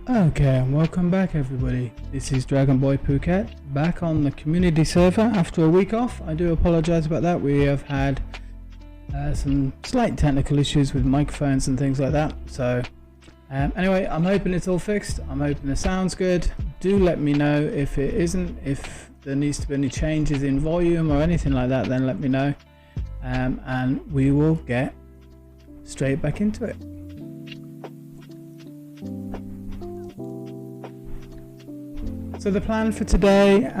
Okay, and welcome back everybody. This is Dragon Boy Phuket, back on the community server after a week off. I do apologise about that. We have had some slight technical issues with microphones and things like that. So anyway, I'm hoping it's all fixed. I'm hoping the sound's good. Do let me know if it isn't. If there needs to be any changes in volume or anything like that, then let me know. And we will get straight back into it. So the plan for today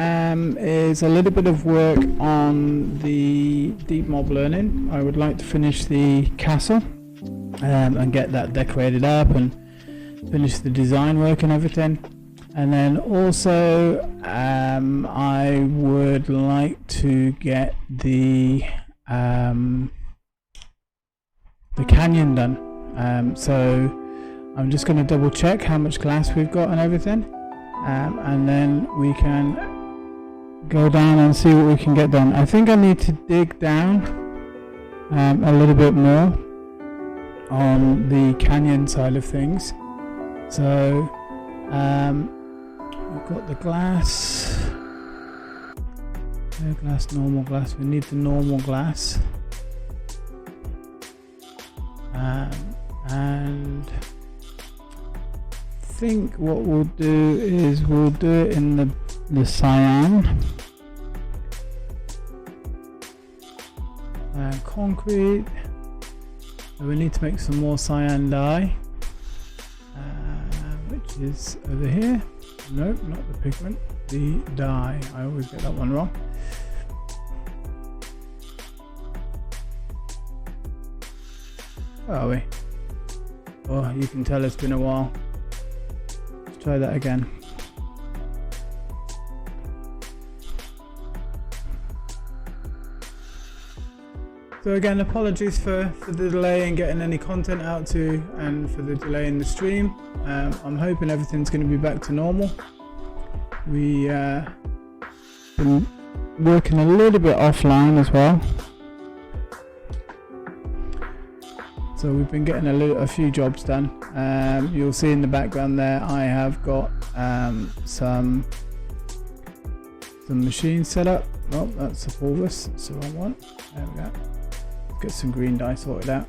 is a little bit of work on the deep mob learning. I would like to finish the castle and get that decorated up and finish the design work and everything. And then also I would like to get the canyon done. So I'm just going to double check how much glass we've got and everything. And then we can go down and see what we can get done. I think I need to dig down a little bit more on the canyon side of things. So we've got the glass, no glass, normal glass. We need the normal glass, and I think what we'll do is we'll do it in the cyan, concrete. So we need to make some more cyan dye, which is over here. Nope, not the pigment, the dye. I always get that one wrong. Where are we? Oh, you can tell it's been a while. Try that again. So again, apologies for the delay in getting any content out to you and for the delay in the stream. I'm hoping everything's going to be back to normal. We been working a little bit offline as well. So we've been getting a few jobs done. You'll see in the background there I have got some machines set up. Oh, that's the Fulvus, that's the wrong one. There we go. Get some green dye sorted out.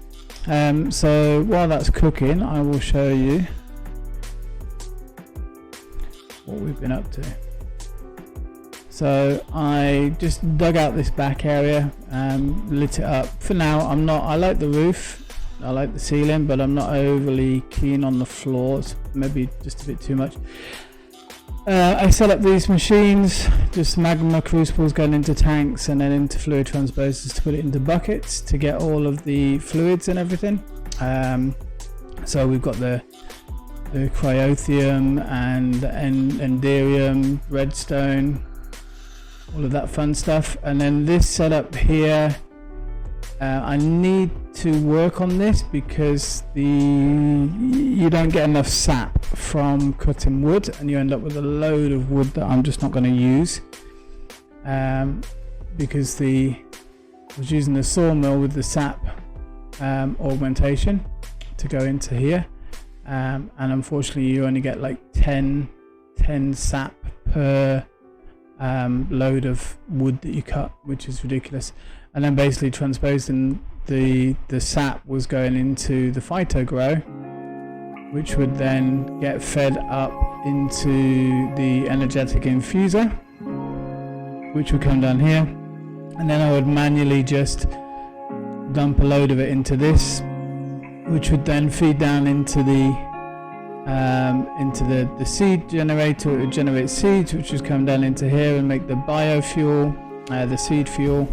So while that's cooking, I will show you what we've been up to. So I just dug out this back area, lit it up. For now, I like the roof. I like the ceiling, but I'm not overly keen on the floor. It's maybe just a bit too much. I set up these machines, just magma crucibles going into tanks and then into fluid transposers to put it into buckets to get all of the fluids and everything. So we've got the cryothium and enderium, redstone, all of that fun stuff. And then this setup here, I need to work on this because you don't get enough sap from cutting wood and you end up with a load of wood that I'm just not going to use, because I was using the sawmill with the sap augmentation to go into here, and unfortunately you only get like 10 sap per load of wood that you cut, which is ridiculous. And then basically transposing the sap was going into the phytogrow, which would then get fed up into the energetic infuser, which would come down here, and then I would manually just dump a load of it into this, which would then feed down into the seed generator. It would generate seeds, which would come down into here and make the biofuel, the seed fuel.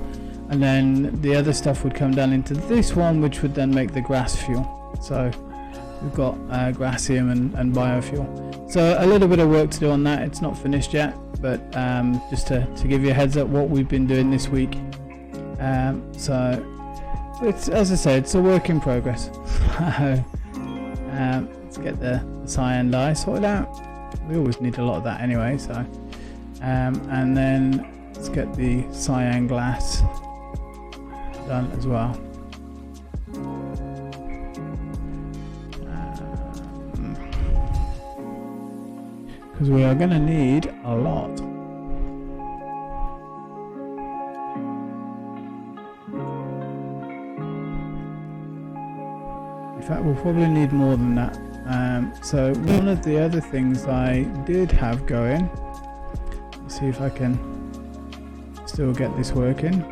And then the other stuff would come down into this one, which would then make the grass fuel. So we've got grassium and biofuel. So a little bit of work to do on that. It's not finished yet, but just to give you a heads up what we've been doing this week. So it's, as I said, it's a work in progress. Let's get the cyan dye sorted out. We always need a lot of that anyway. So and then let's get the cyan glass done as well. because we are going to need a lot. In fact, we'll probably need more than that. So one of the other things I did have going, let's see if I can still get this working.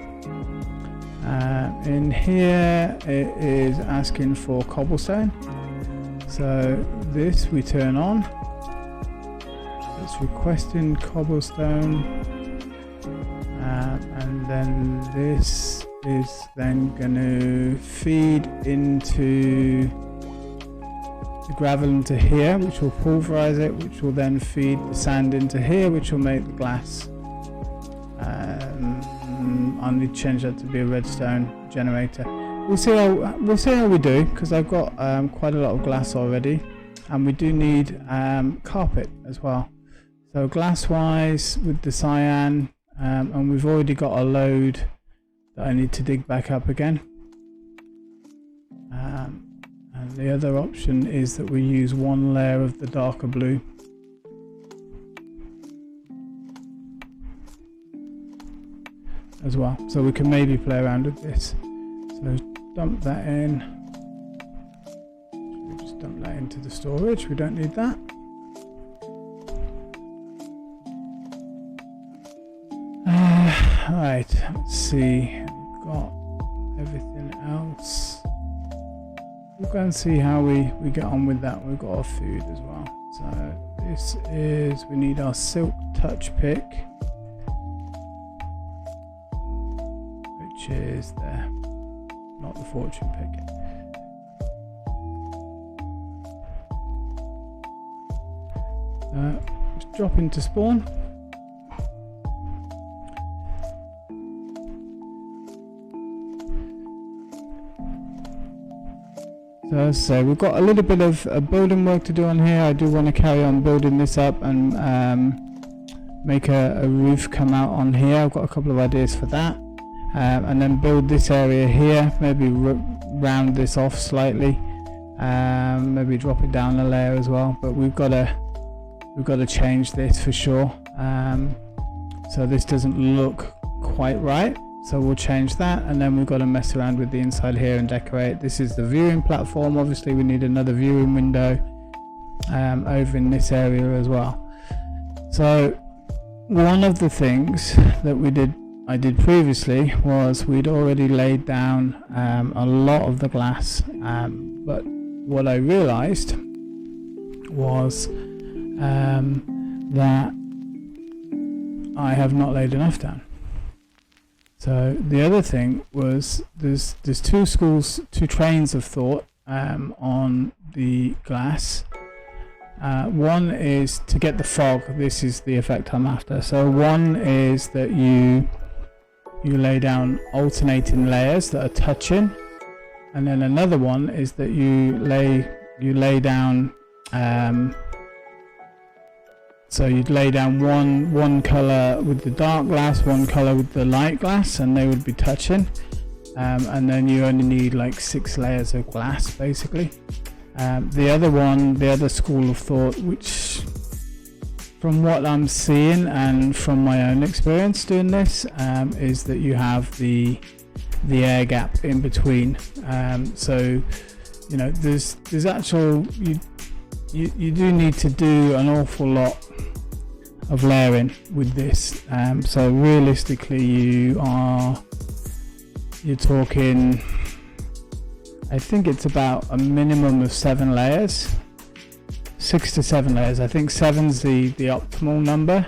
In here it is asking for cobblestone, so this we turn on. It's requesting cobblestone, and then this is then going to feed into the gravel into here, which will pulverize it, which will then feed the sand into here, which will make the glass. I'll need to change that to be a redstone generator. We'll see how we do, because I've got quite a lot of glass already, and we do need carpet as well. So glass wise with the cyan, and we've already got a load that I need to dig back up again. And the other option is that we use one layer of the darker blue. As well, so we can maybe play around with this. So dump that in. We'll just dump that into the storage, we don't need that. Right, let's see, we've got everything else. We'll go and see how we get on with that. We've got our food as well. So this is, we need our silk touch pick, which is there, not the fortune pick. Just drop into spawn. So as I say, we've got a little bit of building work to do on here. I do want to carry on building this up and make a roof come out on here. I've got a couple of ideas for that. And then build this area here, maybe round this off slightly, maybe drop it down a layer as well, but we've got to change this for sure. So this doesn't look quite right, so we'll change that, and then we've got to mess around with the inside here and decorate. This is the viewing platform. Obviously we need another viewing window over in this area as well. So one of the things that I did previously was we'd already laid down a lot of the glass, but what I realized was that I have not laid enough down. So the other thing was there's two trains of thought on the glass. One is to get the fog. This is the effect I'm after. So one is that you lay down alternating layers that are touching, and then another one is that you lay down so you'd lay down one color with the dark glass, one color with the light glass, and they would be touching, and then you only need like 6 layers of glass basically. The other school of thought, which from what I'm seeing and from my own experience doing this, is that you have the air gap in between. So you know, there's actual you do need to do an awful lot of layering with this. So realistically, you're talking, I think it's about a minimum of 7 layers. 6 to 7 layers. I think 7's the optimal number.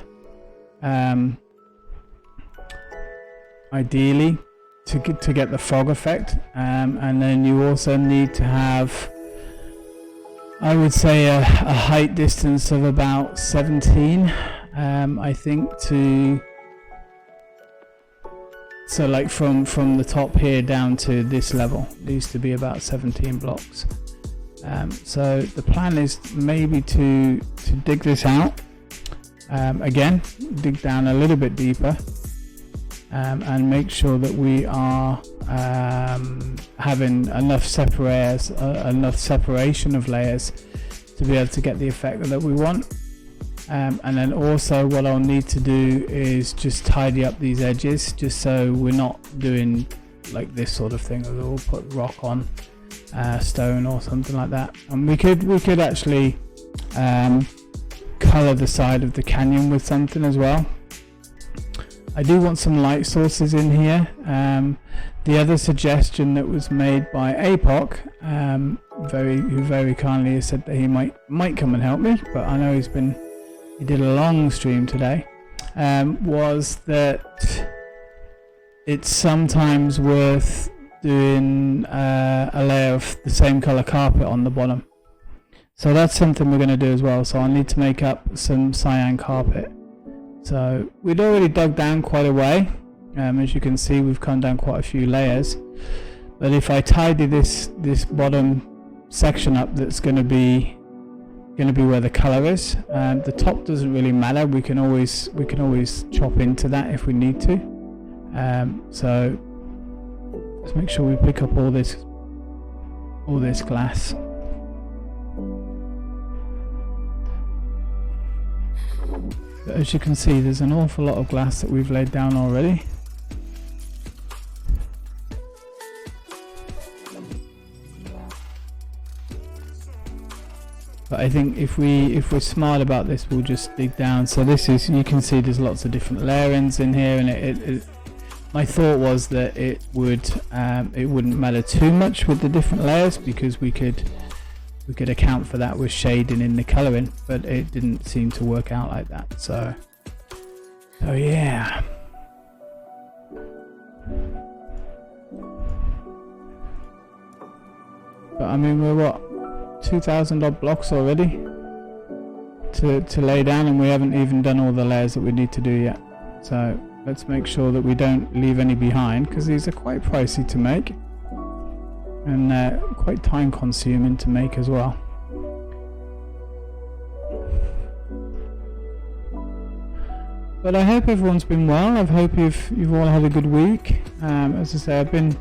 Ideally, to get the fog effect, and then you also need to have, I would say, a height distance of about 17. I think so like from the top here down to this level needs to be about 17 blocks. So the plan is maybe to dig this out, again, dig down a little bit deeper, and make sure that we are having enough separation of layers to be able to get the effect that we want. And then also what I'll need to do is just tidy up these edges, just so we're not doing like this sort of thing. We'll put rock on stone or something like that. And we could actually color the side of the canyon with something as well. I do want some light sources in here. The other suggestion that was made by APOC, who very kindly has said that he might come and help me, but I know he did a long stream today, was that it's sometimes worth doing a layer of the same color carpet on the bottom. So that's something we're going to do as well. So I need to make up some cyan carpet. So we'd already dug down quite a way. As you can see, we've come down quite a few layers. But if I tidy this bottom section up, that's going to be where the color is. The top doesn't really matter. We can always chop into that if we need to. So let's make sure we pick up all this glass. But as you can see, there's an awful lot of glass that we've laid down already. But I think if we're smart about this, we'll just dig down. So this is, you can see there's lots of different layerings in here, and my thought was that it wouldn't matter too much with the different layers, because we could account for that with shading in the coloring, but it didn't seem to work out like that. So yeah. But I mean, we're what, 2,000 odd blocks already to lay down, and we haven't even done all the layers that we need to do yet. So let's make sure that we don't leave any behind, because these are quite pricey to make and quite time consuming to make as well. But I hope everyone's been well. I hope you've all had a good week. As I say, I've been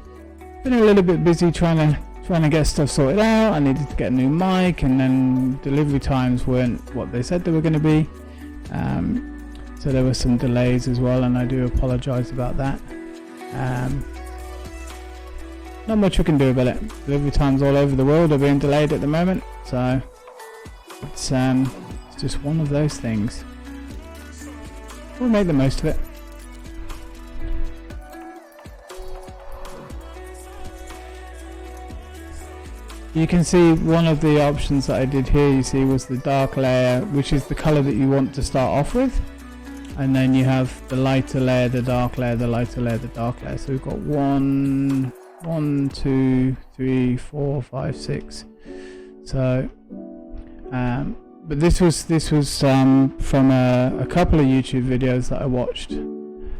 a little bit busy trying to get stuff sorted out. I needed to get a new mic, and then delivery times weren't what they said they were going to be. So there were some delays as well, and I do apologise about that. Not much we can do about it. Delivery times all over the world are being delayed at the moment, so it's just one of those things. We'll make the most of it. You can see one of the options that I did here, you see, was the dark layer, which is the color that you want to start off with, and then you have the lighter layer, the dark layer, the lighter layer, the dark layer. So we've got 1, 2, 3, 4, 5, 6. So but this was from a couple of YouTube videos that I watched.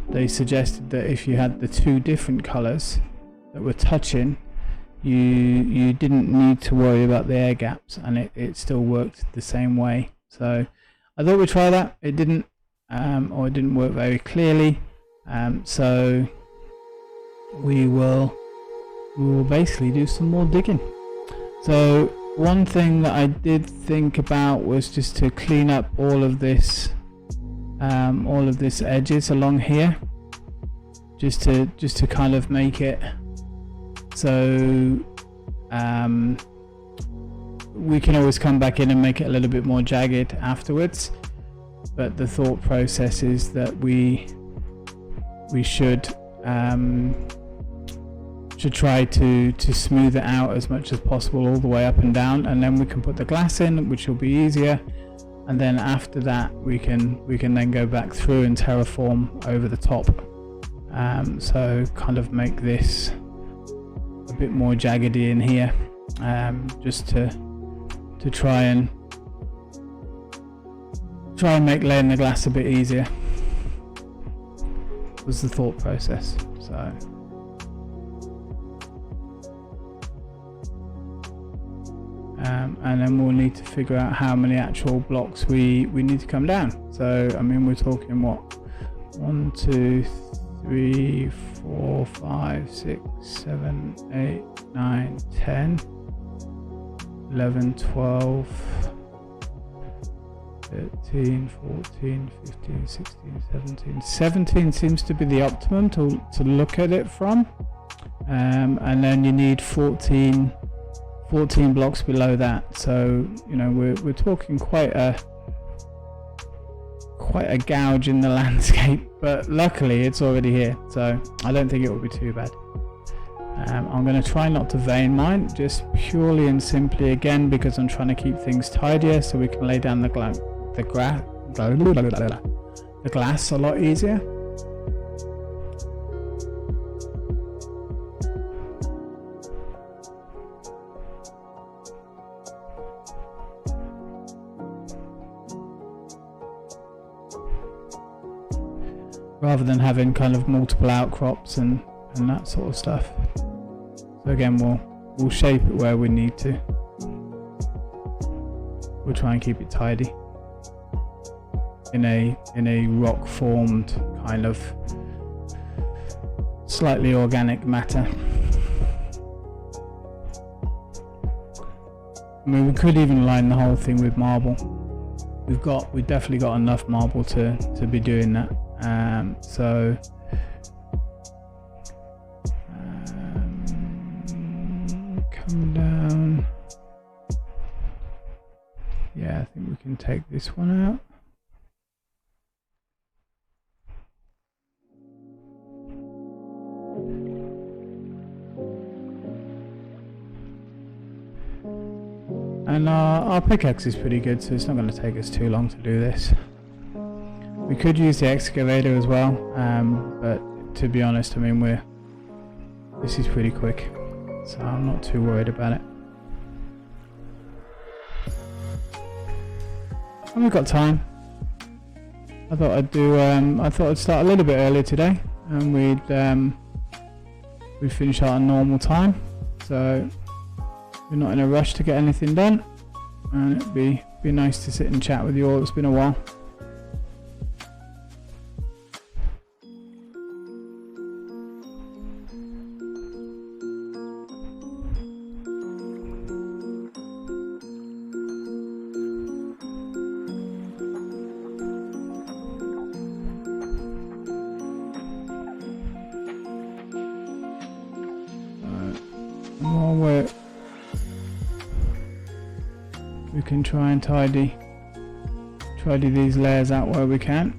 They suggested that if you had the two different colors that were touching, you didn't need to worry about the air gaps, and it still worked the same way. So I thought we'd try that. It didn't, or it didn't work very clearly. So we will basically do some more digging. So one thing that I did think about was just to clean up all of this edges along here, just to kind of make it so we can always come back in and make it a little bit more jagged afterwards. But the thought process is that we should try to smooth it out as much as possible all the way up and down, and then we can put the glass in, which will be easier, and then after that we can then go back through and terraform over the top, so kind of make this a bit more jaggedy in here, just to try and make laying the glass a bit easier, was the thought process. So and then we'll need to figure out how many actual blocks we need to come down. So I mean, we're talking what, 1, 2, 3, 4, 5, 6, 7, 8, 9, 10, 11, 12, 13, 14, 15, 16, 17. 17 seems to be the optimum to look at it from. And then you need 14 blocks below that. So, you know, we're talking quite a gouge in the landscape, but luckily it's already here, so I don't think it will be too bad. I'm going to try not to vein mine, just purely and simply, again, because I'm trying to keep things tidier so we can lay down the glass a lot easier. Rather than having kind of multiple outcrops and that sort of stuff. So again, we'll shape it where we need to. We'll try and keep it tidy in a rock formed kind of slightly organic matter. I mean, we could even line the whole thing with marble. We've definitely got enough marble to be doing that. So come down. Yeah, I think we can take this one out. And our pickaxe is pretty good, so it's not going to take us too long to do this. We could use the excavator as well, but to be honest, I mean, this is pretty quick, so I'm not too worried about it. And we've got time. I thought I'd start a little bit earlier today, and we'd finish out on normal time, so we're not in a rush to get anything done, and it'd be nice to sit and chat with you all. It's been a while. We can try and tidy these layers out where we can.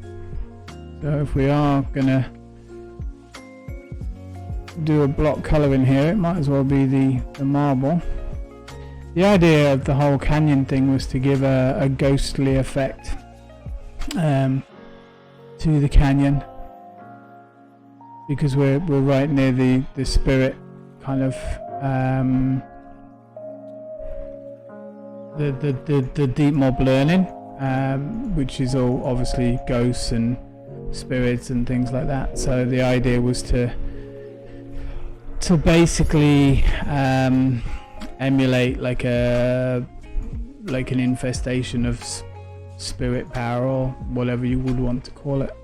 So if we are gonna do a block color in here, it might as well be the marble. The idea of the whole canyon thing was to give a ghostly effect to the canyon, because we're right near the spirit kind of the deep mob learning, which is all obviously ghosts and spirits and things like that. So the idea was to basically emulate like an infestation of spirit power, or whatever you would want to call it.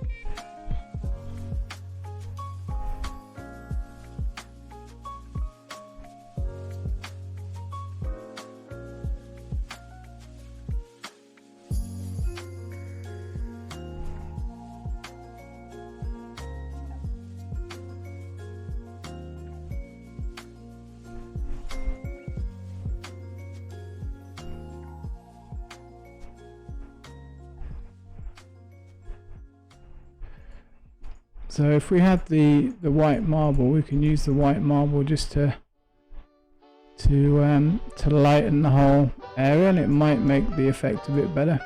So if we had the white marble, we can use the white marble just to lighten the whole area, and it might make the effect a bit better.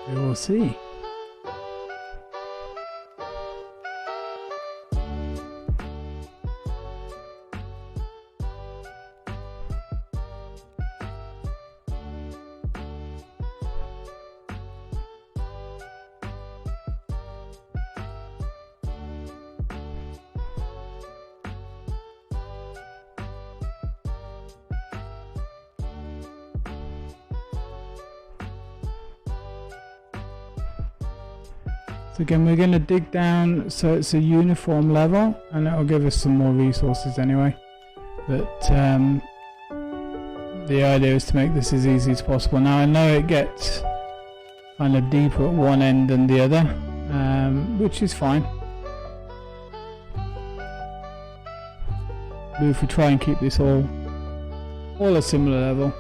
We will see. So again, we're going to dig down so it's a uniform level, and that will give us some more resources anyway. But the idea is to make this as easy as possible. Now I know it gets kind of deeper at one end than the other, which is fine. But if we try and keep this all a similar level.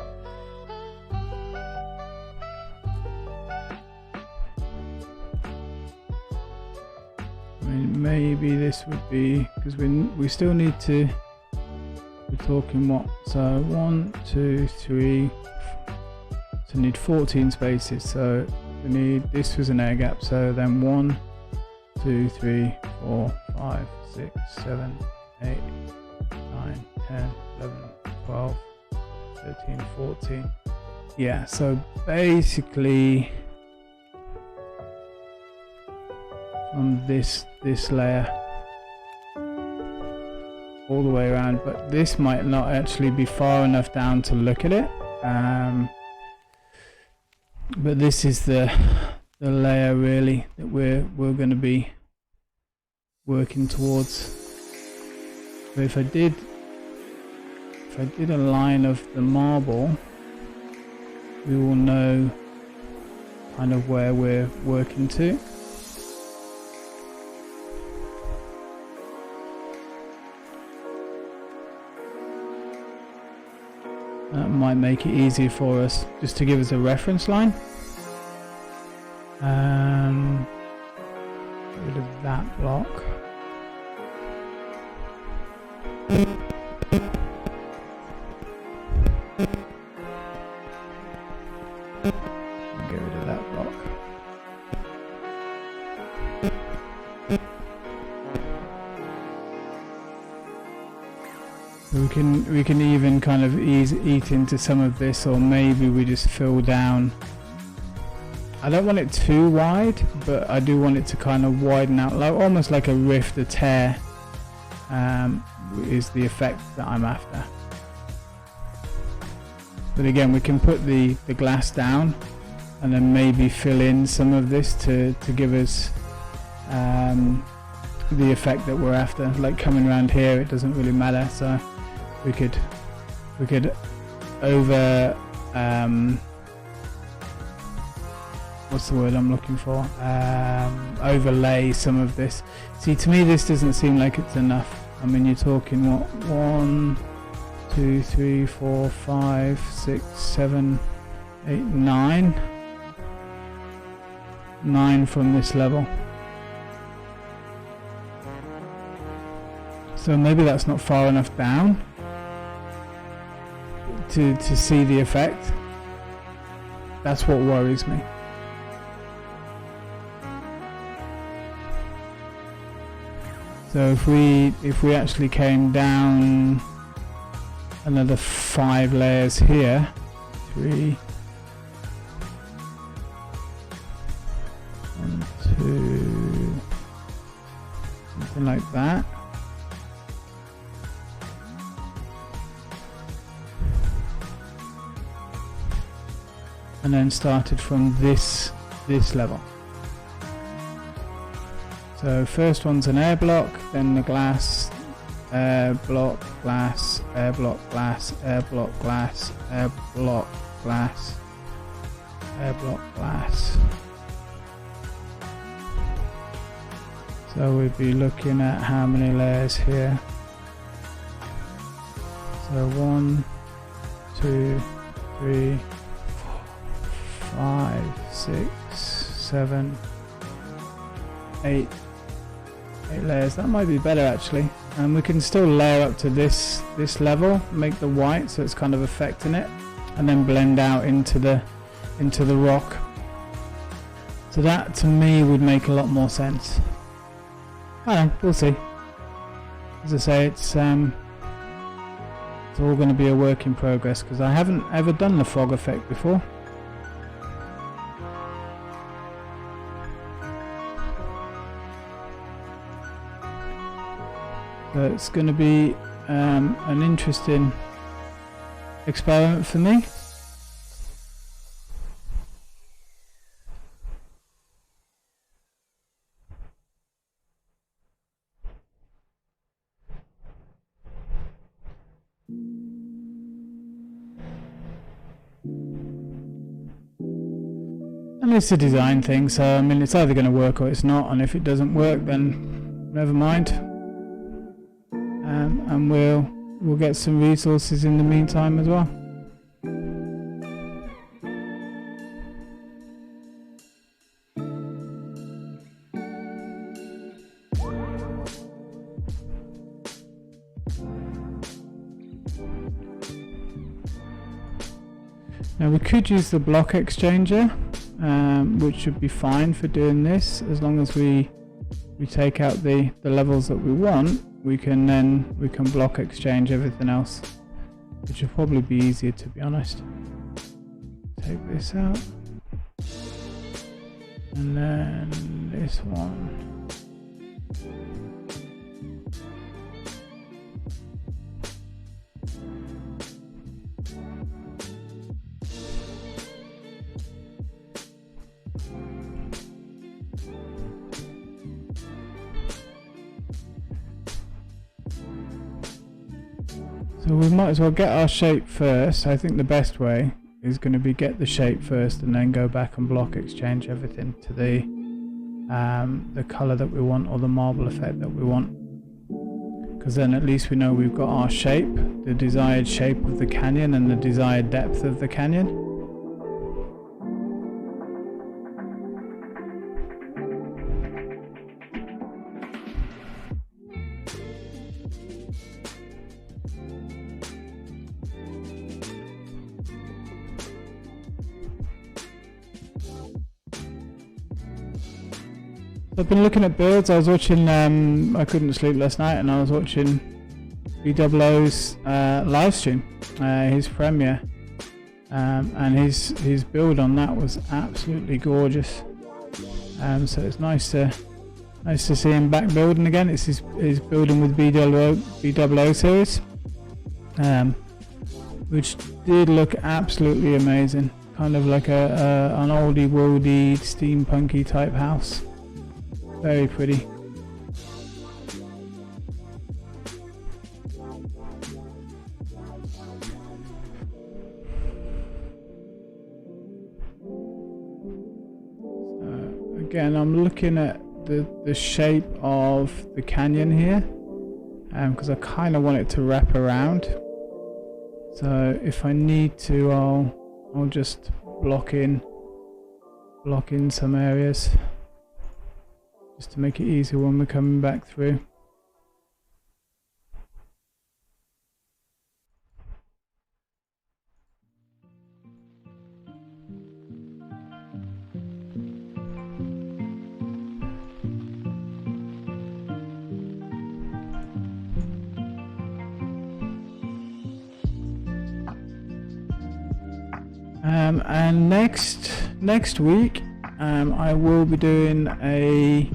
I mean, maybe this would be, because we still need to, we're talking what, so 1, 2, 3, so we need 14 spaces, so we need, this was an air gap, so then 1, 2, 3, 4, 5, 6, 7, 8, 9, 10, 11, 12, 13, 14. Yeah, so basically from this layer all the way around, but this might not actually be far enough down to look at it. But this is the layer really that we're going to be working towards. So if I did a line of the marble, we will know kind of where we're working to. That might make it easier for us, just to give us a reference line. Get rid of that block. Get rid of that block. We can even kind of eat into some of this, or maybe we just fill down. I don't want it too wide, but I do want it to kind of widen out, like almost like a rift, a tear, is the effect that I'm after. But again, we can put the glass down and then maybe fill in some of this to give us the effect that we're after. Like coming around here, it doesn't really matter, so we could over what's the word I'm looking for, overlay some of this. See, to me this doesn't seem like it's enough. I mean, you're talking what, 1, 2, 3, 4, 5, 6, 7, 8, 9 from this level. So maybe that's not far enough down to see the effect. That's what worries me. So if we actually came down another 5 layers here, 3, 1, 2, something like that. And then started from this level. So first one's an air block, then the glass, air block, glass, air block, glass, air block, glass, air block, glass, air block, glass. So we'd be looking at how many layers here. So 1, 2, 3, 5, 6, 7, 8 layers. That might be better actually, and we can still layer up to this level, make the white so it's kind of affecting it, and then blend out into the rock. So that to me would make a lot more sense. I don't know, we'll see. As I say, it's all going to be a work in progress, because I haven't ever done the fog effect before. So it's going to be an interesting experiment for me. it's a design thing, so I mean it's either going to work or it's not, and if it doesn't work then never mind, and we'll get some resources in the meantime as well. Now we could use the block exchanger, which should be fine for doing this, as long as we take out the levels that we want. We can block exchange everything else, which will probably be easier, to be honest. Take this out, and then this one. So we might as well get our shape first. I think the best way is going to be get the shape first and then go back and block exchange everything to the color that we want, or the marble effect that we want, because then at least we know we've got our shape, the desired shape of the canyon and the desired depth of the canyon. I've been looking at builds. I was watching, I couldn't sleep last night, and I was watching VODs live stream, his premiere, and his build on that was absolutely gorgeous. So it's nice to see him back building again. It's his building with VOO series, which did look absolutely amazing. Kind of like an oldie worldy steampunky type house. Very pretty. So again, I'm looking at the shape of the canyon here, because I kind of want it to wrap around. So if I need to, I'll just block in some areas, just to make it easier when we're coming back through. And next week I will be doing a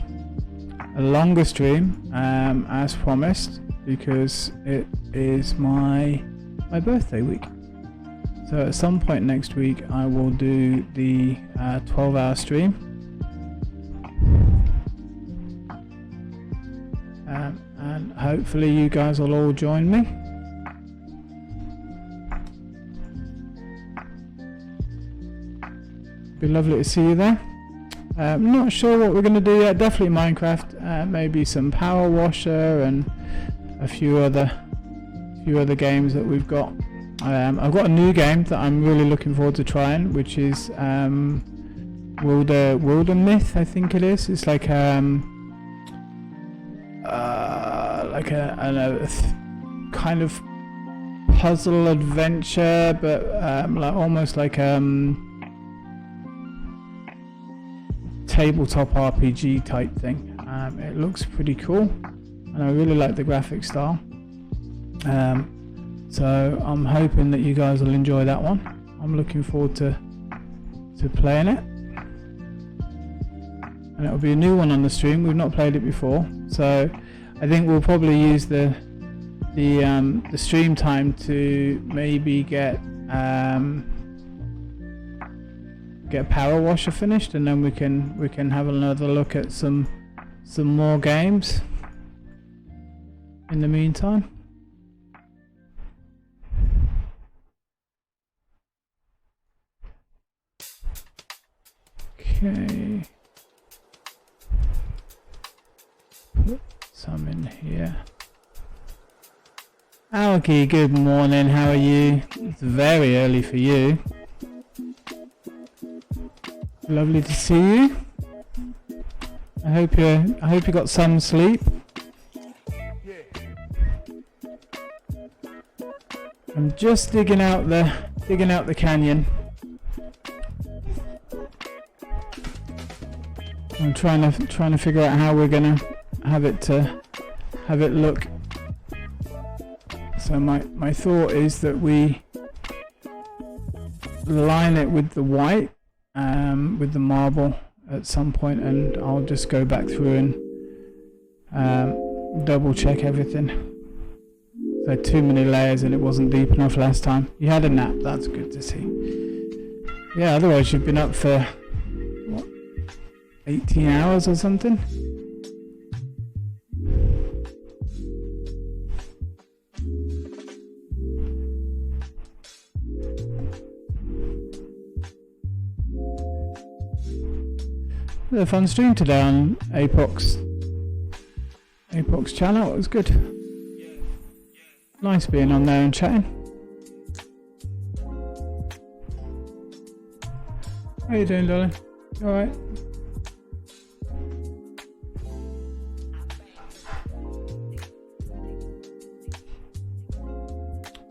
longer stream, as promised, because it is my birthday week. So at some point next week I will do the 12-hour stream, and hopefully you guys will all join me. Be lovely to see you there. Not sure what we're going to do yet. Definitely Minecraft, maybe some Power Washer and a few other games that we've got. I've got a new game that I'm really looking forward to trying, which is Wilder Myth, I think it is. It's like a kind of puzzle adventure, but like almost like tabletop RPG type thing. It looks pretty cool, and I really like the graphic style. So I'm hoping that you guys will enjoy that one. I'm looking forward to playing it, and it'll be a new one on the stream. We've not played it before, so I think we'll probably use the stream time to maybe get Power Washer finished, and then we can have another look at some more games in the meantime. Okay. Put some in here. Alki, good morning, how are you? It's very early for you. Lovely to see you. I hope you got some sleep. I'm just digging out the canyon. I'm trying to figure out how we're gonna have it look. So my thought is that we line it with the white, with the marble at some point, and I'll just go back through and double check everything. So too many layers and it wasn't deep enough last time. You had a nap, that's good to see. Yeah, otherwise you've been up for what, 18 hours or something? A fun stream today on Apox channel. It was good. Nice being on there and chatting. How you doing, darling? All right.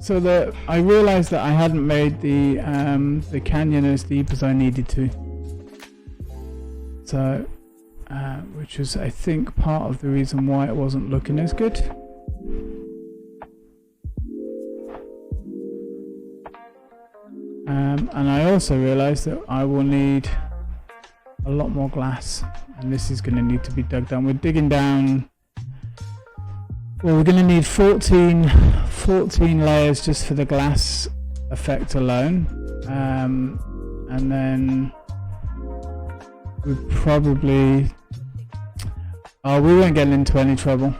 So I realised that I hadn't made the canyon as deep as I needed to. So, which was, I think, part of the reason why it wasn't looking as good. And I also realised that I will need a lot more glass, and this is going to need to be dug down. We're digging down. Well, we're going to need 14 layers just for the glass effect alone, and then we probably. Oh, we won't get into any trouble.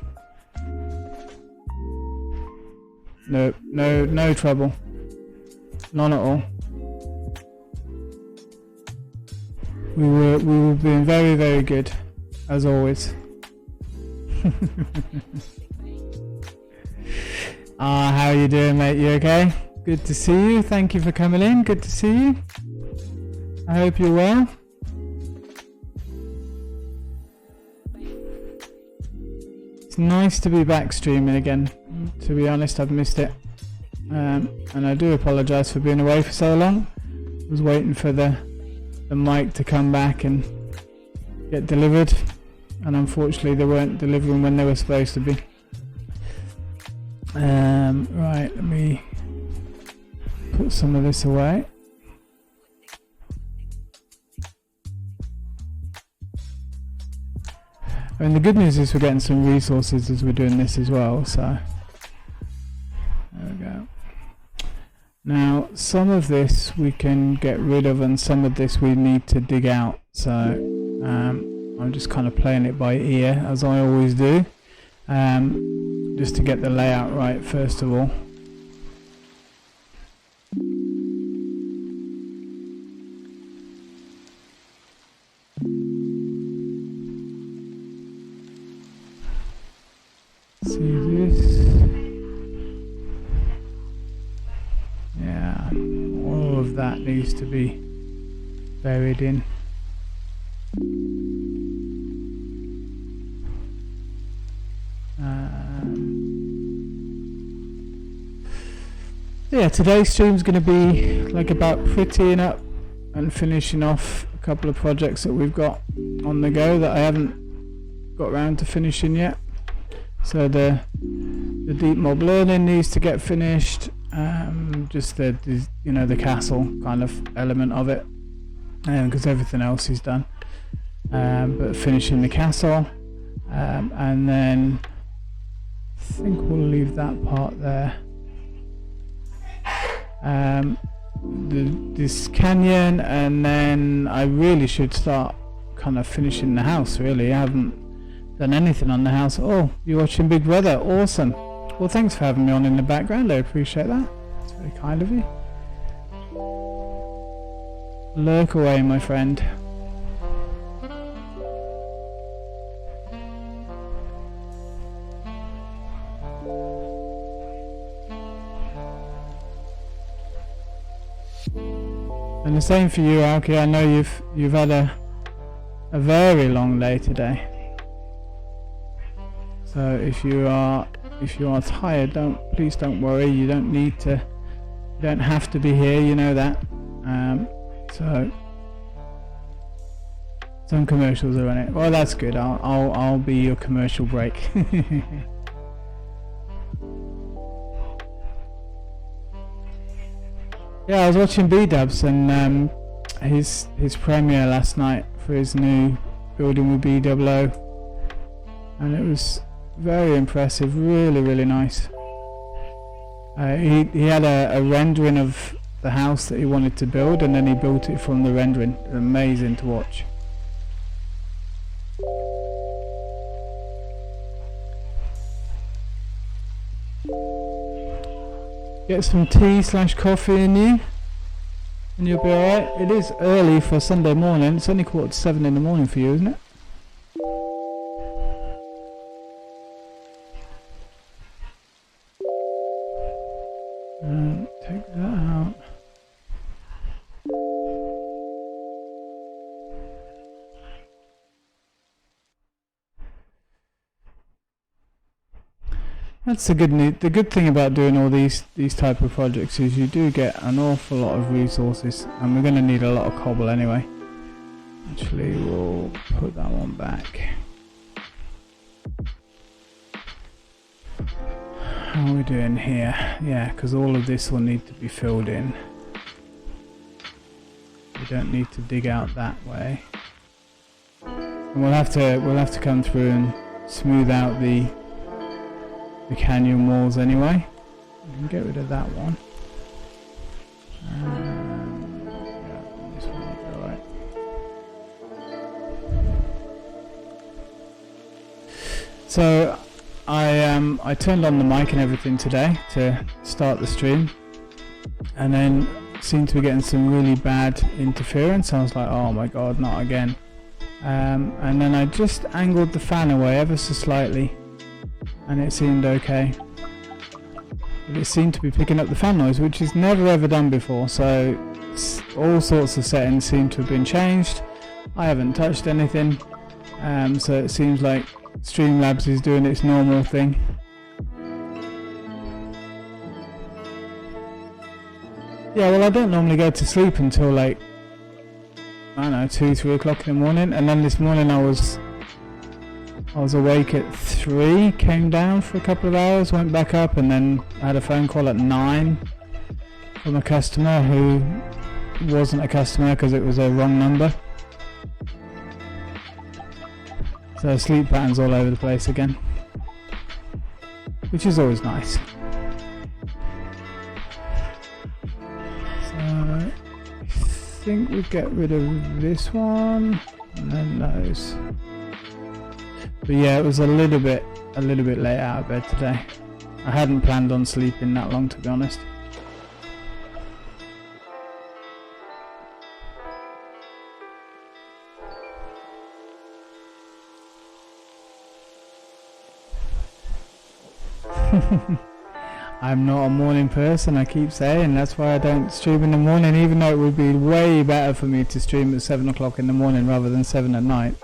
No trouble. None at all. We were being very, very good, as always. How are you doing, mate? You okay? Good to see you. Thank you for coming in. Good to see you. I hope you're well. It's nice to be back streaming again. To be honest, I've missed it. And I do apologise for being away for so long. I was waiting for the mic to come back and get delivered, and unfortunately they weren't delivering when they were supposed to be. Right, let me put some of this away. And the good news is we're getting some resources as we're doing this as well, so there we go. Now, some of this we can get rid of, and some of this we need to dig out. So I'm just kind of playing it by ear, as I always do, just to get the layout right first of all. See this? Yeah, all of that needs to be buried in. Yeah, today's stream's going to be like about prettying up and finishing off a couple of projects that we've got on the go that I haven't got around to finishing yet. So the deep mob learning needs to get finished, just the castle kind of element of it, because everything else is done. But finishing the castle, and then I think we'll leave that part there. This canyon, and then I really should start kind of finishing the house. Really, I haven't done anything on the house. Oh, you're watching Big Brother, awesome. Well, thanks for having me on in the background, I appreciate that. It's very kind of you. Lurk away, my friend. And the same for you, Alki. I know you've had a very long day today. So if you are tired, please don't worry. You don't have to be here. You know that. So some commercials are on it. Well, that's good. I'll be your commercial break. Yeah, I was watching B-Dubs and his premiere last night for his new building with BWO, and it was very impressive, really nice. He had a rendering of the house that he wanted to build, and then he built it from the rendering. Amazing to watch. Get some tea/coffee in you and you'll be alright. It is early for Sunday morning. It's only 6:45 in the morning for you, isn't it? Take that out. That's the good thing about doing all these type of projects is you do get an awful lot of resources, and we're going to need a lot of cobble anyway. Actually, we'll put that one back. How are we doing here? Yeah, because all of this will need to be filled in. We don't need to dig out that way. And we'll have to come through and smooth out the canyon walls anyway. We can get rid of that one. Yeah, this one will be alright. So I turned on the mic and everything today to start the stream, and then seemed to be getting some really bad interference. I was like, oh my god, not again. And then I just angled the fan away ever so slightly, and it seemed okay. But it seemed to be picking up the fan noise, which is never ever done before, so all sorts of settings seem to have been changed. I haven't touched anything, so it seems like Streamlabs is doing its normal thing. Yeah, well, I don't normally go to sleep until like, I don't know, 2-3 o'clock in the morning, and then this morning I was awake at 3, came down for a couple of hours, went back up, and then I had a phone call at 9 from a customer who wasn't a customer because it was a wrong number. So sleep patterns all over the place again, which is always nice. So I think we get rid of this one and then those. But yeah, it was a little bit late out of bed today. I hadn't planned on sleeping that long, to be honest. I'm not a morning person, I keep saying. That's why I don't stream in the morning, even though it would be way better for me to stream at 7 o'clock in the morning rather than 7 at night.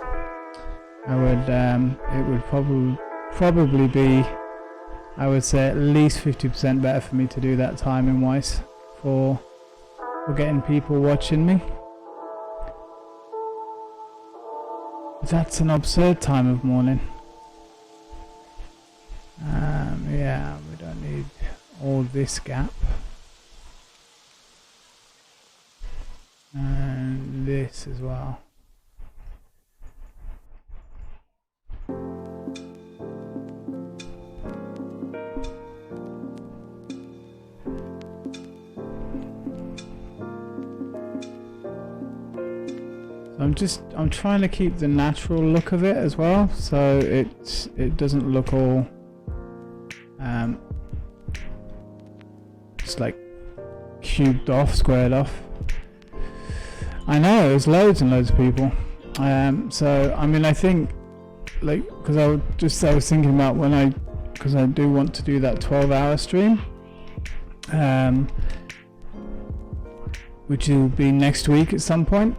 It would probably be, I would say, at least 50% better for me to do that timing wise for getting people watching me. But that's an absurd time of morning. Yeah, we don't need all this gap. And this as well. I'm trying to keep the natural look of it as well, so it doesn't look all just like cubed off, squared off. I know there's loads and loads of people. So I mean, I think like because I was thinking about because I do want to do that 12-hour stream. which will be next week at some point.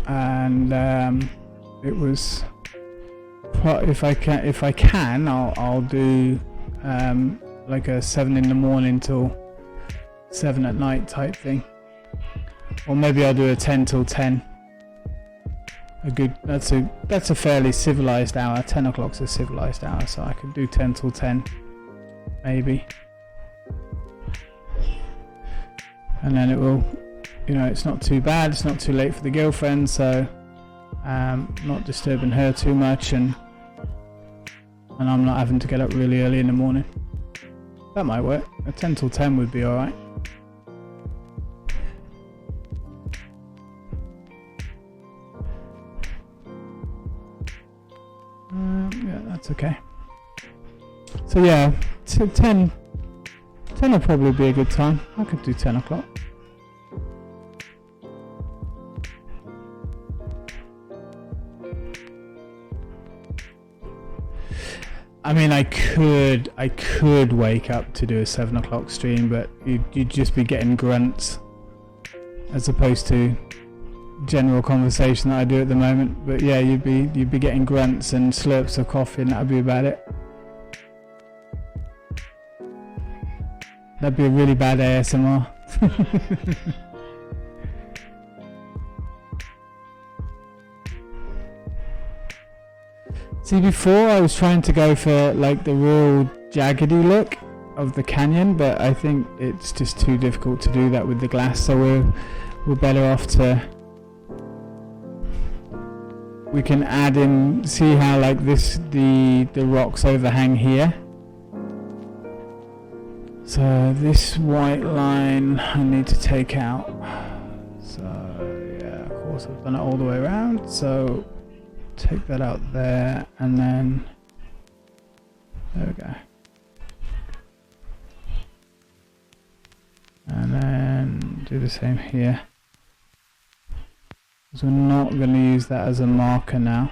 And it was, if I can, I'll do like a 7 in the morning till 7 at night type thing, or maybe I'll do a 10 till 10. That's a fairly civilized hour. 10 o'clock's a civilized hour, so I could do 10 till 10 maybe, and then it will, you know, it's not too bad, it's not too late for the girlfriend, so not disturbing her too much, and I'm not having to get up really early in the morning. That might work. A 10 till 10 would be alright. Yeah, that's okay. So yeah, 10 will probably be a good time. I could do 10 o'clock. I mean, I could wake up to do a 7 o'clock stream, but you'd just be getting grunts as opposed to general conversation that I do at the moment. But yeah, you'd be getting grunts and slurps of coffee, and that'd be about it. That'd be a really bad ASMR. See, before I was trying to go for like the real jaggedy look of the canyon, but I think it's just too difficult to do that with the glass, so we're better off to, we can add in, see how like this, the rocks overhang here. So this white line I need to take out. So yeah, of course I've done it all the way around, so take that out there, and then there we go. And then do the same here. So we're not going to use that as a marker now,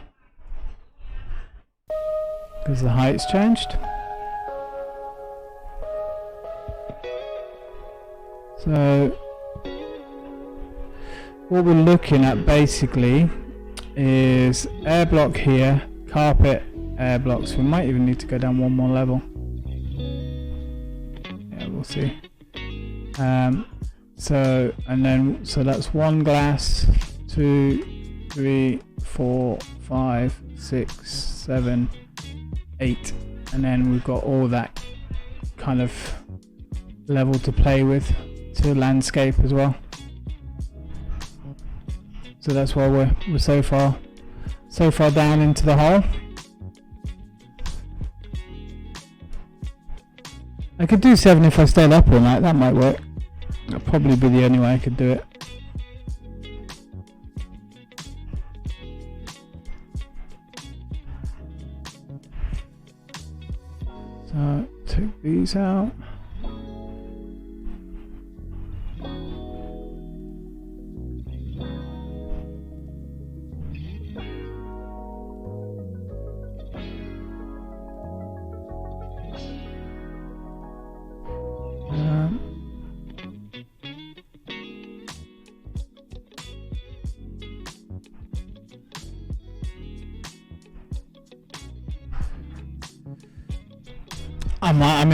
because the height's changed. So what we're looking at basically is air block here, carpet, air blocks. We might even need to go down one more level. Yeah, we'll see. So that's one glass, 2, 3, 4, 5, 6, 7, 8, and then we've got all that kind of level to play with to landscape as well. So that's why we're so far down into the hole. I could do 7 if I stayed up all night. That might work. That'd probably be the only way I could do it. So take these out.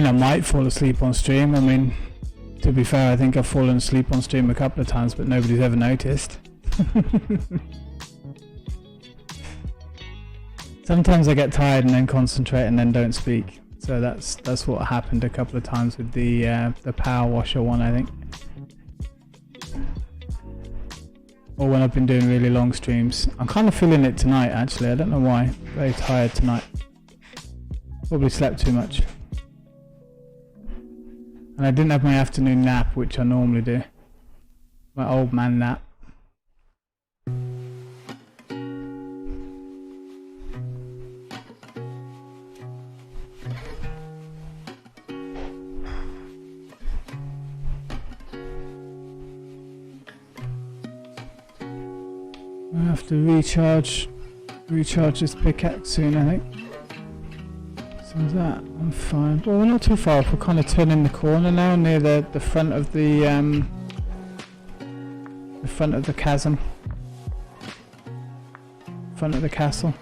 I might fall asleep on stream. I mean, to be fair, I think I've fallen asleep on stream a couple of times, but nobody's ever noticed. Sometimes I get tired and then concentrate and then don't speak. So that's what happened a couple of times with the power washer one, I think. Or when I've been doing really long streams. I'm kind of feeling it tonight, actually. I don't know why. Very tired tonight. Probably slept too much. And I didn't have my afternoon nap, which I normally do. My old man nap. I have to recharge this pickaxe soon, I think. So that, I'm fine. Well, we're not too far off. We're kind of turning the corner now near the front of the the front of the chasm, front of the castle.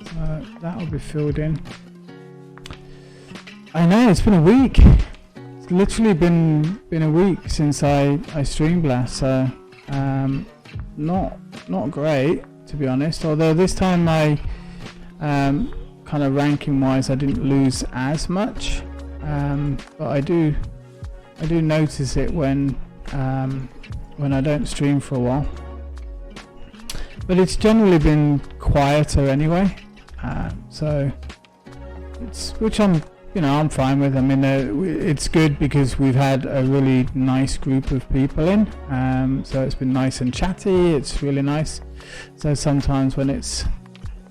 So that'll be filled in. I know, it's been a week. It's literally been a week since I streamed last, so not great, to be honest. Although this time I kind of ranking wise I didn't lose as much, but I do notice it when I don't stream for a while. But it's generally been quieter anyway, so which I'm fine with. I mean, it's good because we've had a really nice group of people in, so it's been nice and chatty. It's really nice. So sometimes when it's,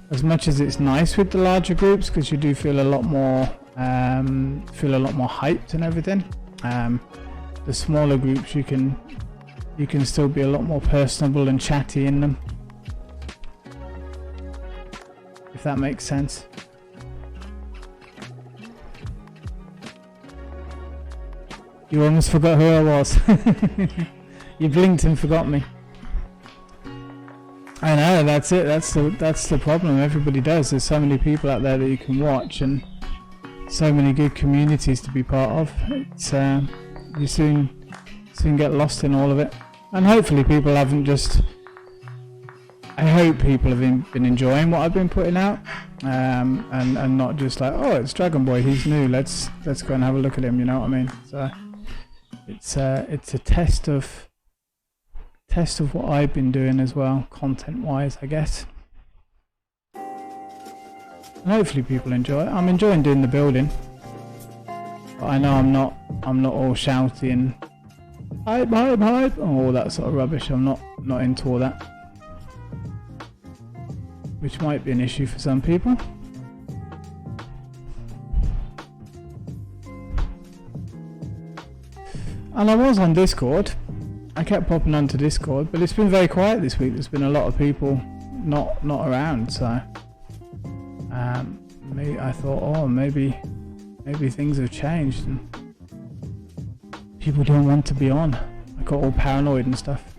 as much as it's nice with the larger groups, because you do feel a lot more hyped and everything, the smaller groups you can still be a lot more personable and chatty in them, if that makes sense. You almost forgot who I was. You blinked and forgot me. I know, that's it. That's the problem. Everybody does. There's so many people out there that you can watch, and so many good communities to be part of. It's you soon get lost in all of it. And hopefully people haven't just. I hope people have been enjoying what I've been putting out, and not just like, oh, it's Dragon Boy, he's new. Let's go and have a look at him. You know what I mean? So it's a test of what I've been doing as well, content wise, I guess. And hopefully people enjoy it. I'm enjoying doing the building, but I know I'm not all shouty and hype, and all that sort of rubbish. I'm not into all that, which might be an issue for some people. And I was on Discord. I kept popping onto Discord, but it's been very quiet this week. There's been a lot of people not around, so I thought, oh, maybe things have changed and people don't want to be on. I got all paranoid and stuff.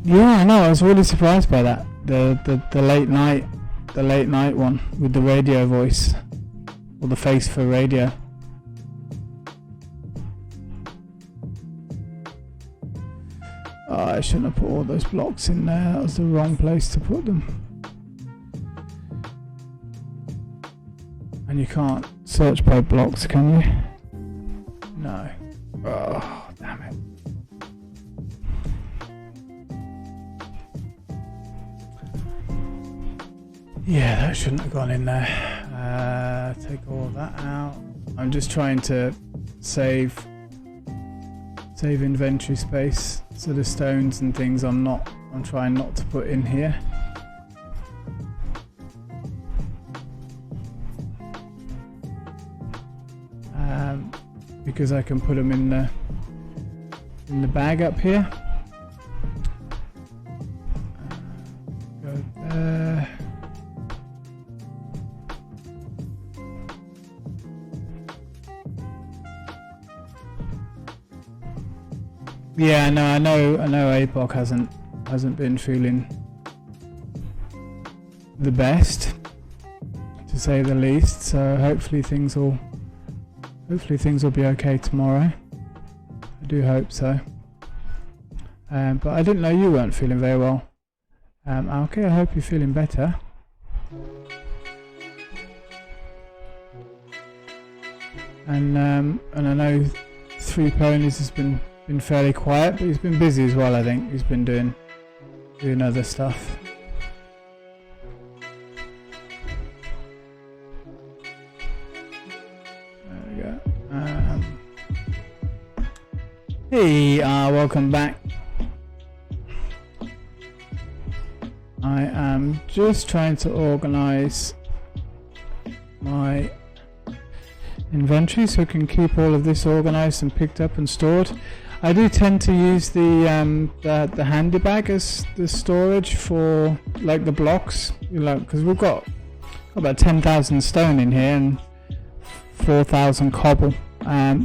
Yeah, I know. I was really surprised by that. The late night one with the radio voice, or the face for radio. Oh, I shouldn't have put all those blocks in there. That was the wrong place to put them. And you can't search by blocks, can you? No. Oh, damn it. Yeah, that shouldn't have gone in there. Take all that out. I'm just trying to save inventory space. So the stones and things I'm trying not to put in here. Because I can put them in the bag up here. Go there. Yeah, no, I know APOC hasn't been feeling the best, to say the least. So hopefully things will be okay tomorrow. I do hope so. But I didn't know you weren't feeling very well. Okay, I hope you're feeling better. And I know 3 Ponies has been fairly quiet, but he's been busy as well. I think he's been doing other stuff. There we go. Hey, welcome back. I am just trying to organize my inventory so I can keep all of this organized and picked up and stored. I do tend to use the handy bag as the storage for like the blocks, because we've got about 10,000 stone in here and 4,000 cobble.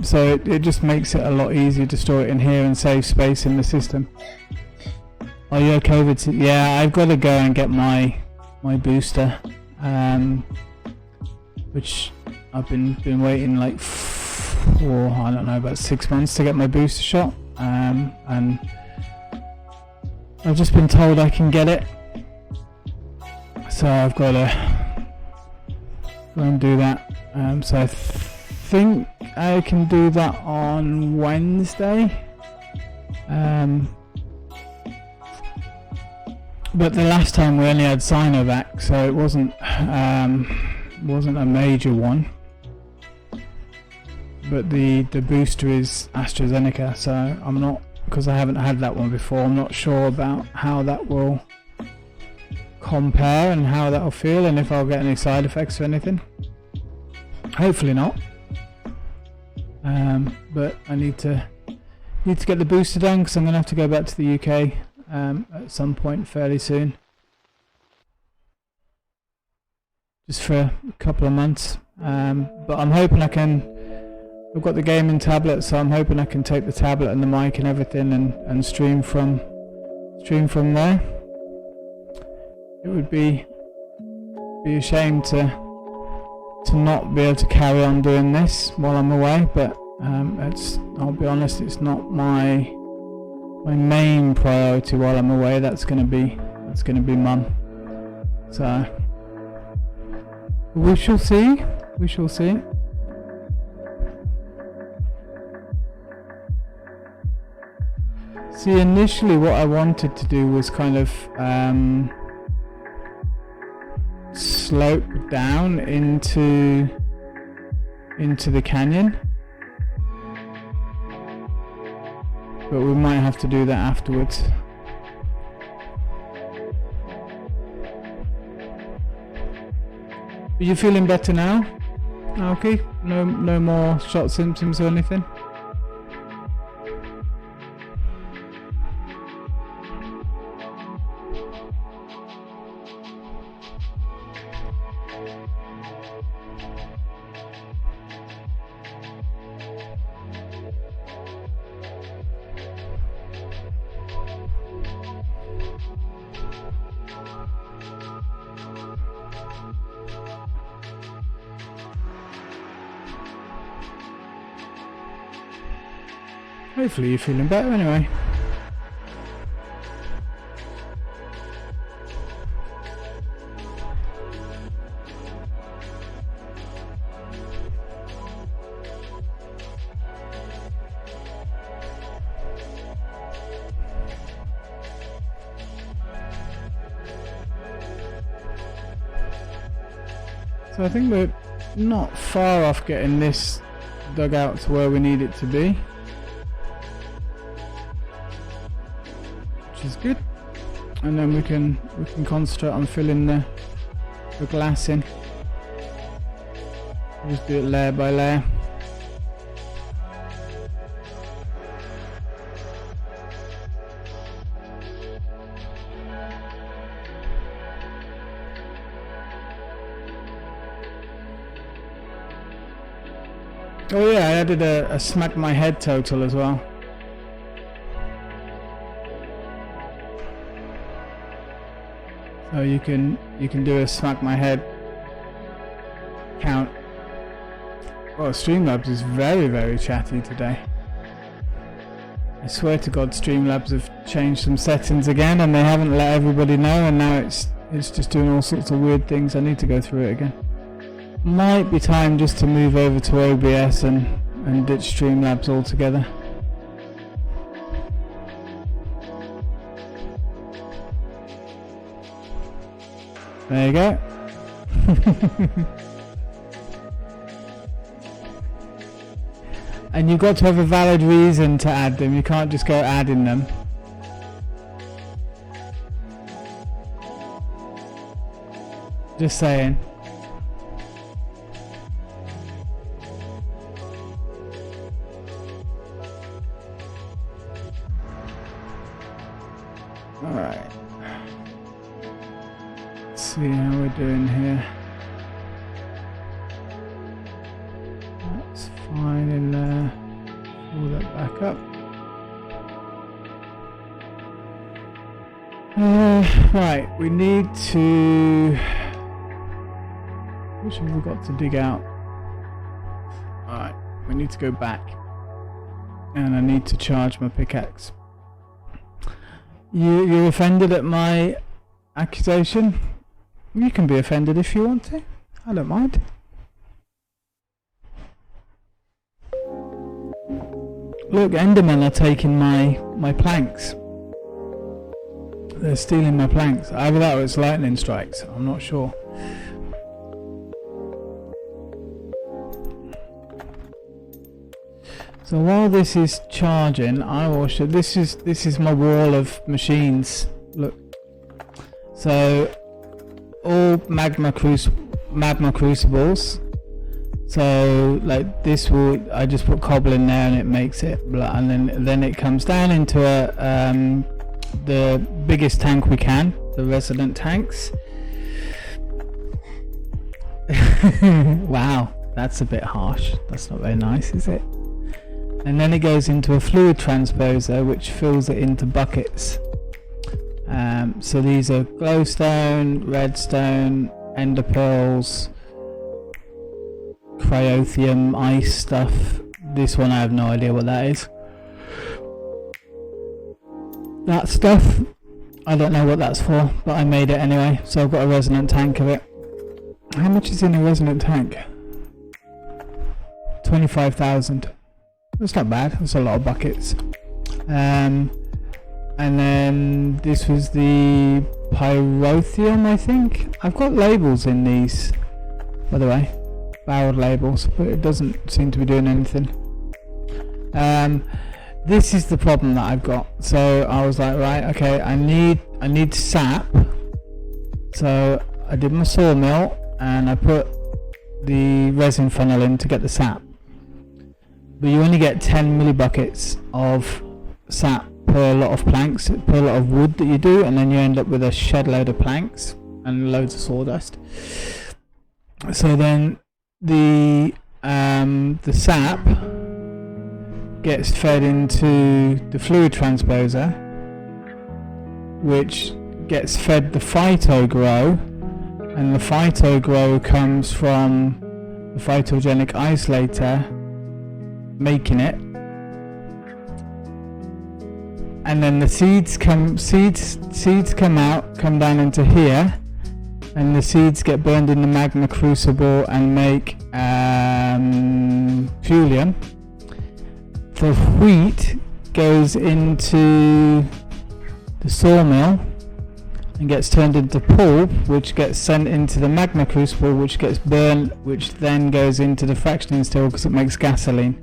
So it just makes it a lot easier to store it in here and save space in the system. Oh, you're COVID? Yeah, I've got to go and get my booster, which I've been waiting like for, I don't know, about 6 months to get my booster shot, and I've just been told I can get it, so I've got to go and do that. So I think I can do that on Wednesday. But the last time we only had Sinovac, so it wasn't a major one. But the booster is AstraZeneca, so I'm not, because I haven't had that one before, I'm not sure about how that will compare and how that will feel, and if I'll get any side effects or anything. Hopefully not. But I need to get the booster done, because I'm going to have to go back to the UK at some point fairly soon, just for a couple of months. But I'm hoping I can. I've got the gaming tablet, so I'm hoping I can take the tablet and the mic and everything and stream from there. It would be a shame to not be able to carry on doing this while I'm away, but I'll be honest, it's not my main priority while I'm away. That's gonna be Mum. So we shall see. See, initially what I wanted to do was kind of slope down into the canyon, but we might have to do that afterwards. Are you feeling better now? Okay, no more shot symptoms or anything? Hopefully you're feeling better anyway. So I think we're not far off getting this dug out to where we need it to be, which is good. And then we can concentrate on filling the glass in. Just do it layer by layer. Oh yeah, I added a smack my head total as well. So you can do a smack my head count. Well, Streamlabs is very, very chatty today. I swear to God, Streamlabs have changed some settings again, and they haven't let everybody know, and now it's just doing all sorts of weird things. I need to go through it again. Might be time just to move over to OBS and ditch Streamlabs altogether. There you go. And you've got to have a valid reason to add them. You can't just go adding them. Just saying. Alright. Let's see how we're doing here. That's fine in there. back up. Right, we need to... Which have we got to dig out? Alright, we need to go back. And I need to charge my pickaxe. You're offended at my accusation? You can be offended if you want to. I don't mind. Look, Endermen are taking my planks. They're stealing my planks. Either that or it's lightning strikes. I'm not sure. So while this is charging, I will show. This is my wall of machines. Look. So all magma crucibles. So like this will, I just put cobble in there and it makes it, and then it comes down into the biggest tank we can, the resident tanks. Wow, that's a bit harsh. That's not very nice, is it? And then it goes into a fluid transposer which fills it into buckets. So these are glowstone, redstone, ender pearls, cryothium, ice stuff. This one I have no idea what that is. That stuff, I don't know what that's for, but I made it anyway, so I've got a resonant tank of it. How much is in a resonant tank? 25,000. That's not bad, that's a lot of buckets. And then this was the pyrothium, I think. I've got labels in these, by the way, barreled labels, but it doesn't seem to be doing anything. This is the problem that I've got. So I was like, right, okay, I need sap. So I did my sawmill and I put the resin funnel in to get the sap. But you only get 10 millibuckets of sap per lot of planks, per lot of wood that you do, and then you end up with a shed load of planks and loads of sawdust. So then the sap gets fed into the fluid transposer, which gets fed the phytogrow, and the phytogrow comes from the phytogenic isolator making it, and then the seeds come out, come down into here, and the seeds get burned in the magma crucible and make fuelium. The wheat goes into the sawmill and gets turned into pulp, which gets sent into the magma crucible, which gets burned, which then goes into the fractioning still because it makes gasoline.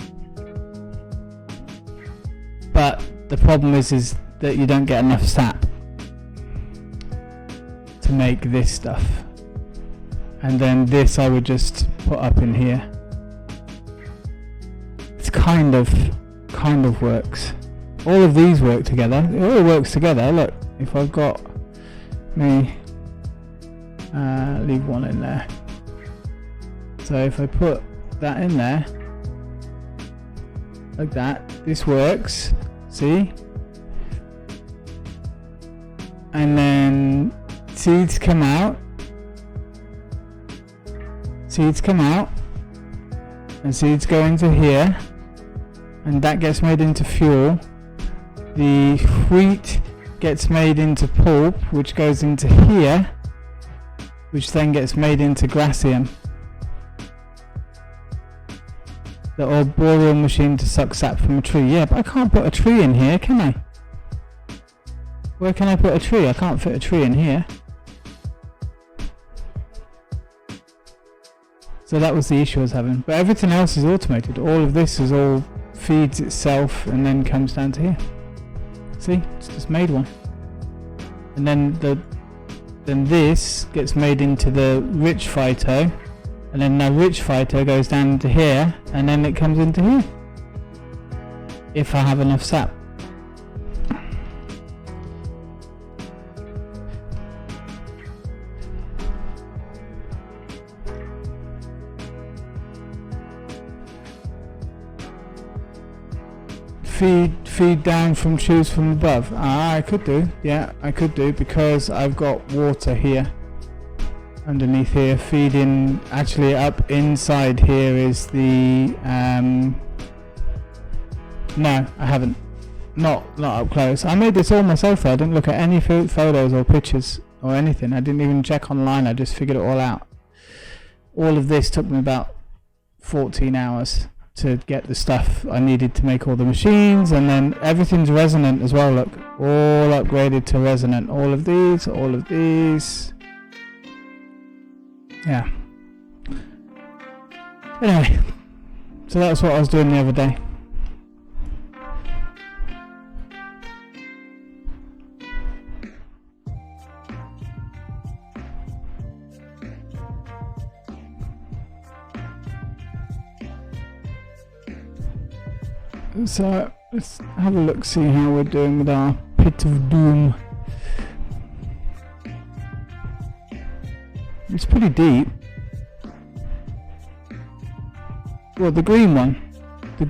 But the problem is that you don't get enough sap to make this stuff, and then this I would just put up in here. It's kind of works. All of these work together. It all works together. Look, if I've got me leave one in there. So if I put that in there like that, this works. See? And then seeds come out, and seeds go into here, and that gets made into fuel. The wheat gets made into pulp, which goes into here, which then gets made into grassium. The arboreal machine to suck sap from a tree. Yeah, but I can't put a tree in here, can I? Where can I put a tree? I can't fit a tree in here. So that was the issue I was having. But everything else is automated. All of this is all feeds itself and then comes down to here. See? It's just made one. And then this gets made into the rich phyto. And then the rich phyto goes down into here, and then it comes into here. If I have enough sap. feed down from choose from above. I could do, yeah, I could do, because I've got water here underneath here feeding. Actually up inside here is the no, I haven't, not up close. I made this all myself though. I didn't look at any photos or pictures or anything. I didn't even check online. I just figured it all out. All of this took me about 14 hours to get the stuff I needed to make all the machines, and then everything's resonant as well. Look, all upgraded to resonant. All of these. Yeah. Anyway, so that's what I was doing the other day. So let's have a look, see how we're doing with our pit of doom. It's pretty deep. Well, the green one, the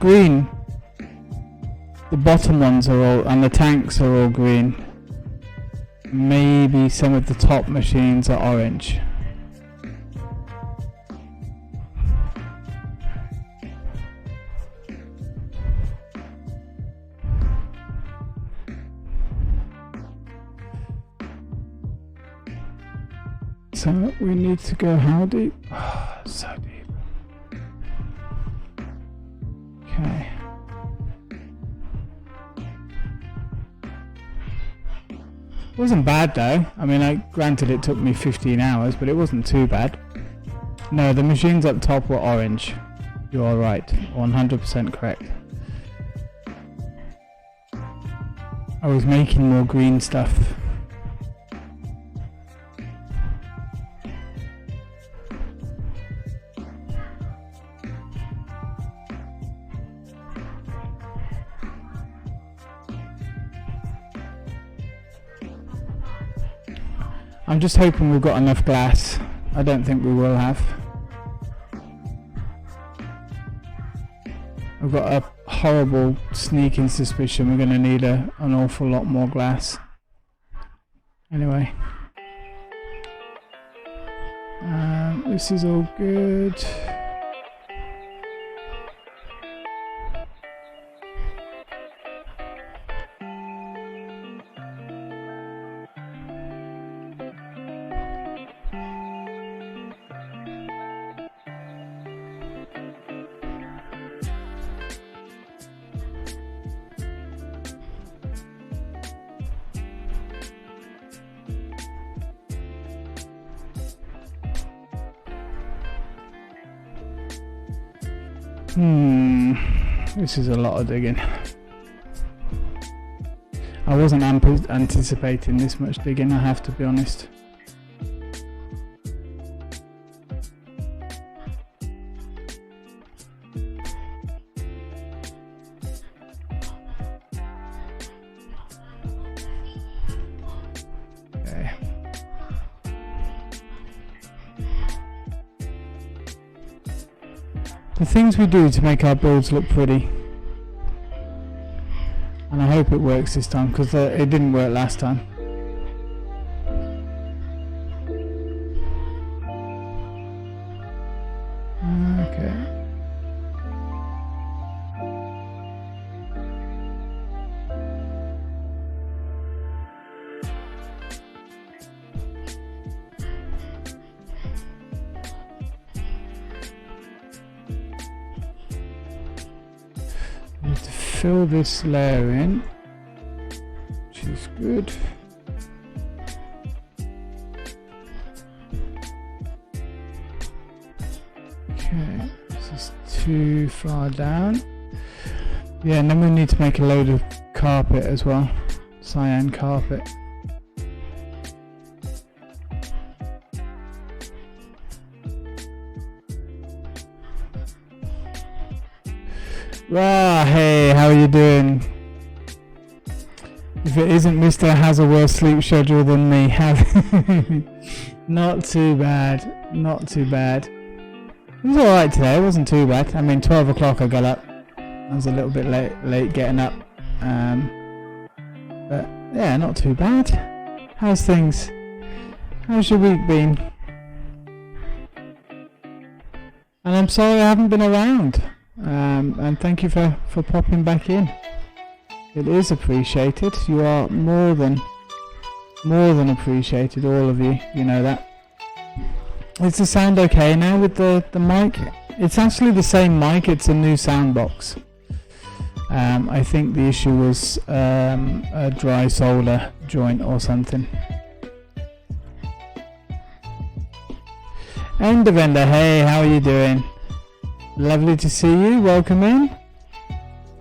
bottom ones are all, and the tanks are all green. Maybe some of the top machines are orange. So we need to go how deep? Oh, so deep. Okay. Wasn't bad though. I mean, granted it took me 15 hours, but it wasn't too bad. No, the machines up top were orange. You are right. 100% correct. I was making more green stuff. I'm just hoping we've got enough glass. I don't think we will have. I've got a horrible sneaking suspicion we're going to need an awful lot more glass. Anyway. This is all good. This is a lot of digging. I wasn't anticipating this much digging, I have to be honest. Okay. The things we do to make our builds look pretty, and I hope it works this time, because it didn't work last time. Okay. Need to fill this layer in, which is good. Okay, this is too far down. Yeah, and then we need to make a load of carpet as well, cyan carpet. Ah, hey, how are you doing? If it isn't Mr. has a worse sleep schedule than me, not too bad, not too bad. It was alright today, it wasn't too bad. I mean, 12 o'clock I got up. I was a little bit late getting up. But yeah, not too bad. How's things? How's your week been? And I'm sorry I haven't been around. And thank you for popping back in. It is appreciated. You are more than appreciated, all of you. You know that. Is the sound okay now with the mic? It's actually the same mic. It's a new sound box. I think the issue was a dry solder joint or something. Endavender, hey, how are you doing? Lovely to see you. Welcome in.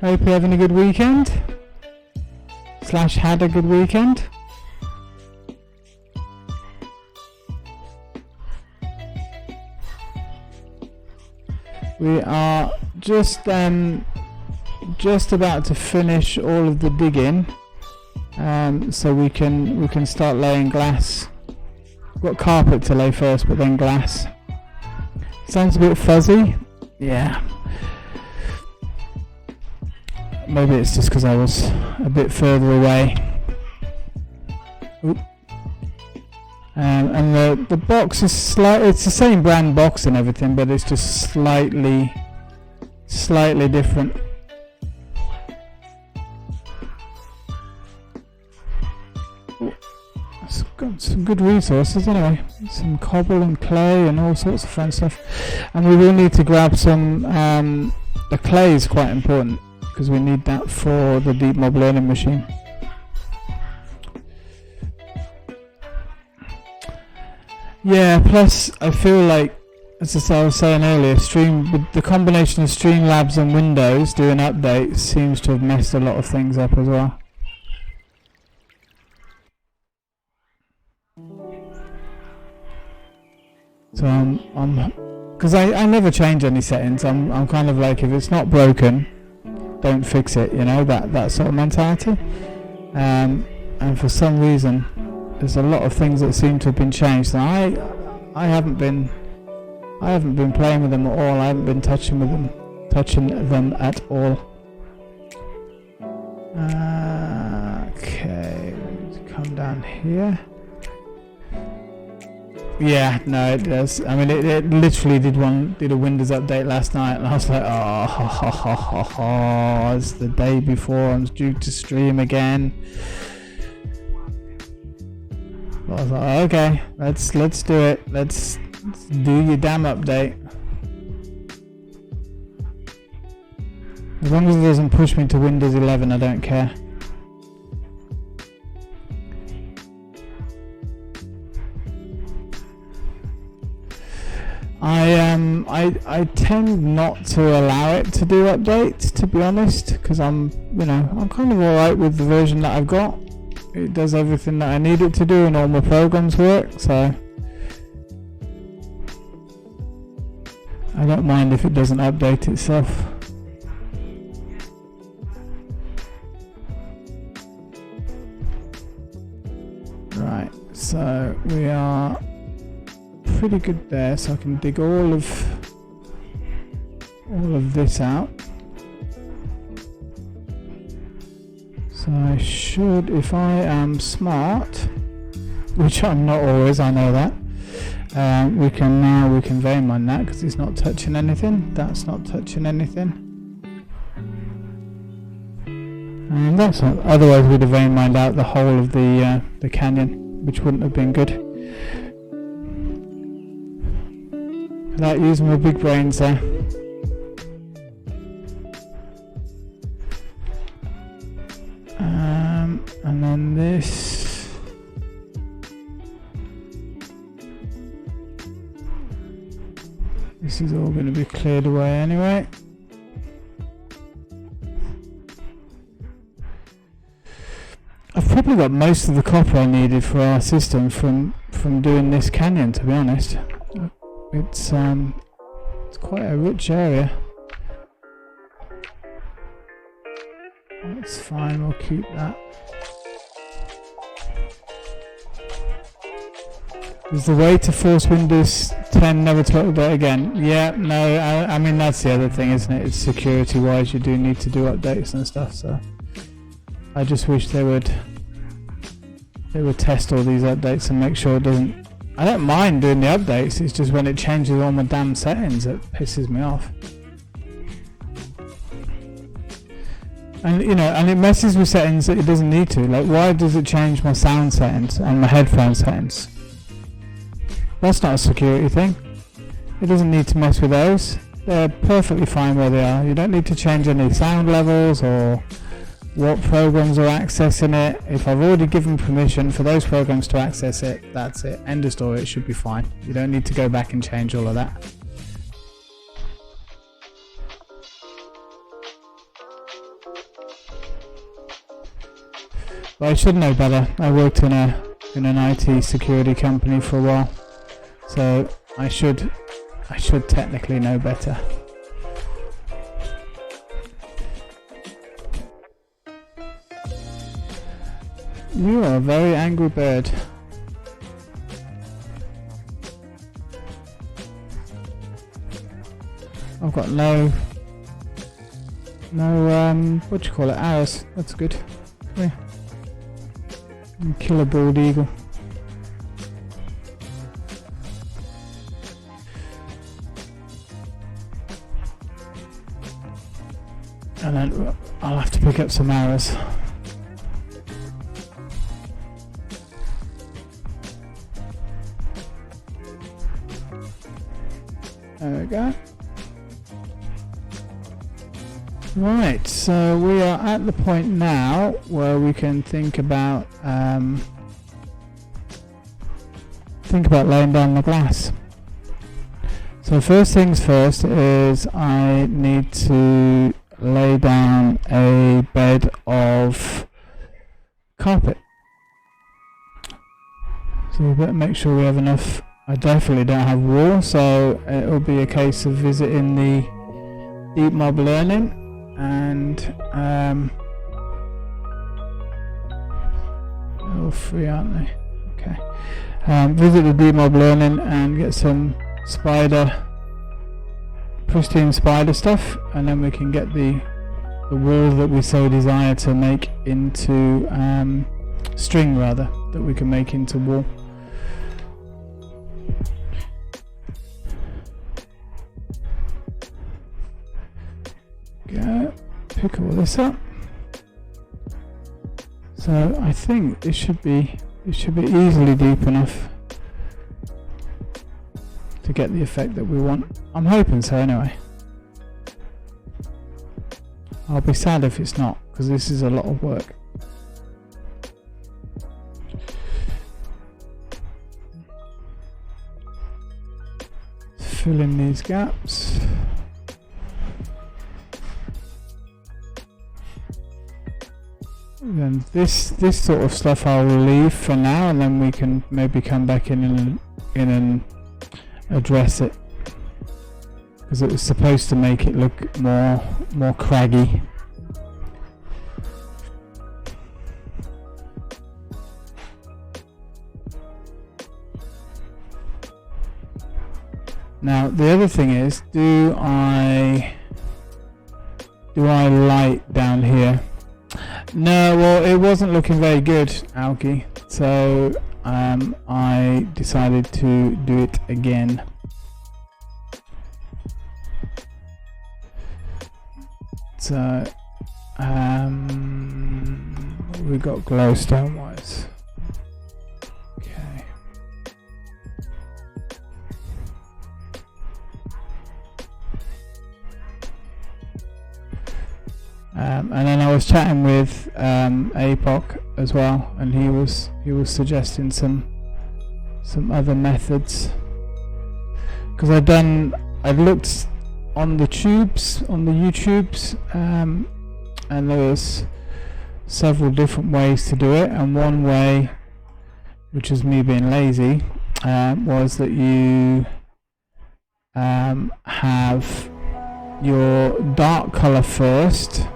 Hope you're having a good weekend. / had a good weekend. We are just about to finish all of the digging, so we can start laying glass. We've got carpet to lay first, but then glass. Sounds a bit fuzzy. Yeah. Maybe it's just because I was a bit further away. Oop. And the box is it's the same brand box and everything, but it's just slightly different. It's got some good resources anyway. Some cobble and clay and all sorts of fun stuff. And we will need to grab some, the clay is quite important because we need that for the deep mob learning machine. Yeah, plus I feel like, as I was saying earlier, with the combination of Streamlabs and Windows doing updates seems to have messed a lot of things up as well. So because I never change any settings. I'm kind of like, if it's not broken, don't fix it. You know, that sort of mentality. And for some reason, there's a lot of things that seem to have been changed. And I haven't been playing with them at all. I haven't been touching them at all. Okay, come down here. Yeah, no, it does. I mean, it literally did a Windows update last night, and I was like, oh, it's the day before I'm due to stream again. But I was like, okay, let's do it. Let's do your damn update. As long as it doesn't push me to Windows 11, I don't care. I tend not to allow it to do updates, to be honest, because I'm kind of alright with the version that I've got. It does everything that I need it to do and all my programs work, so I don't mind if it doesn't update itself. Right, so we are pretty good there, so I can dig all of this out. So I should, if I am smart, which I'm not always, I know that, we can vein mine that because it's not touching anything. That's not touching anything. And that's not, otherwise we'd have vein mined out the whole of the canyon, which wouldn't have been good. Without using my big brains there. And then this. This is all going to be cleared away anyway. I've probably got most of the copper I needed for our system from doing this canyon, to be honest. It's quite a rich area. That's fine, we'll keep that. There's a way to force Windows 10 never to update again. Yeah, no, I mean that's the other thing, isn't it? It's security wise, you do need to do updates and stuff, so I just wish they would test all these updates and make sure it doesn't. I don't mind doing the updates, it's just when it changes all my damn settings that pisses me off. And you know, and it messes with settings that it doesn't need to. Like, why does it change my sound settings and my headphone settings? That's not a security thing. It doesn't need to mess with those. They're perfectly fine where they are. You don't need to change any sound levels or what programs are accessing it. If I've already given permission for those programs to access it, that's it. End of story. It should be fine. You don't need to go back and change all of that. But I should know better. I worked in an IT security company for a while, so I should technically know better. You are a very angry bird. I've got no what do you call it, arrows. That's good. Come here. Kill a bald eagle. And then I'll have to pick up some arrows. There we go. Right, so we are at the point now where we can think about laying down the glass. So first things first is I need to lay down a bed of carpet. So we better make sure we have enough. I definitely don't have wool, so it'll be a case of visiting the DML Learning and all free, aren't they? Okay. Visit the DML Learning and get some pristine spider stuff, and then we can get the wool that we so desire to make into string, rather, that we can make into wool. Go, pick all this up. So I think it should be easily deep enough to get the effect that we want. I'm hoping so anyway. I'll be sad if it's not, because this is a lot of work. Fill in these gaps. And this sort of stuff I'll leave for now, and then we can maybe come back in and address it, because it was supposed to make it look more craggy. Now the other thing is, do I light down here? No, well, it wasn't looking very good, Alki, so I decided to do it again. So we got glowstone wise. Okay. And then I was chatting with APOC as well, and he was suggesting some other methods, because I'd looked on the YouTubes, and there was several different ways to do it, and one way, which is me being lazy, was that you have your dark color first.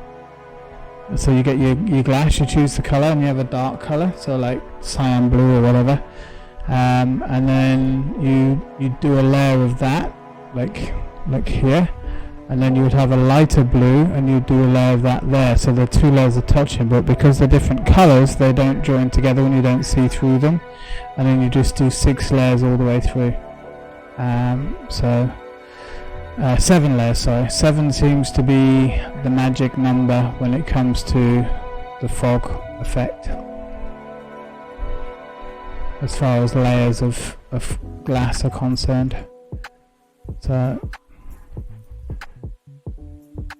So you get your glass, you choose the color, and you have a dark color, so like cyan blue or whatever, and then you do a layer of that, like here, and then you would have a lighter blue, and you do a layer of that there. So the two layers are touching, but because they're different colors, they don't join together when you don't see through them. And then you just do 6 layers all the way through. 7 layers, sorry. 7 seems to be the magic number when it comes to the fog effect, as far as layers of glass are concerned. So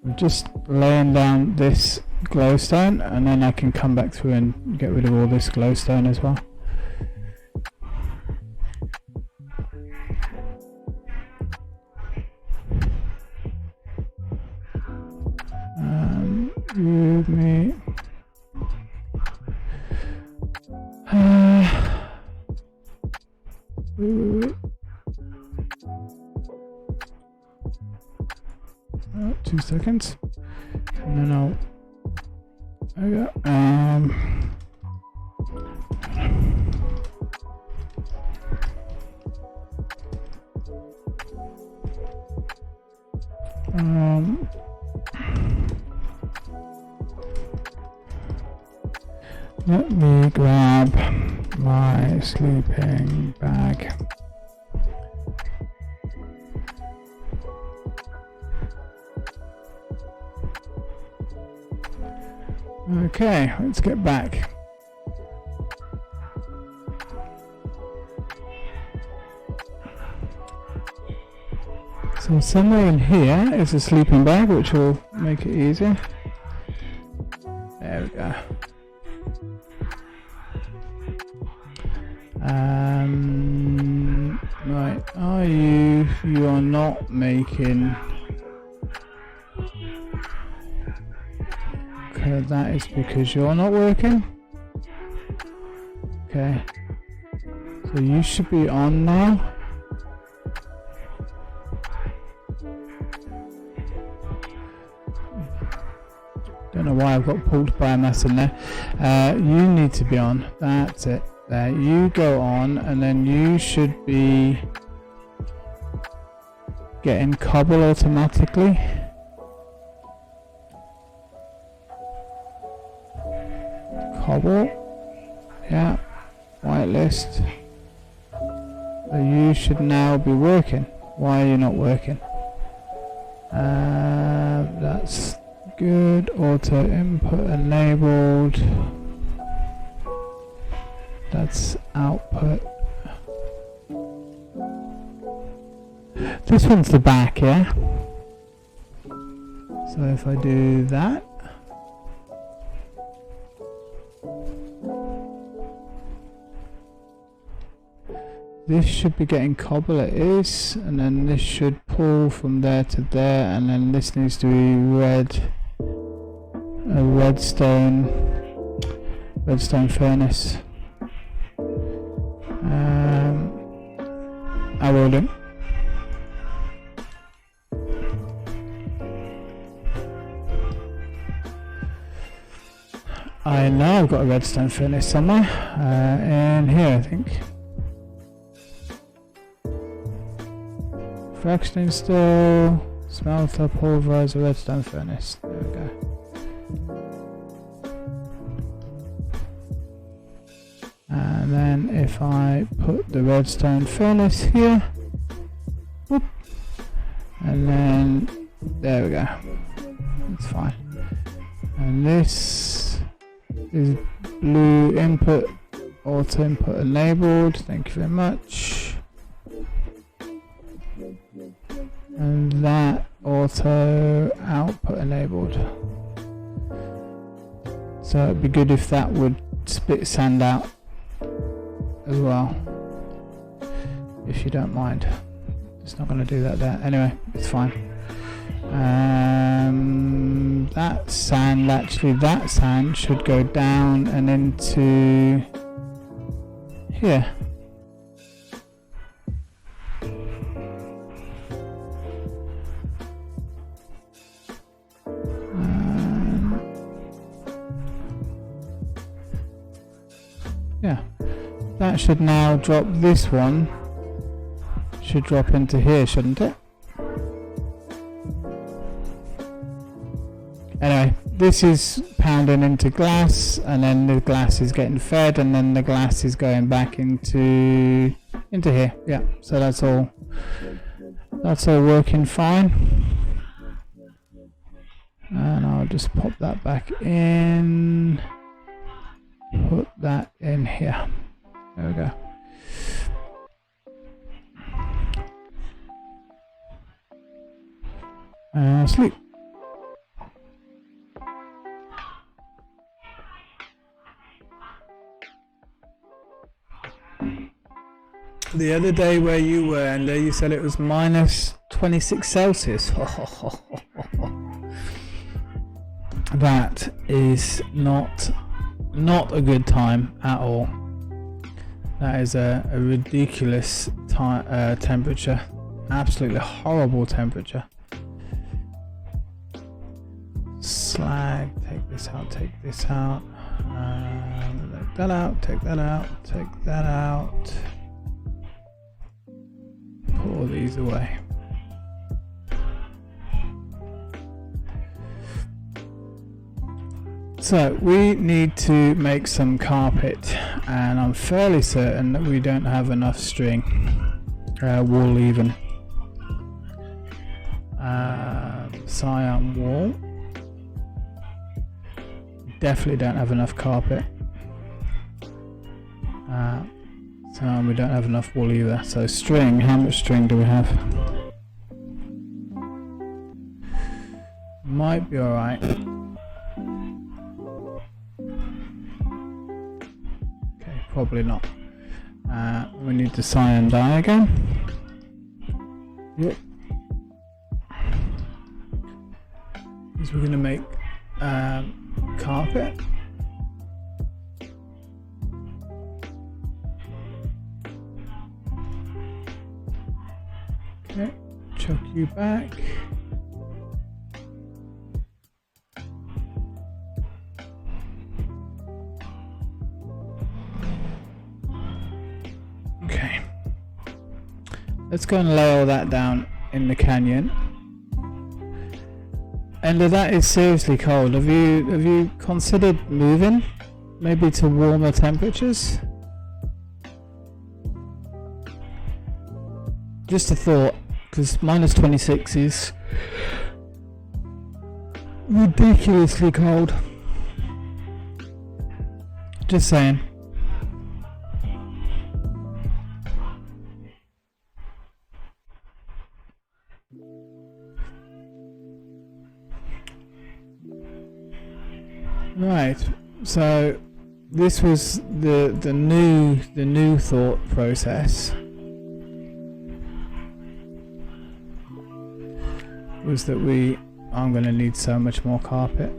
I'm just laying down this glowstone, and then I can come back through and get rid of all this glowstone as well. Give me wait. 2 seconds, and then I'll there we go. Let me grab my sleeping bag. Okay, let's get back. So somewhere in here is a sleeping bag, which will make it easier. There we go. Right, you are not making, okay, that is because you're not working. Okay, so you should be on now. Don't know why I've got pulled biomass in there. You need to be on, that's it. There, you go on, and then you should be getting cobble automatically. Cobble, yeah, whitelist. So you should now be working. Why are you not working? That's good. Auto input enabled. That's output. This one's the back, yeah? So if I do that, this should be getting cobble, it is, and then this should pull from there to there, and then this needs to be red, a redstone furnace. I will do. I know I've got a redstone furnace somewhere, in here I think. Fractioning still, smelter, pulverizer, redstone furnace. There we go. And then if I put the redstone furnace here, whoop, and then there we go. That's fine. And this is blue input, auto input enabled. Thank you very much. And that auto output enabled. So it'd be good if that would spit sand out as well, if you don't mind. It's not going to do that there. Anyway, it's fine. That sand, actually that sand should go down and into here. Yeah, that should now drop this one. Should drop into here, shouldn't it? Anyway, this is pounding into glass, and then the glass is getting fed, and then the glass is going back into here. Yeah, so that's all working fine. And I'll just pop that back in. Put that in here. There we go. Sleep. The other day where you were, and you said it was minus 26 Celsius. That is not a good time at all. That is a ridiculous temperature. Absolutely horrible temperature. Slag, take this out, take this out. Take that out, take that out, take that out. Put all these away. So we need to make some carpet, and I'm fairly certain that we don't have enough string, wool even. Cyan wool. Definitely don't have enough carpet. So we don't have enough wool either. So string, how much string do we have? Might be alright. Okay, probably not. We need the cyan dye again. Yep. Because we're going to make carpet. Okay, chuck you back. Okay, let's go and lay all that down in the canyon. And that is seriously cold. Have you considered moving, maybe to warmer temperatures? Just a thought, because minus 26 is ridiculously cold. Just saying. Right, so this was the new thought process, was that I'm going to need so much more carpet.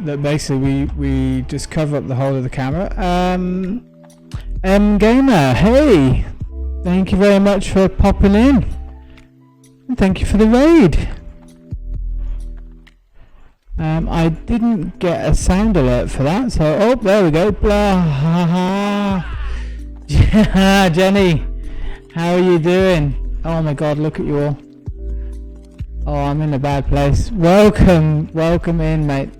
That basically we just cover up the whole of the camera. Gamer, hey! Thank you very much for popping in. And thank you for the raid. I didn't get a sound alert for that, so oh, there we go. Blah, ha, ha. Yeah, Jenny, how are you doing? Oh my God, look at you all. Oh, I'm in a bad place. Welcome in, mate.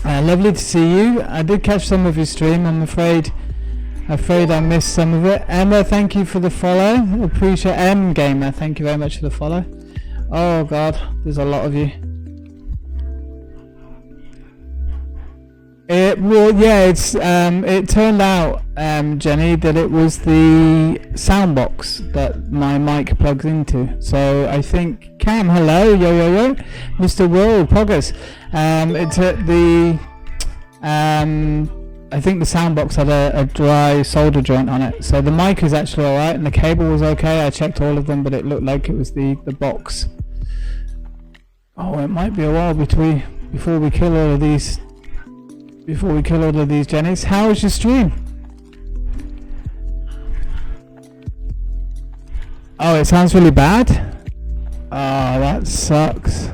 Lovely to see you. I did catch some of your stream. I'm afraid I missed some of it. Emma, thank you for the follow. Appreciate Gamer, thank you very much for the follow. Oh God, there's a lot of you. It turned out, Jenny, that it was the sound box that my mic plugs into. So I think Cam, hello, yo, Mr. World Progress. I think the sound box had a dry solder joint on it, so the mic is actually alright, and the cable was okay. I checked all of them, but it looked like it was the box. Oh, it might be a while before we kill all of these. Before we kill all of these Jennies. How was your stream? Oh, it sounds really bad. Oh, that sucks.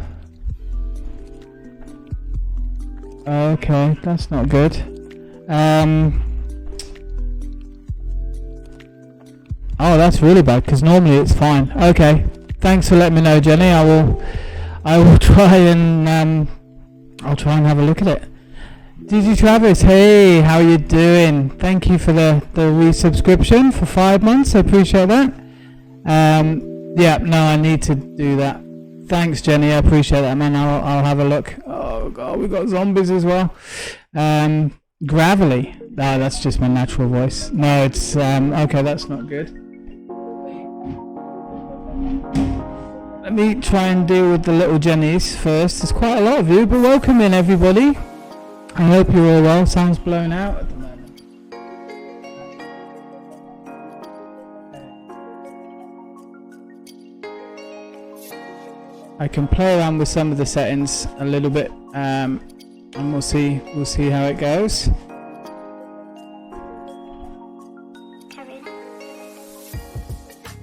Okay, that's not good. Oh, that's really bad because normally it's fine. Okay, thanks for letting me know, Jenny. I will try and have a look at it. Digi Travis, hey, how you doing? Thank you for the resubscription for 5 months. I appreciate that. Yeah, no, I need to do that. Thanks, Jenny. I appreciate that, man. I'll have a look. Oh god, we got zombies as well. Gravelly. No, that's just my natural voice. No, it's okay. That's not good. Let me try and deal with the little Jennies first. There's quite a lot of you, but welcome in, everybody. I hope you're all well. Sounds blown out at the moment. I can play around with some of the settings a little bit, and we'll see how it goes.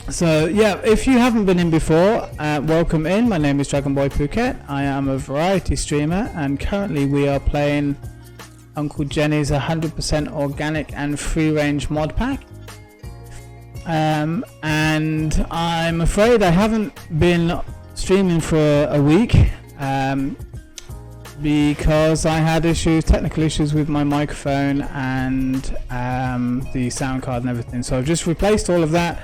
So yeah, if you haven't been in before, welcome in. My name is Dragon Boy Phuket. I am a variety streamer, and currently we are playing Uncle Jenny's 100% organic and free range mod pack. And I'm afraid I haven't been streaming for a week because I had technical issues with my microphone and the sound card and everything. So I've just replaced all of that.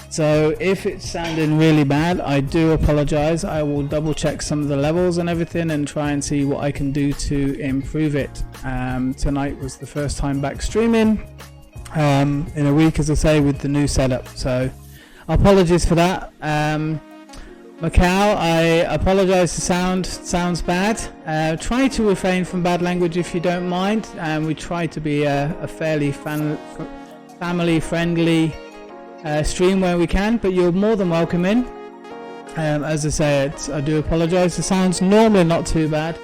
So if it's sounding really bad, I do apologize. I will double check some of the levels and everything and try and see what I can do to improve it. Tonight was the first time back streaming in a week, as I say, with the new setup. So apologies for that. Macau, I apologize. The sounds bad. Try to refrain from bad language if you don't mind. We try to be a fairly family friendly stream where we can, but you're more than welcome in. As I say, I do apologize. The sound's normally not too bad,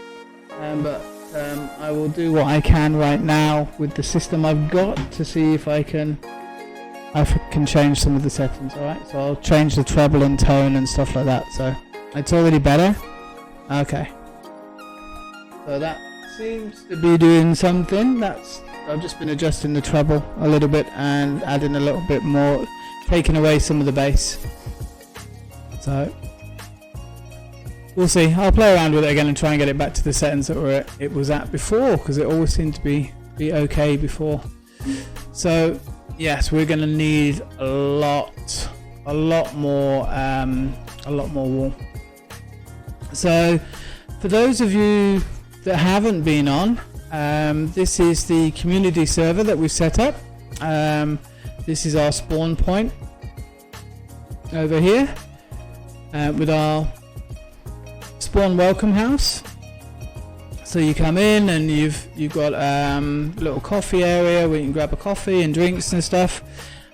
but I will do what I can right now with the system I've got to see if I can change some of the settings. Alright, so I'll change the treble and tone and stuff like that. So it's already better. Okay, so that seems to be doing something. I've just been adjusting the treble a little bit and adding a little bit more, taking away some of the bass. So we'll see. I'll play around with it again and try and get it back to the settings that it was at before, because it always seemed to be okay before. So yes, we're going to need a lot more wool. So for those of you that haven't been on, this is the community server that we've set up. This is our spawn point over here with our spawn welcome house. So you come in and you've got a little coffee area where you can grab a coffee and drinks and stuff,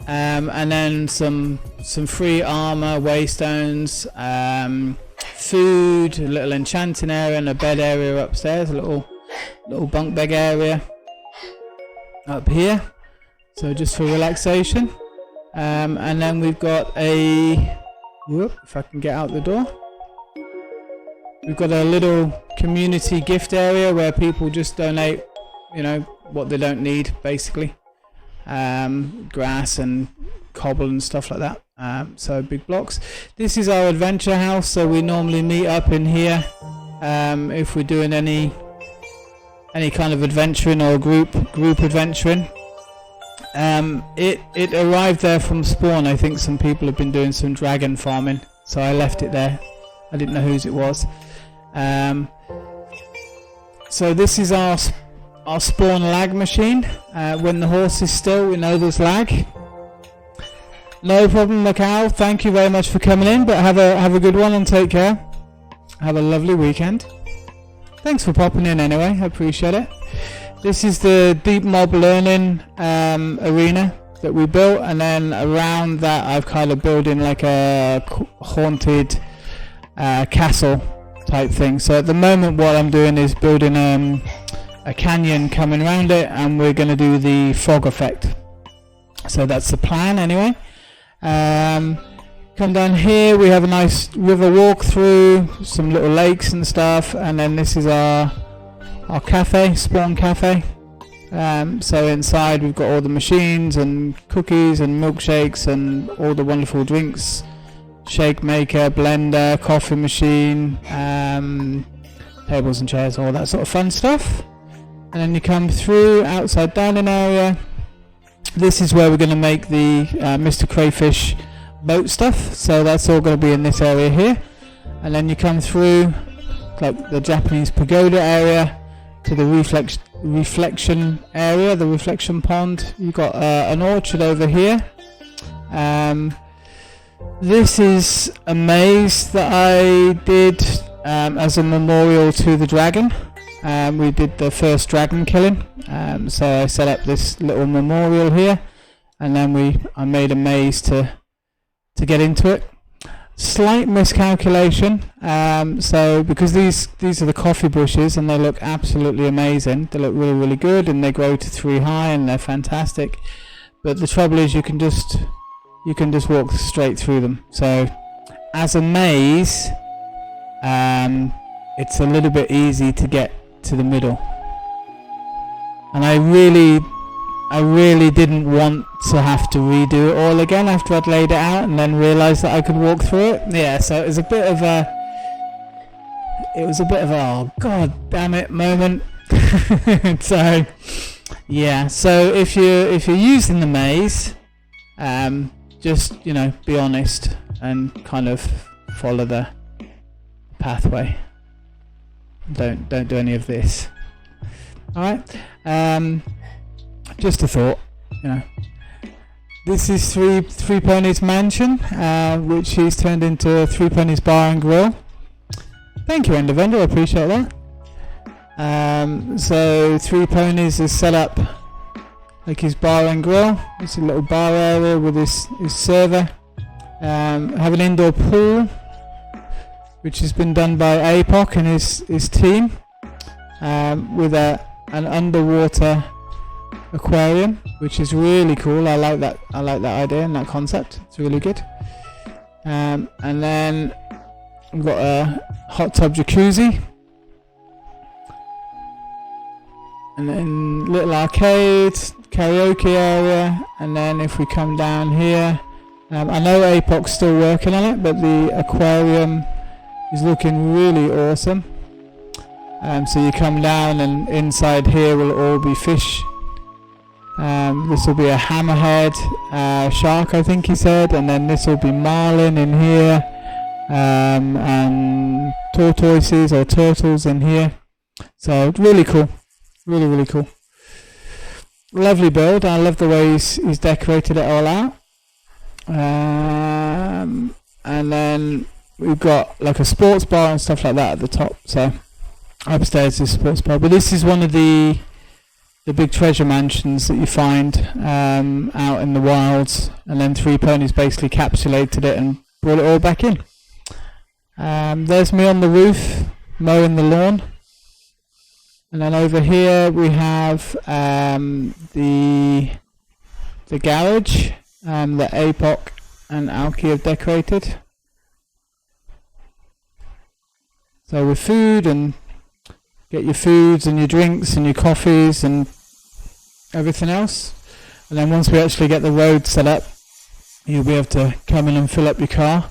and then some free armor, waystones, food, a little enchanting area, and a bed area upstairs, a little bunk bed area up here, so just for relaxation. And then we've got if I can get out the door, we've got a little community gift area where people just donate, what they don't need, basically, grass and cobble and stuff like that. So big blocks. This is our adventure house, so we normally meet up in here if we're doing any kind of adventuring or group adventuring. It arrived there from spawn. I think some people have been doing some dragon farming, so I left it there. I didn't know whose it was. So this is our spawn lag machine. When the horse is still, we know there's lag. No problem, Macau. Thank you very much for coming in, but have a good one and take care. Have a lovely weekend. Thanks for popping in anyway. I appreciate it. This is the Deep Mob Learning arena that we built, and then around that I've kind of built in like a haunted castle type thing. So at the moment what I'm doing is building a canyon coming around it, and we're going to do the fog effect. So that's the plan anyway. Come down here, we have a nice river walk through, some little lakes and stuff, and then this is our cafe, Spawn Cafe. So inside we've got all the machines and cookies and milkshakes and all the wonderful drinks, shake maker, blender, coffee machine, tables and chairs, all that sort of fun stuff. And then you come through outside dining area. This is where we're going to make the Mr. Crayfish boat stuff, so that's all going to be in this area here. And then you come through like the Japanese pagoda area to the reflection area, the reflection pond. You've got an orchard over here. This is a maze that I did as a memorial to the dragon. We did the first dragon killing, so I set up this little memorial here, and then I made a maze to get into it. Slight miscalculation, so because these are the coffee bushes and they look absolutely amazing, they look really good, and they grow to 3 high and they're fantastic, but the trouble is you can just walk straight through them. So as a maze, it's a little bit easy to get to the middle, and I really didn't want to have to redo it all again after I'd laid it out and then realised that I could walk through it. Yeah, so it was a bit of a oh god damn it moment. So yeah, so if you're using the maze, just be honest and kind of follow the pathway. Don't do any of this. All right. Just a thought. This is Three Ponies Mansion, which he's turned into a Three Ponies Bar and Grill. Thank you, Ender Vendor. I appreciate that. So Three Ponies is set up like his bar and grill. It's a little bar area with his server. Have an indoor pool, which has been done by APOC and his team, with an underwater aquarium, which is really cool. I like that idea and that concept. It's really good. And then we've got a hot tub jacuzzi, and then little arcade, karaoke area. And then if we come down here, I know APOC's still working on it, but the aquarium is looking really awesome. So you come down, and inside here will all be fish. This will be a hammerhead shark, I think he said, and then this will be marlin in here, and tortoises or turtles in here. So really cool, really cool. Lovely build. I love the way he's decorated it all out. And then we've got like a sports bar and stuff like that at the top. So upstairs is a sports bar, but this is one of the big treasure mansions that you find out in the wilds, and then Three Ponies basically capsulated it and brought it all back in. There's me on the roof mowing the lawn, and then over here we have the garage that APOC and Alki have decorated. So with food, and get your foods and your drinks and your coffees and everything else. And then once we actually get the road set up, you'll be able to come in and fill up your car.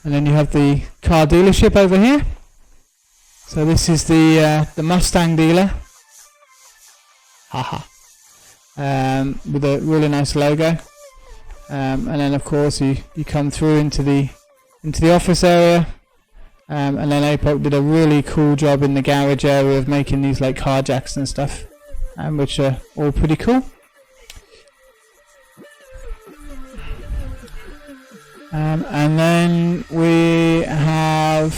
And then you have the car dealership over here. So this is the Mustang dealer. Haha. With a really nice logo. And then of course you come through into the office area. And then APOC did a really cool job in the garage area of making these like car jacks and stuff, which are all pretty cool. And then we have,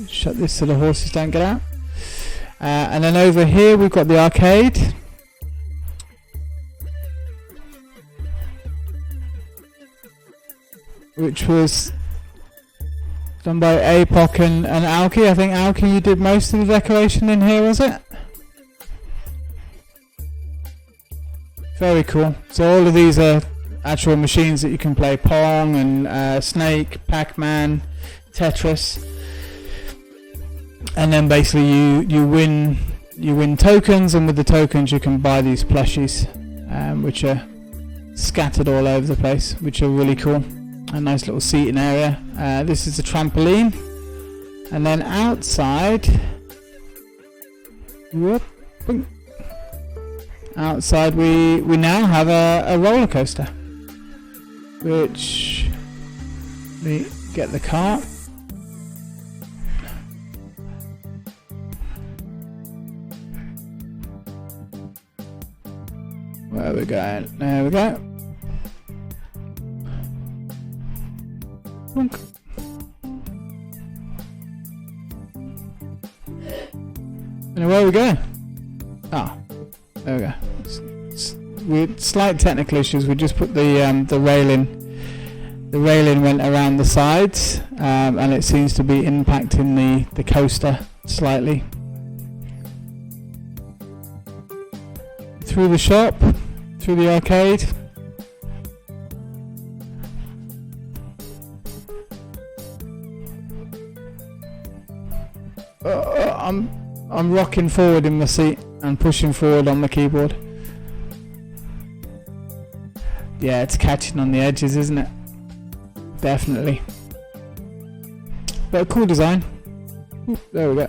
shut this so the horses don't get out. And then over here we've got the arcade. Which was done by APOC and Alki. I think Alki, you did most of the decoration in here, was it? Very cool. So all of these are actual machines that you can play Pong and Snake, Pac-Man, Tetris, and then basically you win tokens, and with the tokens you can buy these plushies, which are scattered all over the place, which are really cool. A nice little seating area. This is a trampoline, and then outside, outside we now have a roller coaster, which, let me get the cart. Where are we going? There we go. Bonk. And where are we going? Ah, there we go. With slight technical issues, we just put the railing. The railing went around the sides, and it seems to be impacting the coaster slightly. Through the shop, through the arcade. I'm rocking forward in my seat and pushing forward on the keyboard. Yeah, it's catching on the edges, isn't it? Definitely. But a cool design. Ooh, there we go.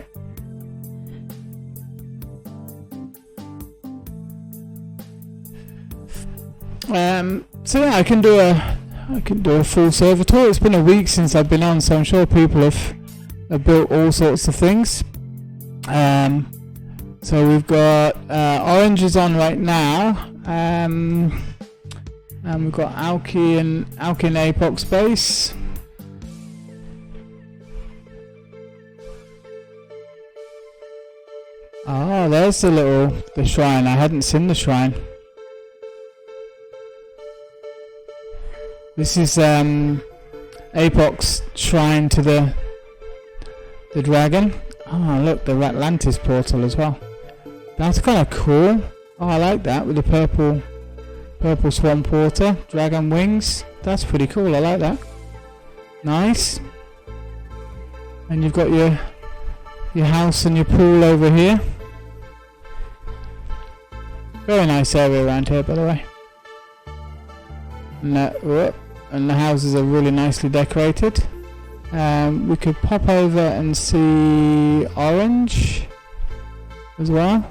So yeah, I can do a full server tour. It's been a week since I've been on, so I'm sure people have built all sorts of things. So we've got Orange is on right now, and we've got Alki and Apox base. Oh, there's the shrine. I hadn't seen the shrine. This is Apox shrine to the dragon. Oh, look, the Atlantis portal as well. That's kind of cool. Oh, I like that with the purple swamp water, dragon wings. That's pretty cool. I like that. Nice. And you've got your house and your pool over here. Very nice area around here, by the way. And the houses are really nicely decorated. We could pop over and see Orange as well.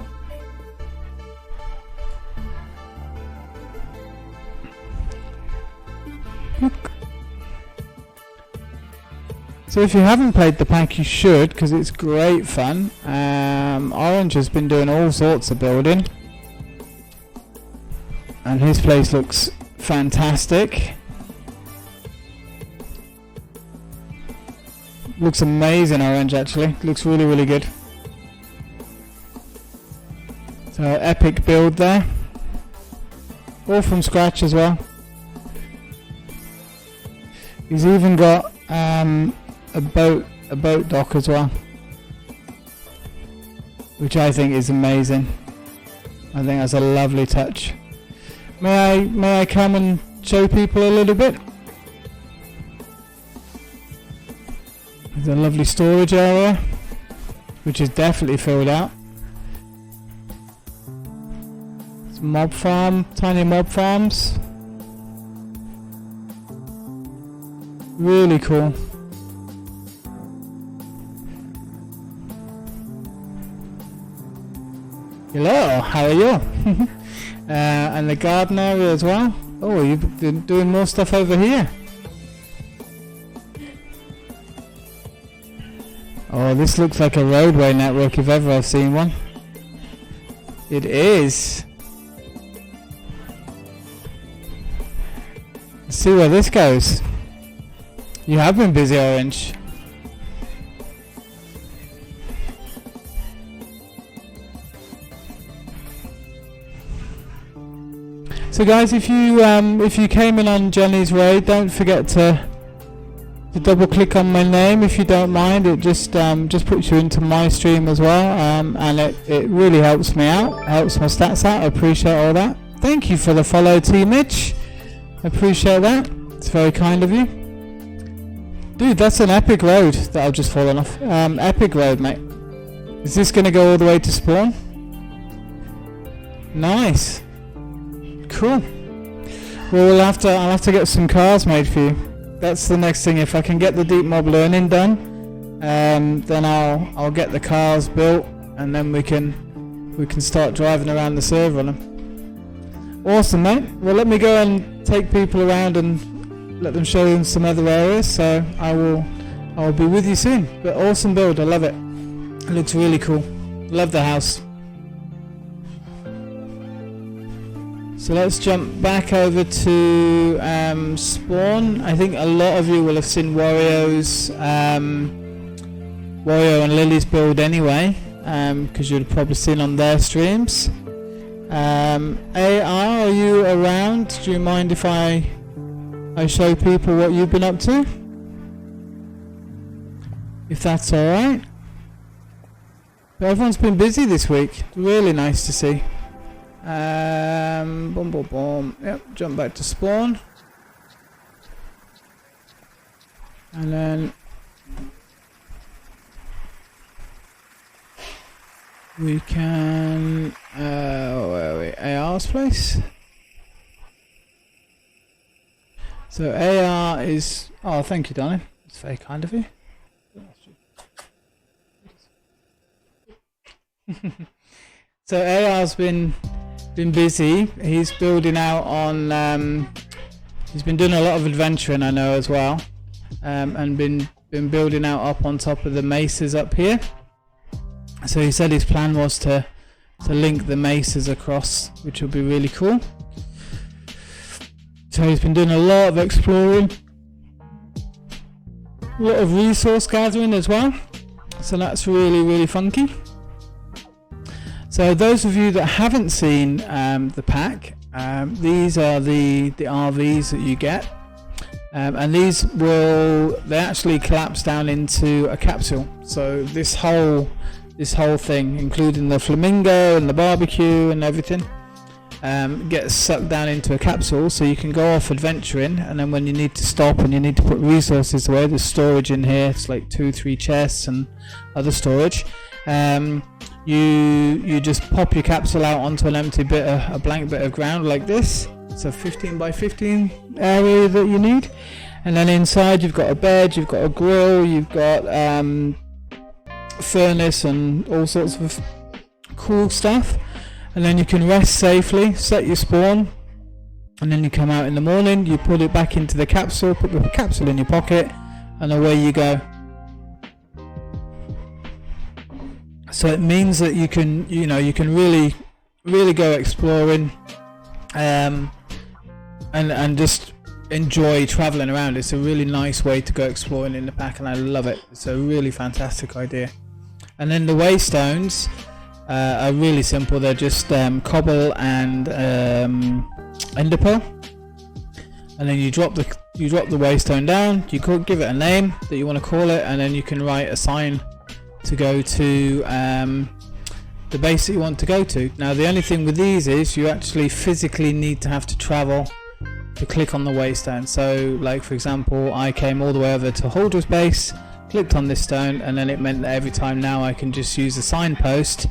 Look. So if you haven't played the pack, you should, because it's great fun. Orange has been doing all sorts of building, and his place looks fantastic. Looks amazing, Orange, actually. Looks really, really good. So epic build there. All from scratch as well. He's even got a boat dock as well, which I think is amazing. I think that's a lovely touch. May I come and show people a little bit? There's a lovely storage area, which is definitely filled out. It's a mob farm, tiny mob farms. Really cool. Hello, how are you? And the garden area as well. Oh, you've been doing more stuff over here. Oh, this looks like a roadway network if ever I've seen one. It is. Let's see where this goes. You have been busy, Orange. So guys, if you came in on Johnny's raid, don't forget to double click on my name if you don't mind. It just puts you into my stream as well, and it really helps me out, helps my stats out. I appreciate all that. Thank you for the follow, T Mitch. I appreciate that. It's very kind of you. Dude, that's an epic road that I've just fallen off. Epic road, mate. Is this going to go all the way to spawn? Nice. Cool. Well, I'll have to get some cars made for you. That's the next thing. If I can get the deep mob learning done, then I'll get the cars built, and then we can start driving around the server on them. Awesome, mate. Well, let me go and take people around and let them show them some other areas. So I will be with you soon. But awesome build. I love it. It looks really cool. Love the house. So let's jump back over to spawn. I think a lot of you will have seen Wario and Lily's build anyway, because you'd have probably seen on their streams. AR, are you around? Do you mind if I show people what you've been up to? If that's alright. But everyone's been busy this week. Really nice to see. Boom, boom, boom. Yep, jump back to spawn. And then we can where are we? AR's place. So AR is, oh, thank you, darling. It's very kind of you. So AR's been busy. He's building out on he's been doing a lot of adventuring, I know, as well, and been building out up on top of the mesas up here. So he said his plan was to link the mesas across, which would be really cool. So he's been doing a lot of exploring, a lot of resource gathering as well, so that's really funky. So those of you that haven't seen the pack, these are the RVs that you get, and they actually collapse down into a capsule. So this whole thing, including the flamingo and the barbecue and everything, gets sucked down into a capsule, so you can go off adventuring, and then when you need to stop and you need to put resources away, there's storage in here. It's like 2-3 chests and other storage. You just pop your capsule out onto an empty a blank bit of ground like this. It's a 15 by 15 area that you need, and then inside you've got a bed, you've got a grill, you've got furnace and all sorts of cool stuff, and then you can rest safely, set your spawn, and then you come out in the morning, you put it back into the capsule, put the capsule in your pocket, and away you go. So it means that you can really go exploring, and just enjoy traveling around. It's a really nice way to go exploring in the pack, and I love it. It's a really fantastic idea. And then the waystones are really simple. They're just cobble and ender pearl, and then you drop the waystone down. You could give it a name that you want to call it, and then you can write a sign to go to the base that you want to go to. Now the only thing with these is you actually physically need to have to travel to click on the waystone. So like for example, I came all the way over to Holdra's base, clicked on this stone, and then it meant that every time now I can just use a signpost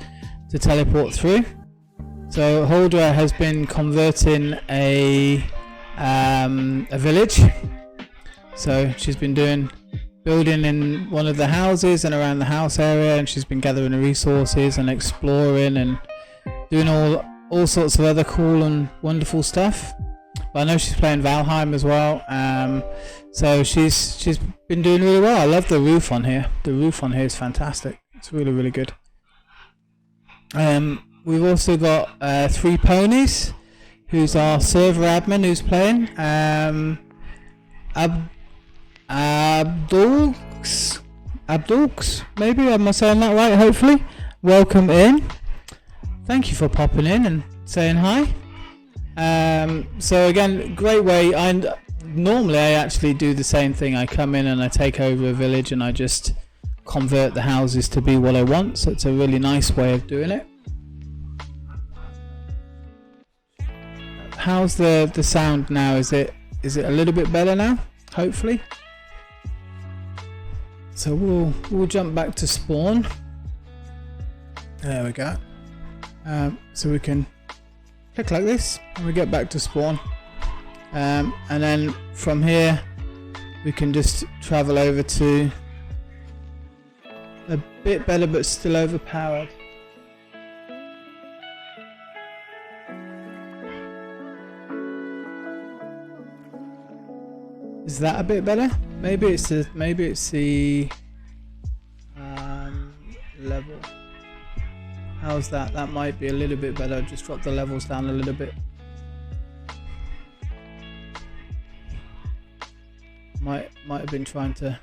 to teleport through. So Holdra has been converting a village. So she's been building in one of the houses and around the house area, and she's been gathering the resources and exploring and doing all sorts of other cool and wonderful stuff. But I know she's playing Valheim as well, so she's been doing really well. I love the roof on here. The roof on here is fantastic. It's really good. We've also got 3 ponies, who's our server admin who's playing. Abdulks, maybe I'm saying that right, hopefully. Welcome in. Thank you for popping in and saying hi. So again, great way. Normally I actually do the same thing. I come in and I take over a village and I just convert the houses to be what I want. So it's a really nice way of doing it. How's the sound now? Is it is it a little bit better now? Hopefully. So we'll jump back to spawn. There we go. So we can click like this and we get back to spawn. And then from here we can just travel over to a bit better but still overpowered. Is that a bit better? Maybe it's the level. How's that? That might be a little bit better. Just drop the levels down a little bit. Might have been trying to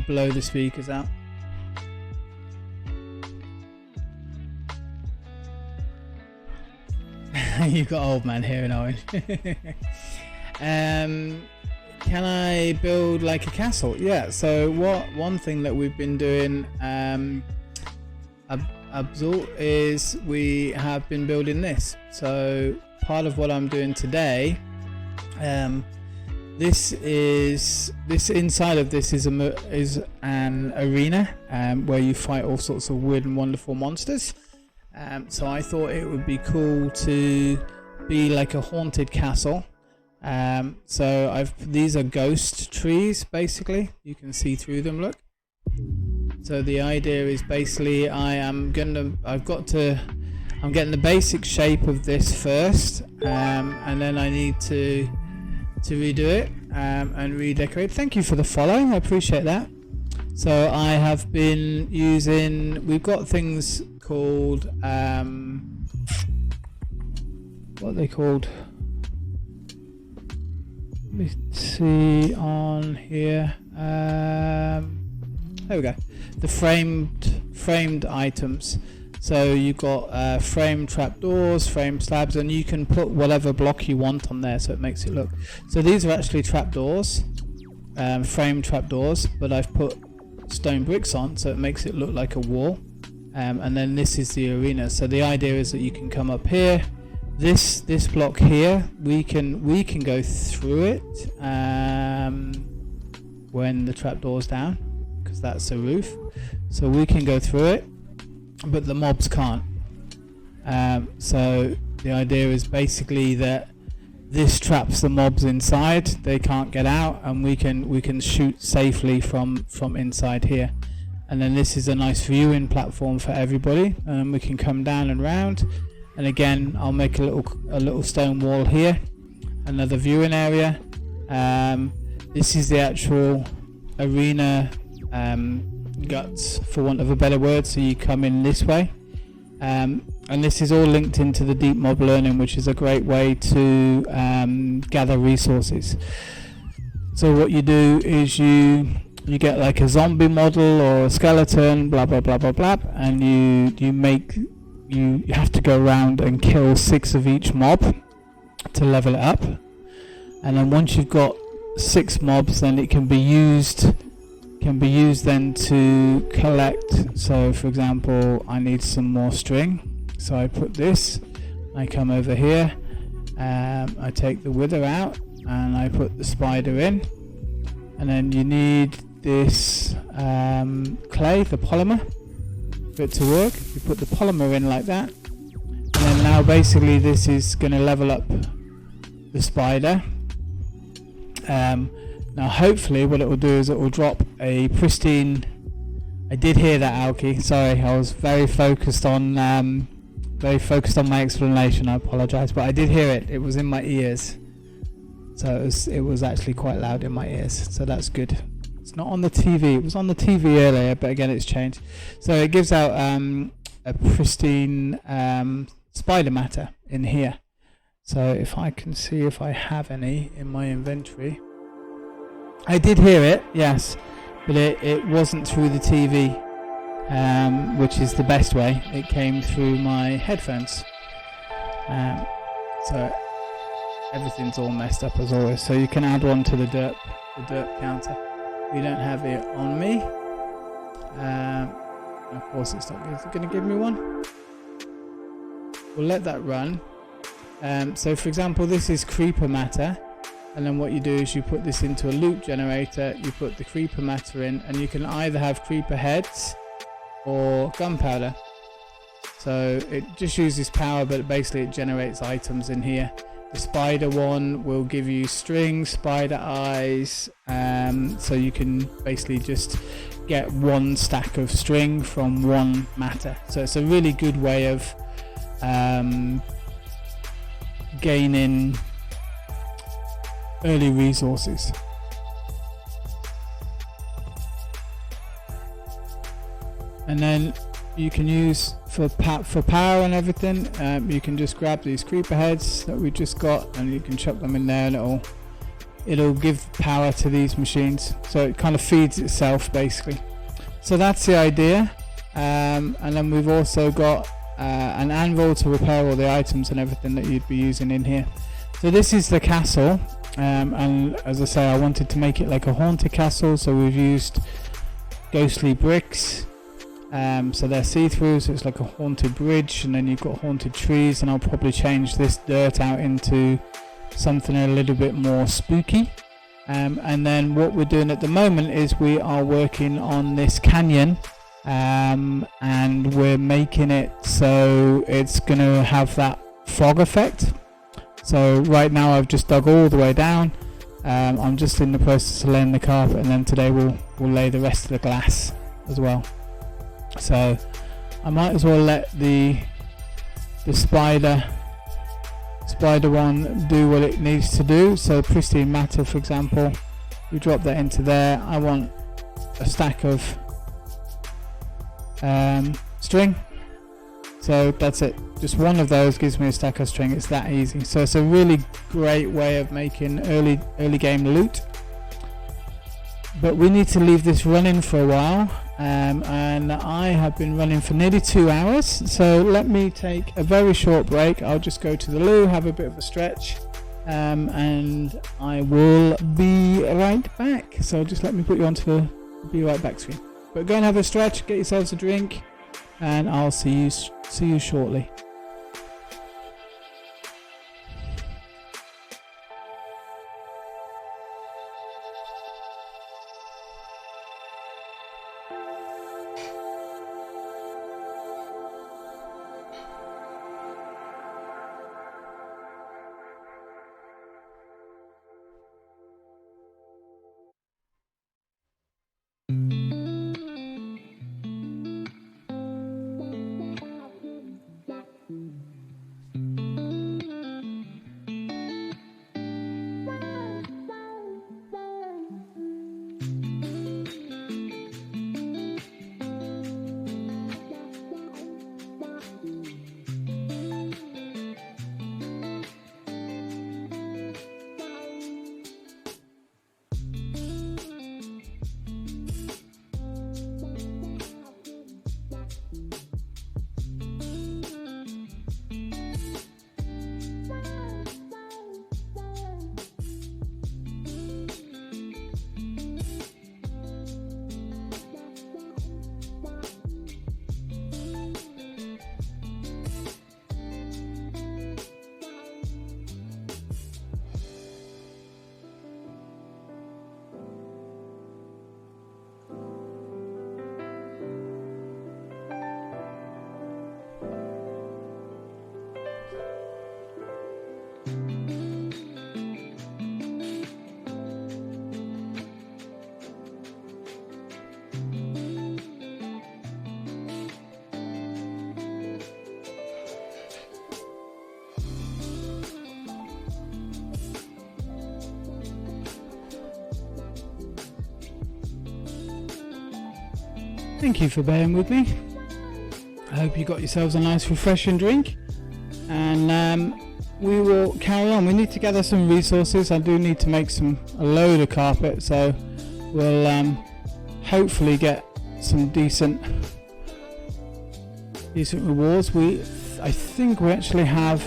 blow the speakers out. You've got old man hearing orange. Can I build like a castle? Yeah, so one thing that we've been doing, Abzul, is we have been building this. So part of what I'm doing today, this inside of this is an arena where you fight all sorts of weird and wonderful monsters. So I thought it would be cool to be like a haunted castle. So these are ghost trees, basically. You can see through them, look. So the idea is basically I'm getting the basic shape of this first, and then I need to redo it and redecorate. Thank you for the follow, I appreciate that. So I have been using, we've got things called what are they called? Let me see on here. There we go. The framed items. So you've got framed trapdoors, framed slabs, and you can put whatever block you want on there, so it makes it look. So these are actually trapdoors, framed trapdoors, but I've put stone bricks on, so it makes it look like a wall. And then this is the arena. So the idea is that you can come up here. This block here, we can go through it when the trapdoor's down, because that's the roof. So we can go through it, but the mobs can't. So the idea is basically that this traps the mobs inside. They can't get out, and we can shoot safely from inside here. And then this is a nice viewing platform for everybody, and we can come down and round. And again, I'll make a little stone wall here, another viewing area. This is the actual arena guts, for want of a better word. So you come in this way, and this is all linked into the deep mob learning, which is a great way to gather resources. So what you do is you get like a zombie model or a skeleton, blah blah blah blah blah, and you have to go around and kill 6 of each mob to level it up. And then once you've got 6 mobs, then it can be used then to collect. So for example, I need some more string, so I put this, I come over here, I take the wither out and I put the spider in, and then you need this clay, the polymer, for it to work. You put the polymer in like that, and then now basically this is going to level up the spider. Now hopefully what it will do is it will drop a pristine, I did hear that, Alki, sorry, I was very focused on my explanation, I apologise, but I did hear it, it was in my ears, so it was actually quite loud in my ears, so that's good. It's not on the TV, it was on the TV earlier, but again it's changed. So it gives out a pristine spider matter in here. So if I can see if I have any in my inventory. I did hear it, yes, but it wasn't through the TV, which is the best way. It came through my headphones. So everything's all messed up as always. So you can add one to the dirt counter. We don't have it on me. Of course it's not going to give me one. We'll let that run. So for example, this is creeper matter. and then what you do is you put this into a loop generator, you put the creeper matter in, and you can either have creeper heads or gunpowder. So it just uses power, but basically it generates items in here. The spider one will give you string, spider eyes, so you can basically just get one stack of string from one matter. So it's a really good way of gaining early resources. And then you can use for power and everything, you can just grab these creeper heads that we just got and you can chuck them in there, and it'll give power to these machines, so it kind of feeds itself basically. So that's the idea. And then we've also got an anvil to repair all the items and everything that you'd be using in here. So this is the castle, and as I say, I wanted to make it like a haunted castle, so we've used ghostly bricks. So they're see-through, so it's like a haunted bridge, and then you've got haunted trees, and I'll probably change this dirt out into something a little bit more spooky. And then what we're doing at the moment is we are working on this canyon, and we're making it so it's going to have that fog effect. So right now I've just dug all the way down. I'm just in the process of laying the carpet, and then today we'll lay the rest of the glass as well. So I might as well let the spider one do what it needs to do. So pristine matter, for example, we drop that into there. I want a stack of string, so that's it. Just one of those gives me a stack of string. It's that easy. So it's a really great way of making early game loot, but we need to leave this running for a while. And I have been running for nearly 2 hours, so let me take a very short break. I'll just go to the loo, have a bit of a stretch, and I will be right back. So just let me put you onto the be right back screen. But go and have a stretch, get yourselves a drink, and I'll see you shortly. Thank you for bearing with me. I hope you got yourselves a nice refreshing drink, and we will carry on. We need to gather some resources. I do need to make a load of carpet, so we'll hopefully get some decent rewards. I think we actually have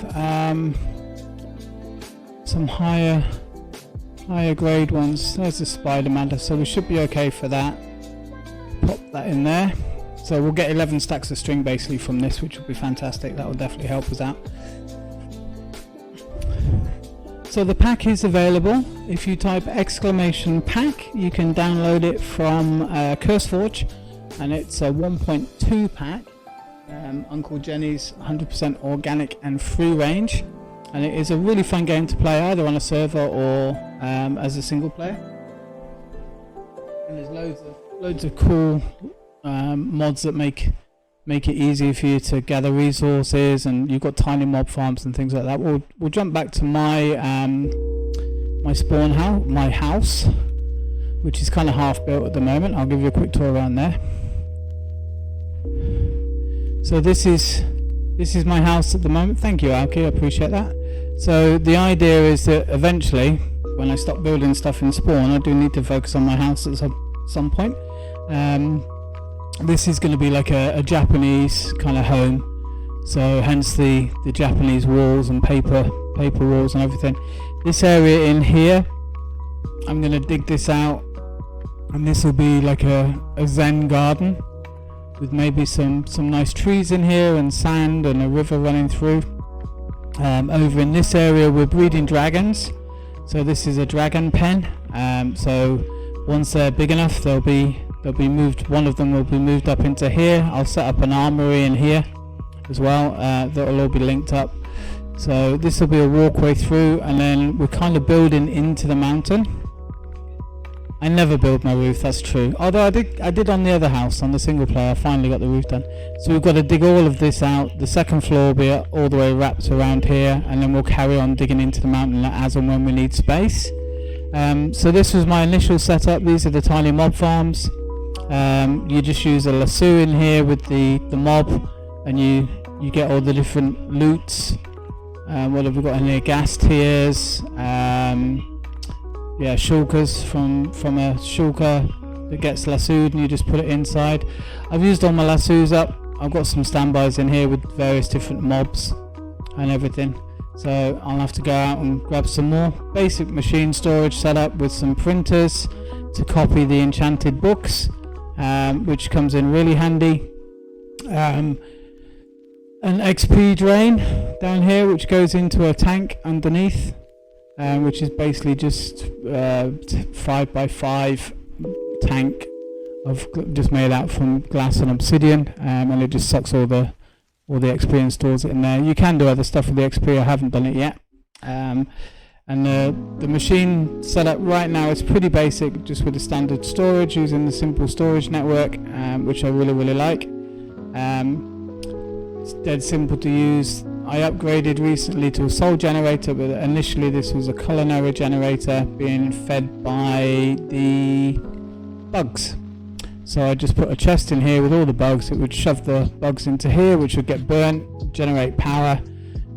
some higher grade ones. There's the spider mantle, so we should be okay for that. Pop that in there. So we'll get 11 stacks of string basically from this, which will be fantastic. That will definitely help us out. So the pack is available. If you type !pack, you can download it from CurseForge, and it's a 1.2 pack. Uncle Jenny's 100% organic and free range, and it is a really fun game to play either on a server or as a single player. And there's loads of cool mods that make it easy for you to gather resources, and you've got tiny mob farms and things like that. We'll jump back to my my spawn house, my house, which is kind of half built at the moment. I'll give you a quick tour around there. So this is my house at the moment. Thank you, Alki, I appreciate that. So the idea is that eventually, when I stop building stuff in spawn, I do need to focus on my house at some point. This is going to be like a Japanese kind of home, so hence the Japanese walls and paper walls and everything. This area in here, I'm going to dig this out, and this will be like a Zen garden with maybe some nice trees in here and sand and a river running through. Over in this area we're breeding dragons, so this is a dragon pen. So once they're big enough, they'll be moved. One of them will be moved up into here. I'll set up an armory in here as well. That'll all be linked up. So this will be a walkway through, and then we're kind of building into the mountain. I never build my roof, that's true. Although I did on the other house, on the single player. I finally got the roof done. So we've got to dig all of this out. The second floor will be all the way wrapped around here, and then we'll carry on digging into the mountain as and when we need space. So this was my initial setup. These are the tiny mob farms. You just use a lasso in here with the mob, and you get all the different loots. What have we got in here? Gas tiers, shulkers from a shulker that gets lassoed, and you just put it inside. I've used all my lassos up. I've got some standbys in here with various different mobs and everything. So I'll have to go out and grab some more basic machine storage setup with some printers to copy the enchanted books, which comes in really handy. An XP drain down here which goes into a tank underneath, which is basically just 5x5 tank just made out from glass and obsidian, and it just sucks all the XP and stores it in there. You can do other stuff with the XP. I haven't done it yet. And the machine setup right now is pretty basic, just with the standard storage, using the simple storage network, which I really like. It's dead simple to use. I upgraded recently to a soul generator, but initially this was a culinary generator being fed by the bugs. So I just put a chest in here with all the bugs. It would shove the bugs into here, which would get burnt, generate power,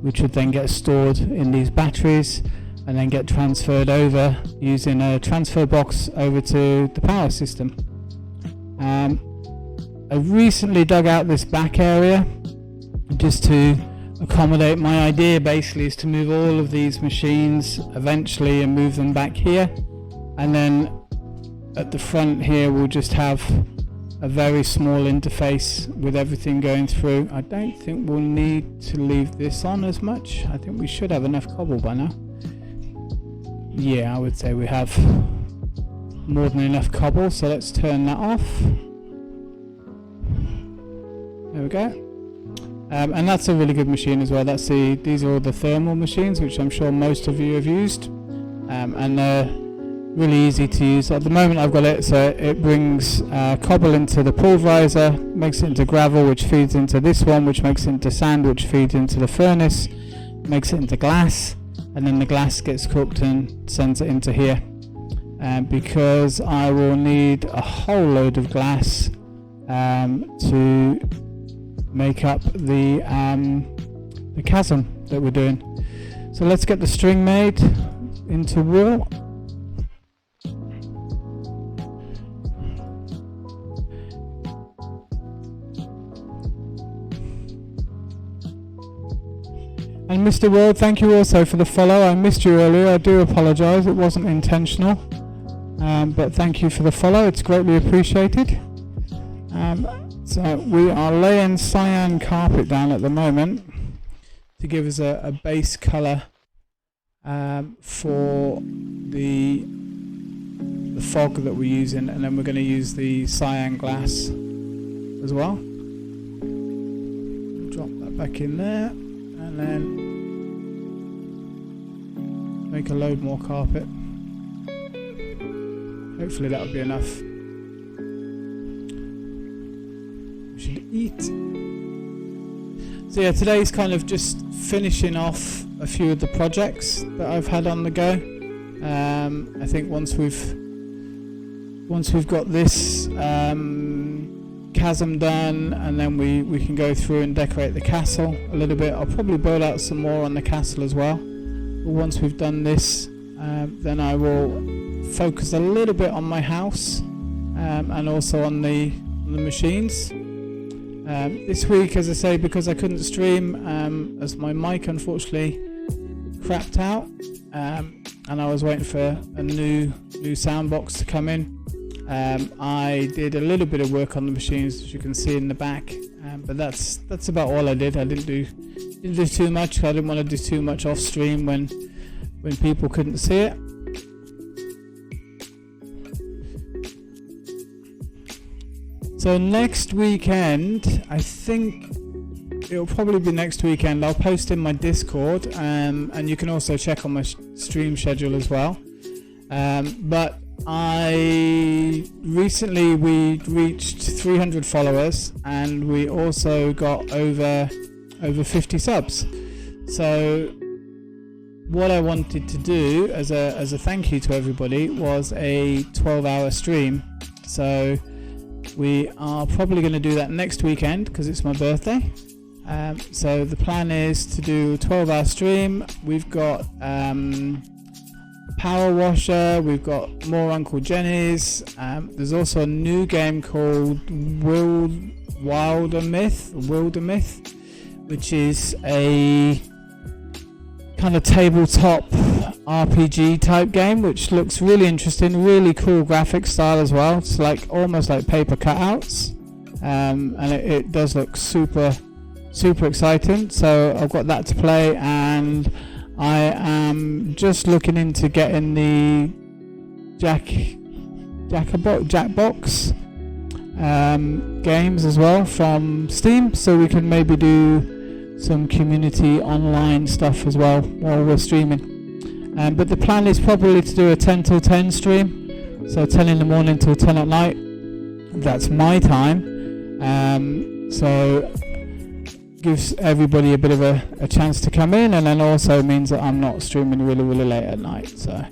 which would then get stored in these batteries and then get transferred over using a transfer box over to the power system. I recently dug out this back area just to accommodate. My idea basically is to move all of these machines eventually and move them back here, and then at the front here we'll just have a very small interface with everything going through. I don't think we'll need to leave this on as much. I think we should have enough cobble by now. Yeah, I would say we have more than enough cobble, so let's turn that off. There we go. And that's a really good machine as well. These are all the thermal machines, which I'm sure most of you have used, and they're really easy to use. At the moment I've got it so it brings cobble into the pulverizer, makes it into gravel, which feeds into this one, which makes it into sand, which feeds into the furnace, makes it into glass, and then the glass gets cooked and sends it into here. Because I will need a whole load of glass to make up the chasm that we're doing. So let's get the string made into wool. And Mr. World, thank you also for the follow. I missed you earlier. I do apologise. It wasn't intentional. But thank you for the follow. It's greatly appreciated. So we are laying cyan carpet down at the moment to give us a base colour for the fog that we're using, and then we're going to use the cyan glass as well. Drop that back in there, and then make a load more carpet. Hopefully that'll be enough. We should eat. So yeah, today's kind of just finishing off a few of the projects that I've had on the go. I think once we've got this chasm done, and then we can go through and decorate the castle a little bit. I'll probably build out some more on the castle as well. But once we've done this, then I will focus a little bit on my house and also on the machines. This week, as I say, because I couldn't stream, as my mic unfortunately crapped out, and I was waiting for a new sound box to come in. I did a little bit of work on the machines, as you can see in the back, but that's about all I did. I didn't do too much. I didn't want to do too much off stream when people couldn't see it. So next weekend, I think it'll probably be next weekend. I'll post in my Discord, and you can also check on my stream schedule as well. But recently we reached 300 followers, and we also got over 50 subs. So what I wanted to do as a thank you to everybody was a 12-hour stream. So we are probably going to do that next weekend because it's my birthday. So the plan is to do a 12-hour stream. We've got Power Washer, we've got more Uncle Jenny's. There's also a new game called Wildermyth, which is a kind of tabletop RPG type game, which looks really interesting, really cool graphic style as well. It's like almost like paper cutouts, and it does look super exciting. So I've got that to play, and I am just looking into getting the Jackbox games as well from Steam, so we can maybe do some community online stuff as well while we're streaming. But the plan is probably to do a 10 till 10 stream, so 10 in the morning till 10 at night. That's my time. So gives everybody a bit of a chance to come in, and then also means that I'm not streaming really late at night. So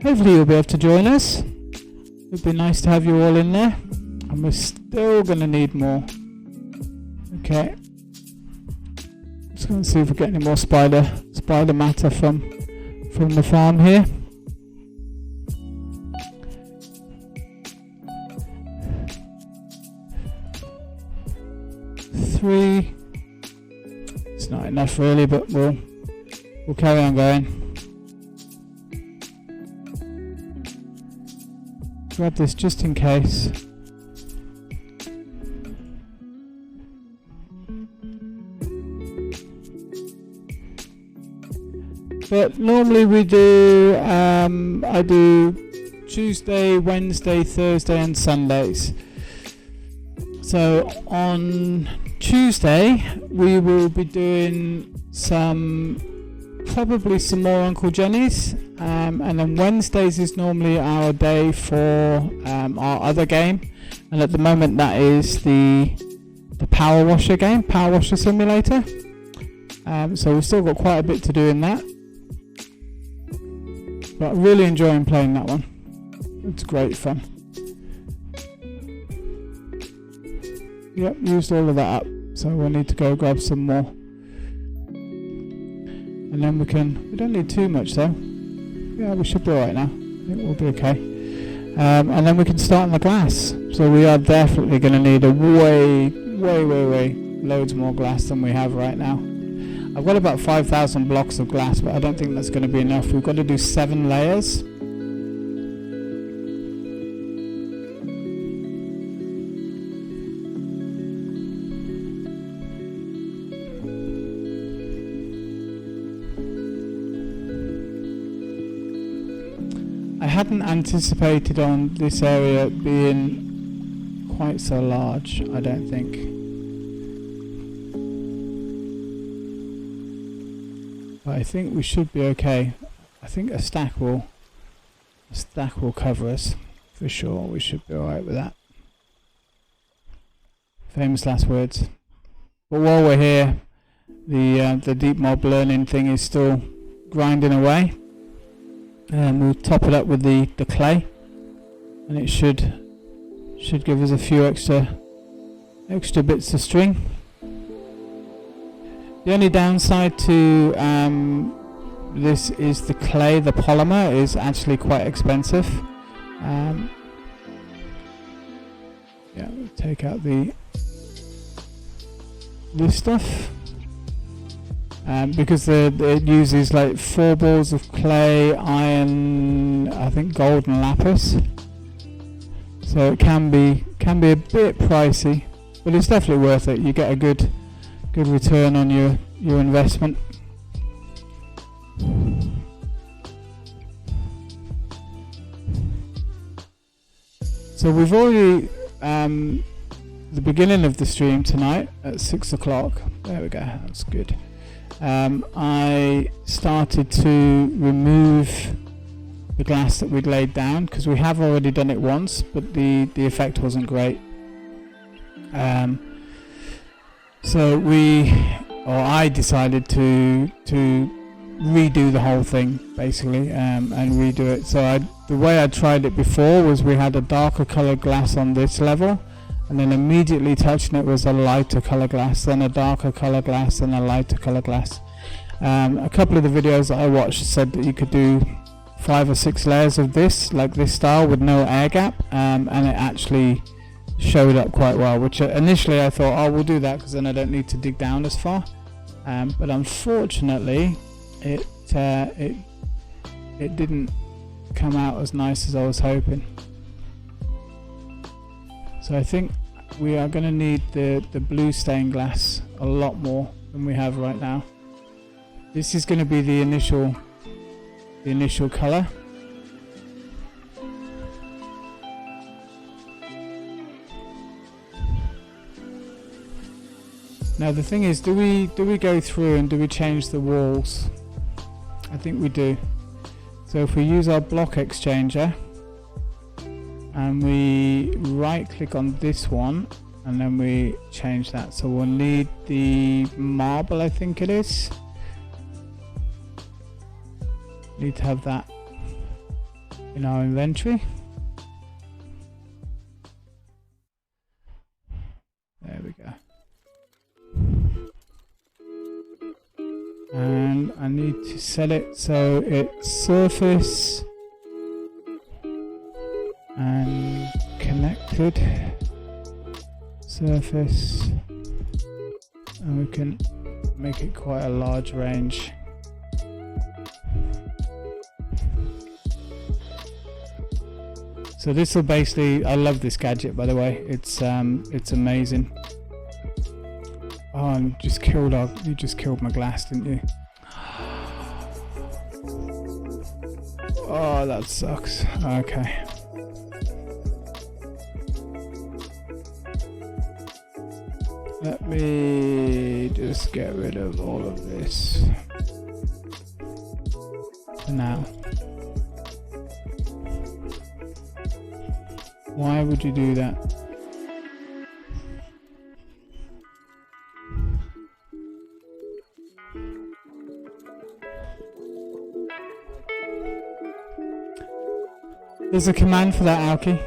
hopefully you'll be able to join us. It'd be nice to have you all in there, and we're still going to need more. Okay, just going to see if we get any more spider matter from the farm here. Three. It's not enough really, but we'll carry on going. Grab this just in case. But normally we do, I do Tuesday, Wednesday, Thursday and Sundays. So on Tuesday we will be doing probably some more Uncle Jenny's, and then Wednesdays is normally our day for our other game, and at the moment that is the Power Washer game, Power Washer Simulator. So we've still got quite a bit to do in that. But I'm really enjoying playing that one. It's great fun. Yep, used all of that up. So we'll need to go grab some more. And then we don't need too much though. Yeah, we should be alright now. I think we'll be okay. And then we can start on the glass. So we are definitely going to need a way loads more glass than we have right now. I've got about 5,000 blocks of glass, but I don't think that's going to be enough. We've got to do 7 layers. I hadn't anticipated on this area being quite so large, I don't think. But I think we should be okay. I think a stack will cover us for sure. We should be alright with that. Famous last words. But while we're here, the deep mob learning thing is still grinding away. And we'll top it up with the clay, and it should give us a few extra bits of string. The only downside to this is the clay. The polymer is actually quite expensive. Yeah, we'll take out this stuff. Because it uses like 4 balls of clay, iron, I think gold and lapis, so it can be a bit pricey, but it's definitely worth it. You get a good return on your investment. So we've already the beginning of the stream tonight at 6 o'clock. There we go, that's good. I started to remove the glass that we'd laid down, because we have already done it once, but the effect wasn't great. So I decided to redo the whole thing basically, and redo it. So the way I tried it before was we had a darker colored glass on this level, and then immediately touching it was a lighter color glass, then a darker color glass, and a lighter color glass. A couple of the videos that I watched said that you could do 5 or 6 layers of this, like this style, with no air gap, and it actually showed up quite well, which initially I thought, oh, we'll do that because then I don't need to dig down as far, but unfortunately it didn't come out as nice as I was hoping. So I think we are going to need the blue stained glass a lot more than we have right now. This is going to be the initial color. Now the thing is, do we go through and do we change the walls? I think we do. So if we use our block exchanger and we right click on this one and then we change that, so we'll need the marble, I think it is. Need to have that in our inventory. There we go. And I need to set it so it's surface and connected surface, and we can make it quite a large range. So this will basically, I love this gadget by the way, it's amazing. Oh, you just killed my glass, didn't you? Oh, that sucks. Okay. Let me just get rid of all of this for now. Why would you do that? There's a command for that, Alki.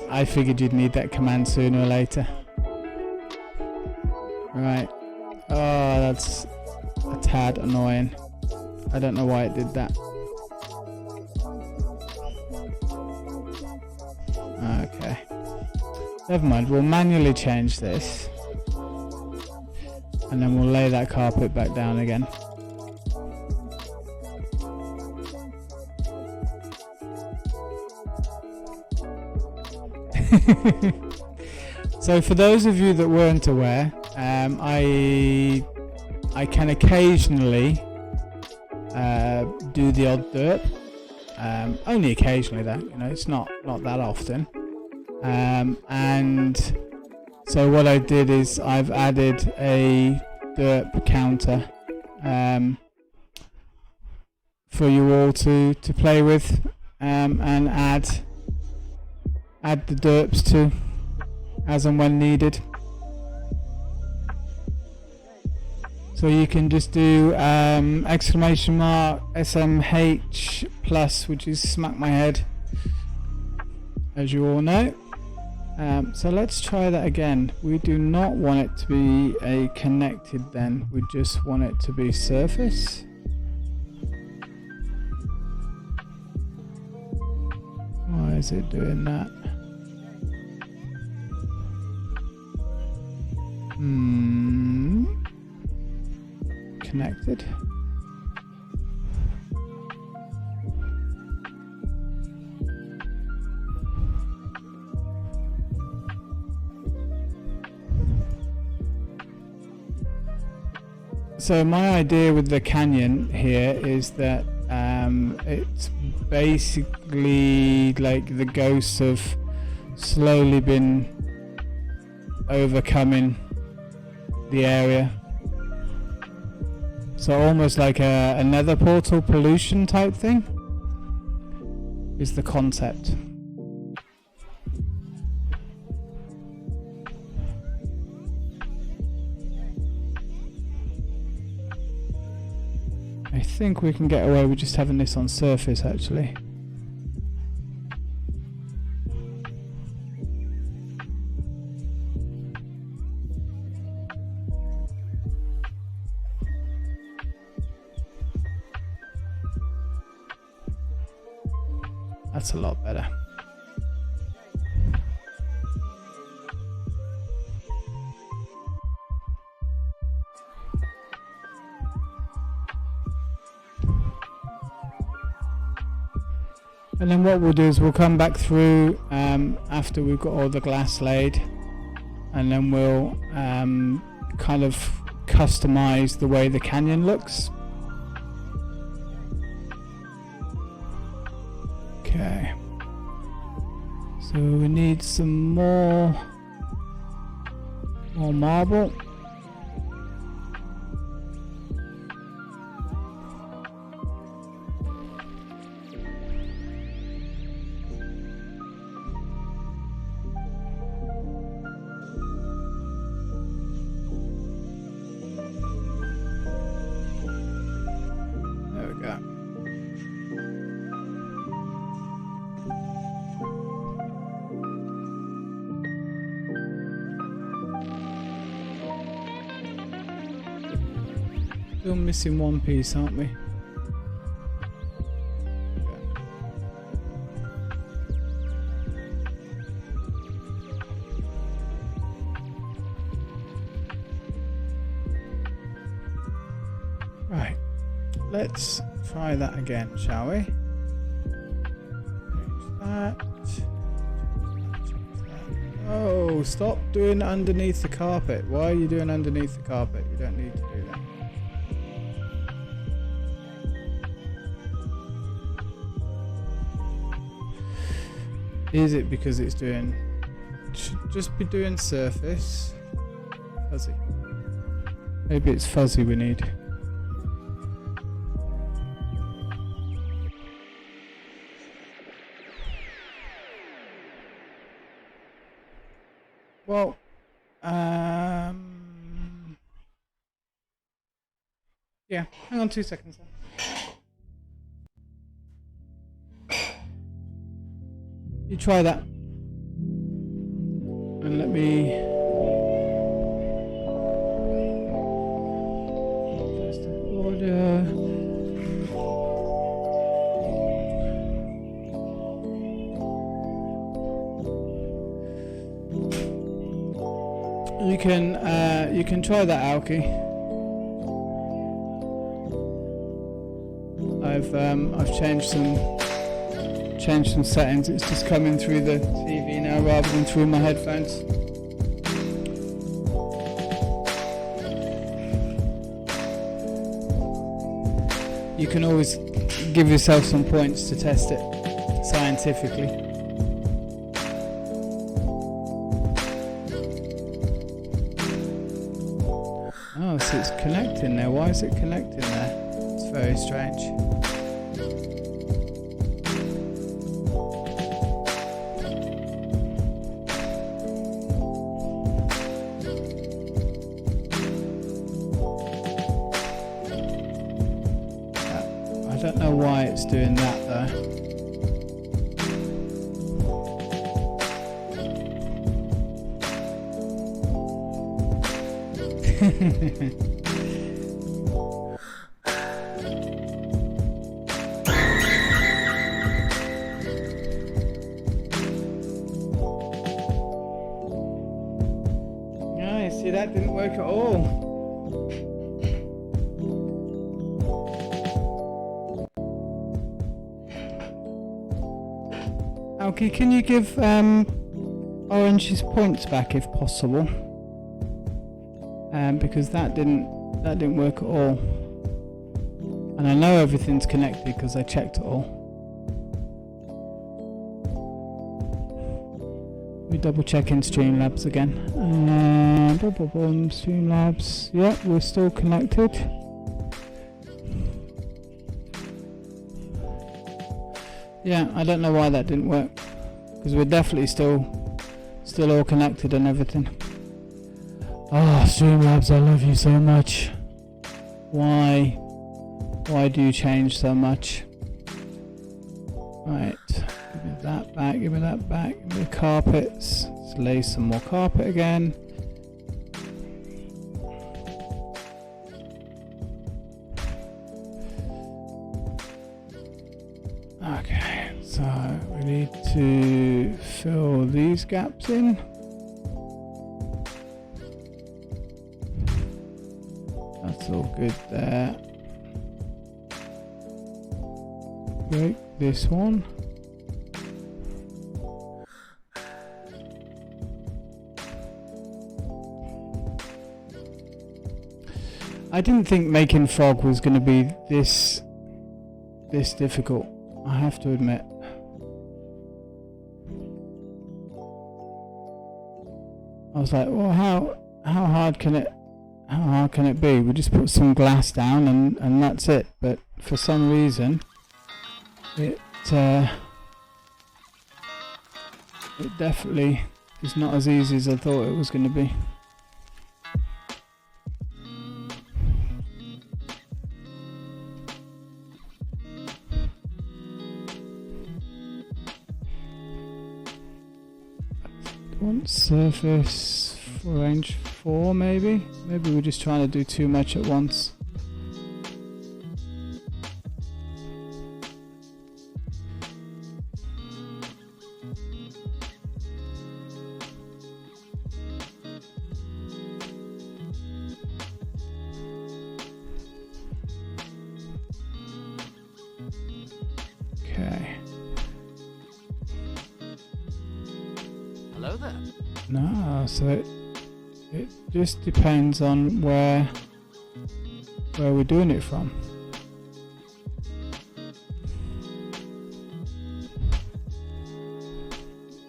I figured you'd need that command sooner or later. Right. Oh, that's a tad annoying. I don't know why it did that. Okay. Never mind, we'll manually change this. And then we'll lay that carpet back down again. So for those of you that weren't aware, I I can occasionally do the odd derp. Only occasionally though, you know, it's not that often. And so what I did is I've added a derp counter for you all to play with, and add the derps to as and when needed. So you can just do exclamation mark SMH plus, which is smack my head, as you all know. So let's try that again. We do not want it to be a connected then, we just want it to be surface. Why is it doing that? Connected. So my idea with the canyon here is that it's basically like the ghosts have slowly been overcoming the area. So almost like a nether portal pollution type thing is the concept. I think we can get away with just having this on surface actually. That's a lot better. And then what we'll do is we'll come back through after we've got all the glass laid, and then we'll kind of customize the way the canyon looks. Okay, so we need some more marble. Still missing one piece, aren't we? Right, let's try that again, shall we? That. Oh, stop doing underneath the carpet. Why are you doing underneath the carpet? You don't need to do that. Is it because it's doing... Should just be doing surface. Fuzzy. Maybe it's fuzzy we need. Well, yeah, hang on 2 seconds then. You try that, and let me just order. You can try that, Alki. I've changed some settings. It's just coming through the TV now rather than through my headphones. you can always give yourself some points to test it scientifically. Oh, so it's connecting there. Why is it connecting there? It's very strange. I don't know why it's doing that though. Yeah, see, that didn't work at all. Okay, can you give Orange his points back if possible? Because that didn't work at all, and I know everything's connected because I checked it all. We double check in Streamlabs again. Streamlabs, yeah, we're still connected. Yeah, I don't know why that didn't work, because we're definitely still all connected and everything. Oh, Streamlabs, I love you so much. Why do you change so much? Right, give me that back, give me that back, give me the carpets. Let's lay some more carpet again. Okay, so we need to fill these gaps in. That's all good there. Break this one. I didn't think making fog was going to be this difficult, I have to admit. I was like, well, how hard can it be? We just put some glass down and that's it. But for some reason, it definitely is not as easy as I thought it was going to be. One surface for range 4 maybe? Maybe we're just trying to do too much at once. Okay. Hello there. No, so it just depends on where we're doing it from.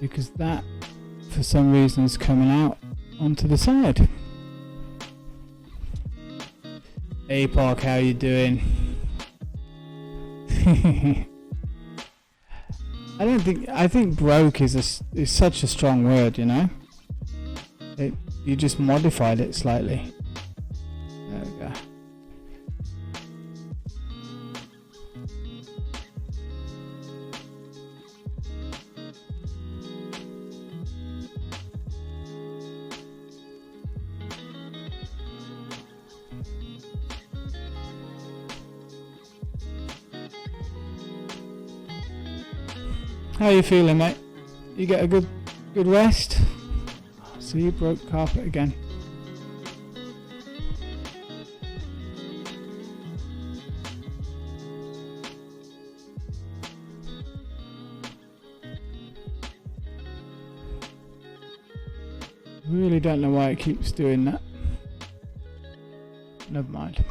Because that, for some reason, is coming out onto the side. Hey Park, how you doing? I think broke is such a strong word, you know. You just modified it slightly. There we go. How are you feeling, mate? You get a good rest? So you broke carpet again. Really don't know why it keeps doing that. Never mind.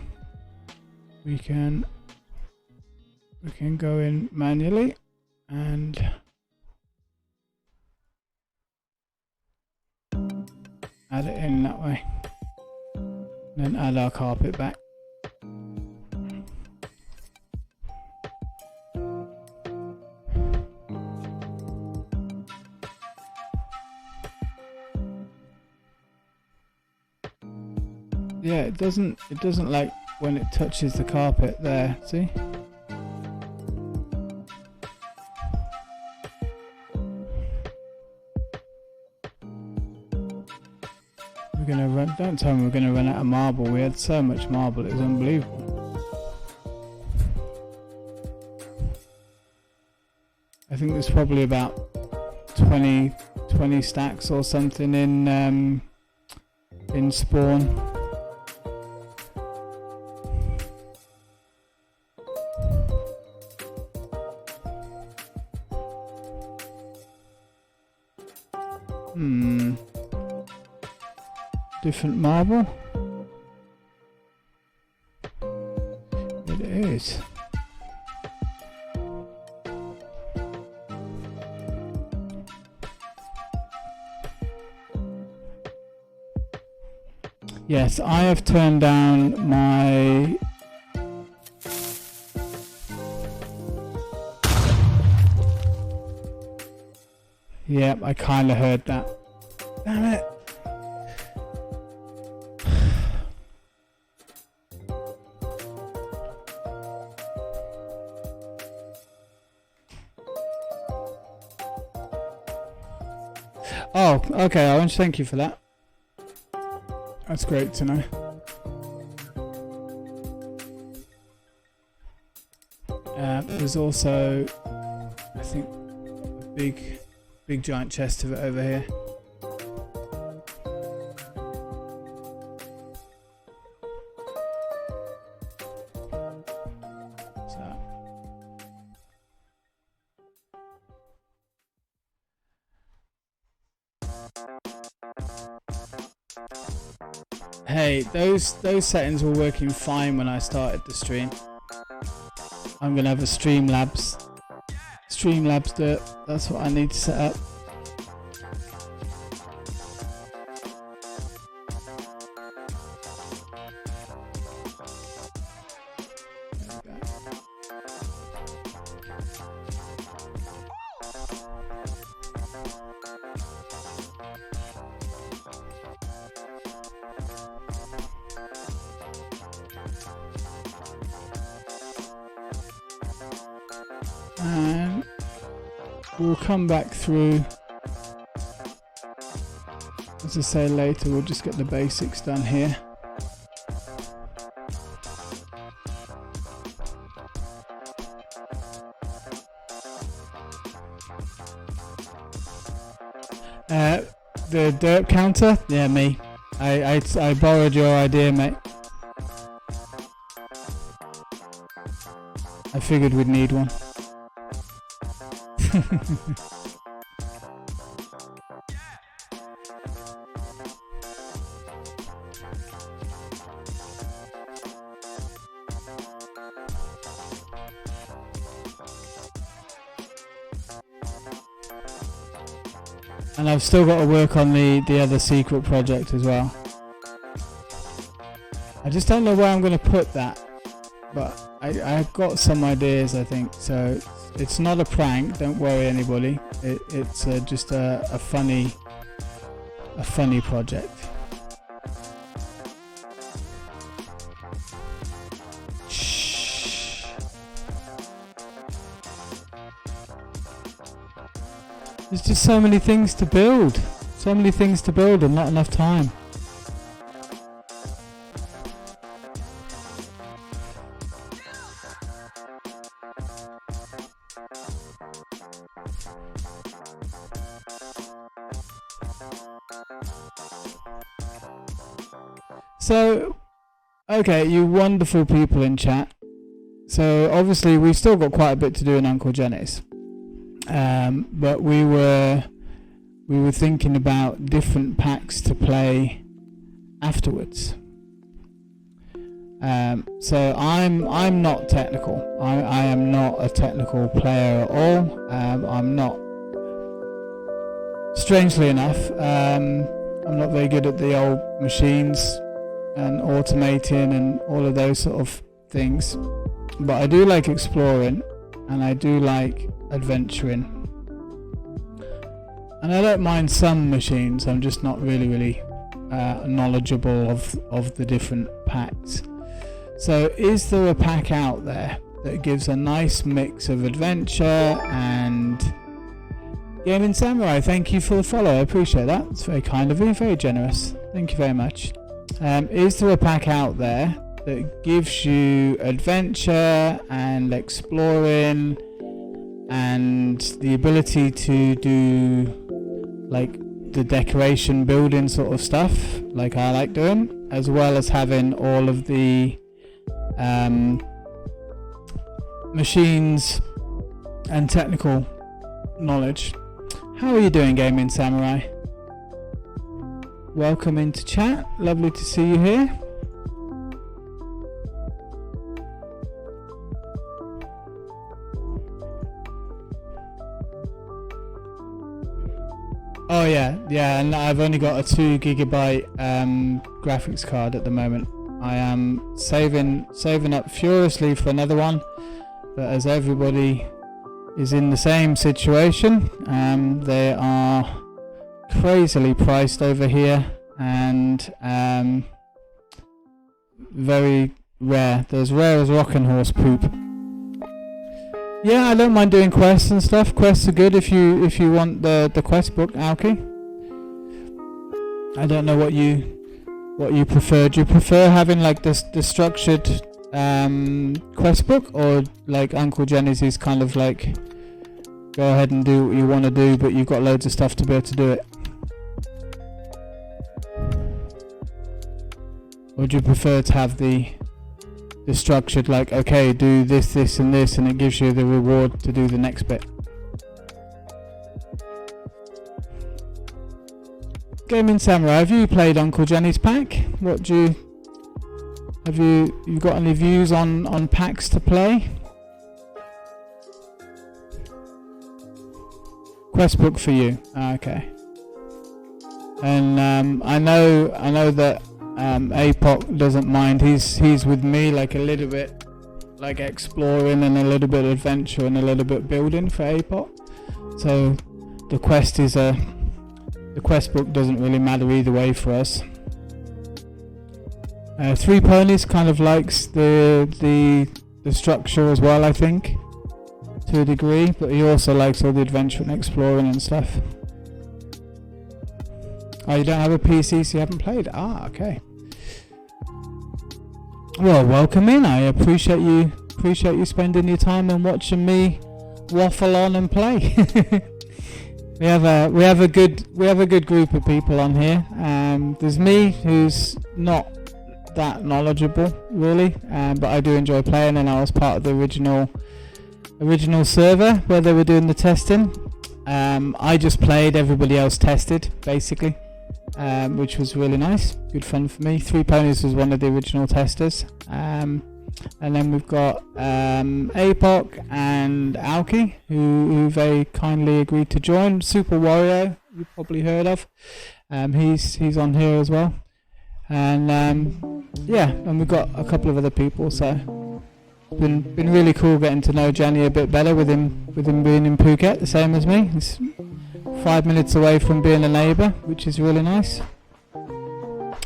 We can we can go in manually and add it in that way. Then add our carpet back. Yeah, it doesn't like when it touches the carpet there, see? We're gonna run, don't tell me we're gonna run out of marble. We had so much marble, it was unbelievable. I think there's probably about 20 stacks or something in spawn. Different marble. It is. Yes, I have turned down my Yep, I kind of heard that. Damn it. Oh, okay, Orange, thank you for that. That's great to know. There's also, I think, a big giant chest of it over here. Hey, those settings were working fine when I started the stream. I'm gonna have a Streamlabs dirt. That's what I need to set up. And we'll come back through, as I say later, we'll just get the basics done here. The dirt counter? Yeah, me. I borrowed your idea, mate. I figured we'd need one. And I've still got to work on the other secret project as well. I just don't know where I'm going to put that, but I've got some ideas, I think. So it's not a prank, don't worry anybody. It's just a funny project. Shh. There's just so many things to build. So many things to build and not enough time. So, okay, you wonderful people in chat. So obviously we've still got quite a bit to do in Uncle Jenny's. But we were thinking about different packs to play afterwards. So I'm not technical. I am not a technical player at all. I'm not. Strangely enough, I'm not very good at the old machines and automating and all of those sort of things. But I do like exploring, and I do like adventuring. And I don't mind some machines. I'm just not really knowledgeable of the different packs. So is there a pack out there that gives a nice mix of adventure and Gaming Samurai? Thank you for the follow, I appreciate that. It's very kind of you, very generous. Thank you very much. Is there a pack out there that gives you adventure and exploring and the ability to do like the decoration building sort of stuff like I like doing, as well as having all of the machines and technical knowledge? How are you doing, Gaming Samurai? Welcome into chat. Lovely to see you here. Oh yeah, and I've only got a 2 GB graphics card at the moment. I am saving up furiously for another one, but as everybody is in the same situation, they are crazily priced over here and very rare. They're as rare as rocking horse poop. Yeah, I don't mind doing quests and stuff. Quests are good if you want the quest book, Alki. I don't know what you prefer. Do you prefer having like the structured quest book, or like Uncle Jenny's is kind of like go ahead and do what you want to do, but you've got loads of stuff to be able to do it? Or do you prefer to have the structured, like, okay, do this, this and this, and it gives you the reward to do the next bit? Gaming Samurai, have you played Uncle Jenny's pack? Have you got any views on packs to play? Quest book for you. Okay. And I know that APOC doesn't mind. He's with me, like a little bit like exploring and a little bit of adventure and a little bit building for APOC. So the quest book doesn't really matter either way for us. 3 Ponies kind of likes the structure as well, I think, to a degree, but he also likes all the adventure and exploring and stuff. Oh, you don't have a PC, so you haven't played? Ah, okay. Well, welcome in. I appreciate you spending your time and watching me waffle on and play. we have a good group of people on here. There's me, who's not that knowledgeable really, but I do enjoy playing, and I was part of the original server where they were doing the testing. I just played, everybody else tested basically. Which was really nice, good fun for me. 3 Ponies was one of the original testers, and then we've got APOC and Alki, who very kindly agreed to join. Super Wario, you've probably heard of, he's on here as well, and yeah, and we've got a couple of other people. So it's been really cool getting to know Jenny a bit better with him being in Phuket, the same as me. It's 5 minutes away from being a neighbour, which is really nice.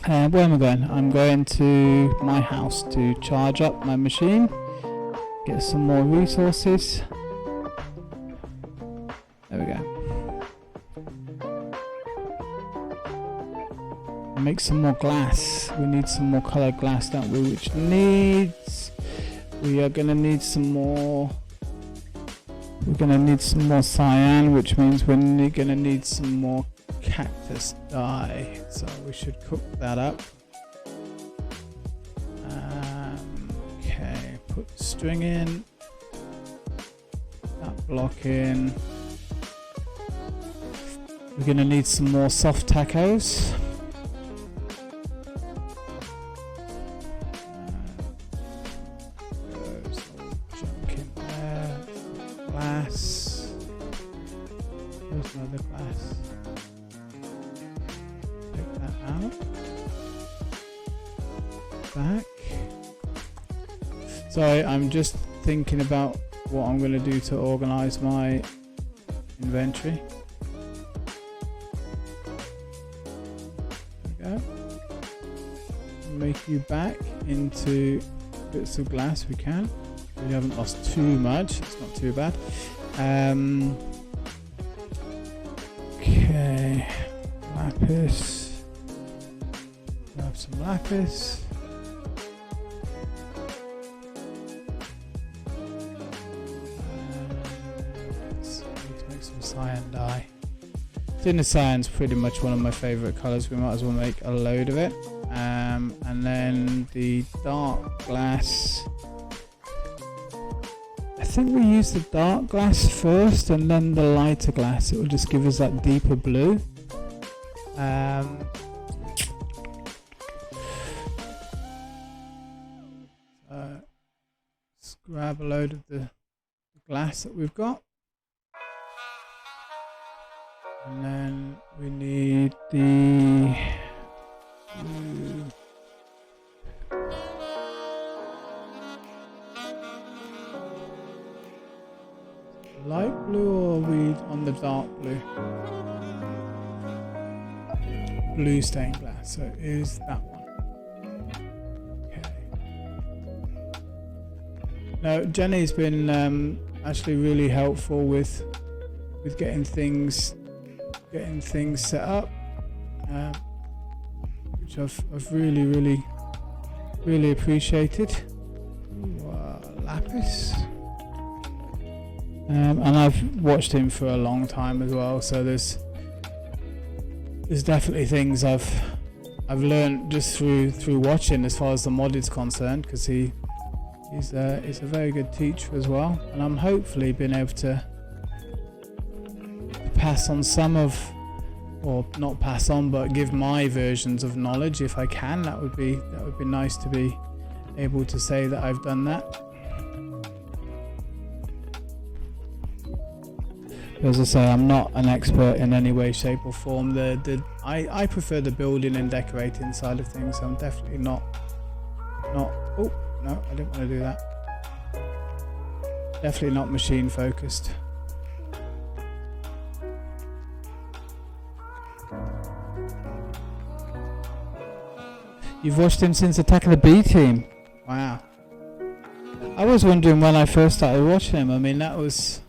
Where am I going? I'm going to my house to charge up my machine, get some more resources. There we go. Make some more glass. We need some more coloured glass, don't we? We are going to need some more. We're going to need some more cyan, which means we're going to need some more cactus dye. So we should cook that up. Okay, put the string in. That block in. We're going to need some more soft tacos. Another glass. Take that out. Back. Sorry, I'm just thinking about what I'm going to do to organize my inventory. There we go. Make you back into bits of glass we can. We haven't lost too much, it's not too bad. Okay, lapis. Grab some lapis. Let's make some cyan dye. Tin cyan's pretty much one of my favourite colours. We might as well make a load of it. And then the dark glass. I think we use the dark glass first and then the lighter glass. It will just give us that deeper blue. Let's grab a load of the glass that we've got. And then we need the blue. Light blue, or are we on the dark blue? Blue stained glass, so it is that one. Okay. Now Jenny's been actually really helpful with getting things set up, which I've really appreciated. Ooh, lapis. And I've watched him for a long time as well, so there's definitely things I've learned just through watching as far as the mod is concerned, because he's a very good teacher as well, and I'm hopefully been able to pass on some of, or not pass on, but give my versions of knowledge if I can. That would be nice to be able to say that I've done that. As I say, I'm not an expert in any way, shape or form. I prefer the building and decorating side of things. So I'm definitely not. Oh no, I didn't want to do that. Definitely not machine focused. You've watched him since Attack of the B Team. Wow. I was wondering when I first started watching him. I mean, that was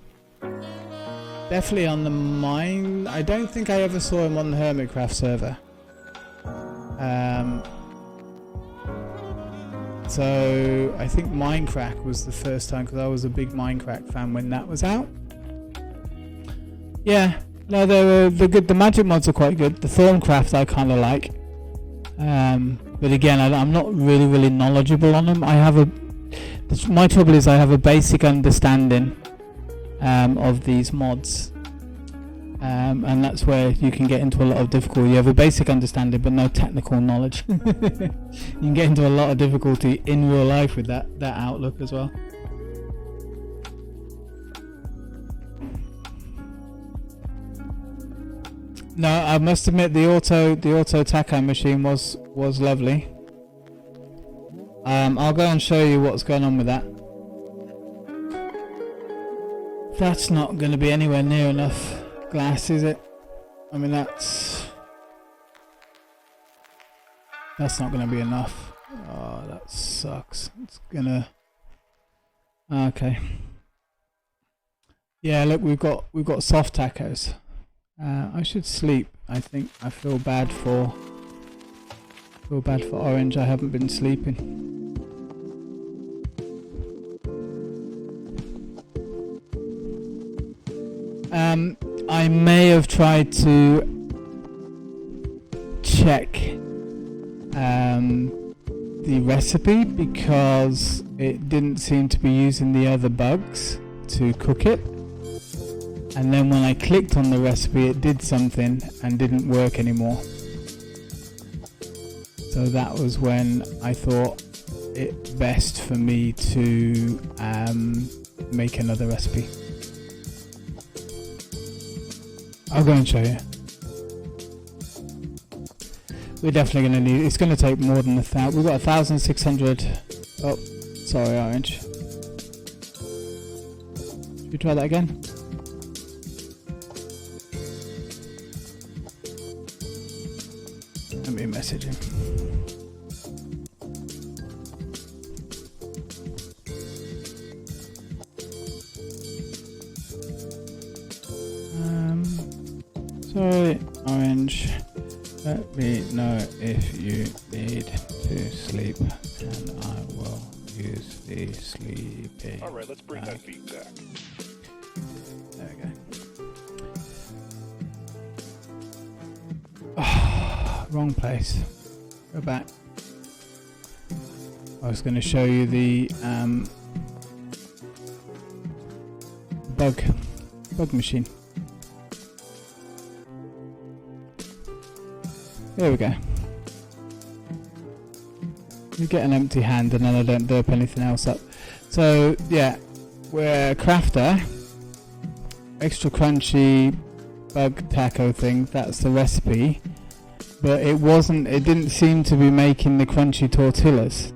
definitely on the mine. I don't think I ever saw him on the Hermitcraft server. So I think Minecraft was the first time, because I was a big Minecraft fan when that was out. Yeah, no, they're good. The magic mods are quite good. The Thorncraft I kind of like. But again, I'm not really knowledgeable on them. My trouble is I have a basic understanding of these mods, and that's where you can get into a lot of difficulty. You have a basic understanding but no technical knowledge. You can get into a lot of difficulty in real life with that outlook as well. No, I must admit the auto taco machine was lovely. I'll go and show you what's going on with that. That's not going to be anywhere near enough glass, is it? I mean, that's not going to be enough. Oh, that sucks. It's gonna. Okay. Yeah, look, we've got soft tacos. I should sleep. I think I feel bad for Orange. I haven't been sleeping. I may have tried to check the recipe, because it didn't seem to be using the other bugs to cook it, and then when I clicked on the recipe it did something and didn't work anymore. So that was when I thought it best for me to make another recipe. I'll go and show you. We're definitely going to need... It's going to take more than 1,000. We've got 1,600... Oh, sorry, Orange. Should we try that again? Let me message him. Sorry, Orange. Let me know if you need to sleep, and I will use the sleeping. All right, let's bring that beat back. There we go. Oh, wrong place. Go back. I was going to show you the bug machine. Here we go. You get an empty hand and then I don't derp anything else up. So yeah, we're crafter. Extra crunchy bug taco thing, that's the recipe. But it didn't seem to be making the crunchy tortillas.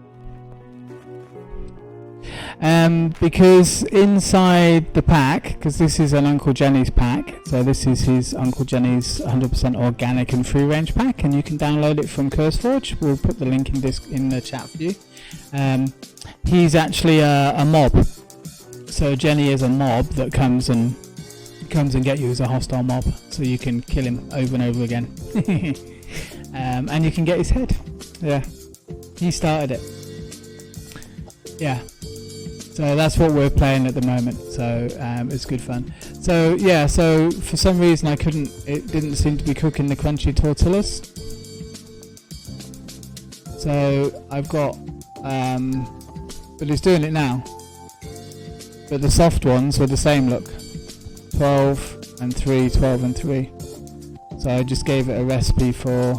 Because inside the pack, because this is an Uncle Jenny's pack, so this is his Uncle Jenny's 100% organic and free range pack, and you can download it from CurseForge. We'll put the link in the chat for you. He's actually a mob, so Jenny is a mob that comes and get you as a hostile mob, so you can kill him over and over again. And you can get his head. Yeah, he started it. Yeah. So that's what we're playing at the moment, so it's good fun. So yeah, so for some reason it didn't seem to be cooking the crunchy tortillas. So I've got, but it's doing it now. But the soft ones were the same look, 12 and 3, 12 and 3. So I just gave it a recipe for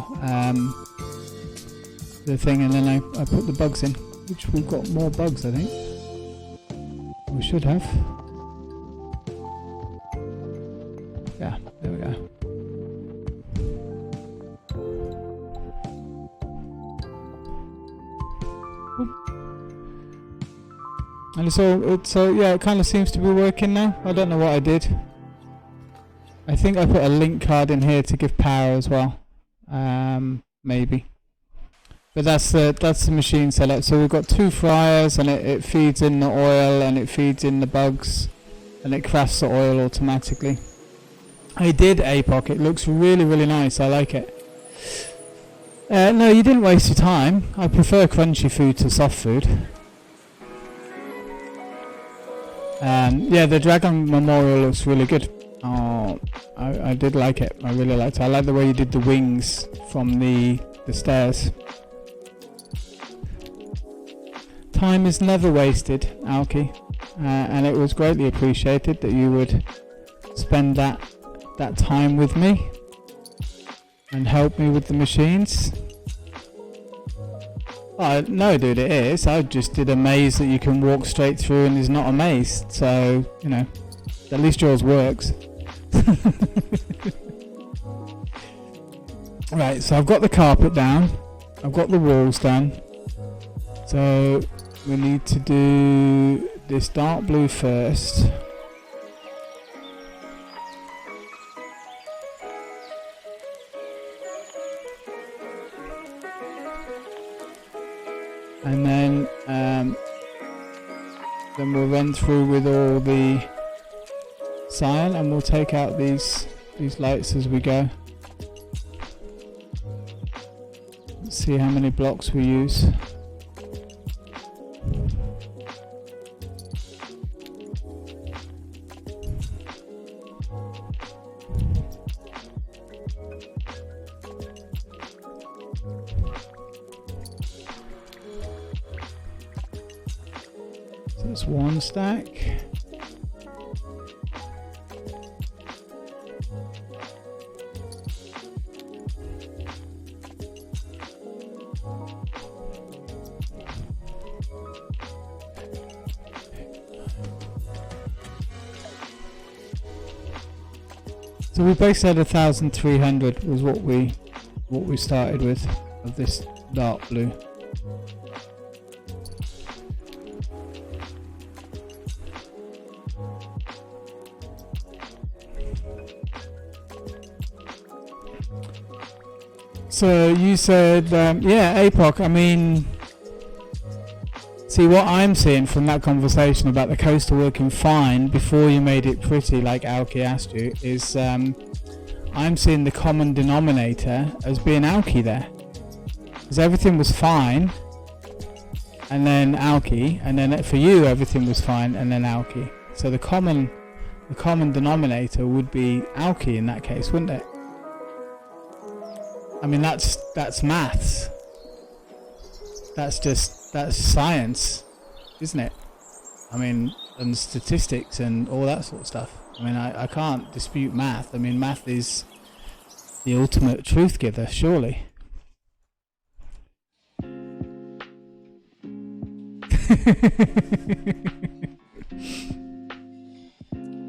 the thing, and then I put the bugs in, which we've got more bugs I think. We should have. Yeah, there we go. And so yeah, it kind of seems to be working now. I don't know what I did. I think I put a link card in here to give power as well. Maybe. But that's the machine setup. So we've got 2 fryers, and it feeds in the oil, and it feeds in the bugs, and it crafts the oil automatically. I did APOC. It looks really, really nice. I like it. No, you didn't waste your time. I prefer crunchy food to soft food. Yeah, the Dragon Memorial looks really good. Oh, I did like it. I really liked it. I like the way you did the wings from the stairs. Time is never wasted, Alki, and it was greatly appreciated that you would spend that time with me and help me with the machines. Oh, no, dude, it is. I just did a maze that you can walk straight through and is not a maze, so, you know, at least yours works. Right, so I've got the carpet down, I've got the walls done, so we need to do this dark blue first. And then we'll run through with all the cyan, and we'll take out these lights as we go. Let's see how many blocks we use. So that's one stack. So we basically had 1,300 was what we started with of this dark blue. So you said, yeah, APOC. I mean, see what I'm seeing from that conversation about the coaster working fine before you made it pretty, like Aoki asked you, is I'm seeing the common denominator as being Aoki there, because everything was fine, and then Aoki, and then for you everything was fine, and then Aoki. So the common denominator would be Aoki in that case, wouldn't it? I mean, that's maths. That's science, isn't it? I mean, and statistics and all that sort of stuff. I mean, I can't dispute math. I mean, math is the ultimate truth giver, surely.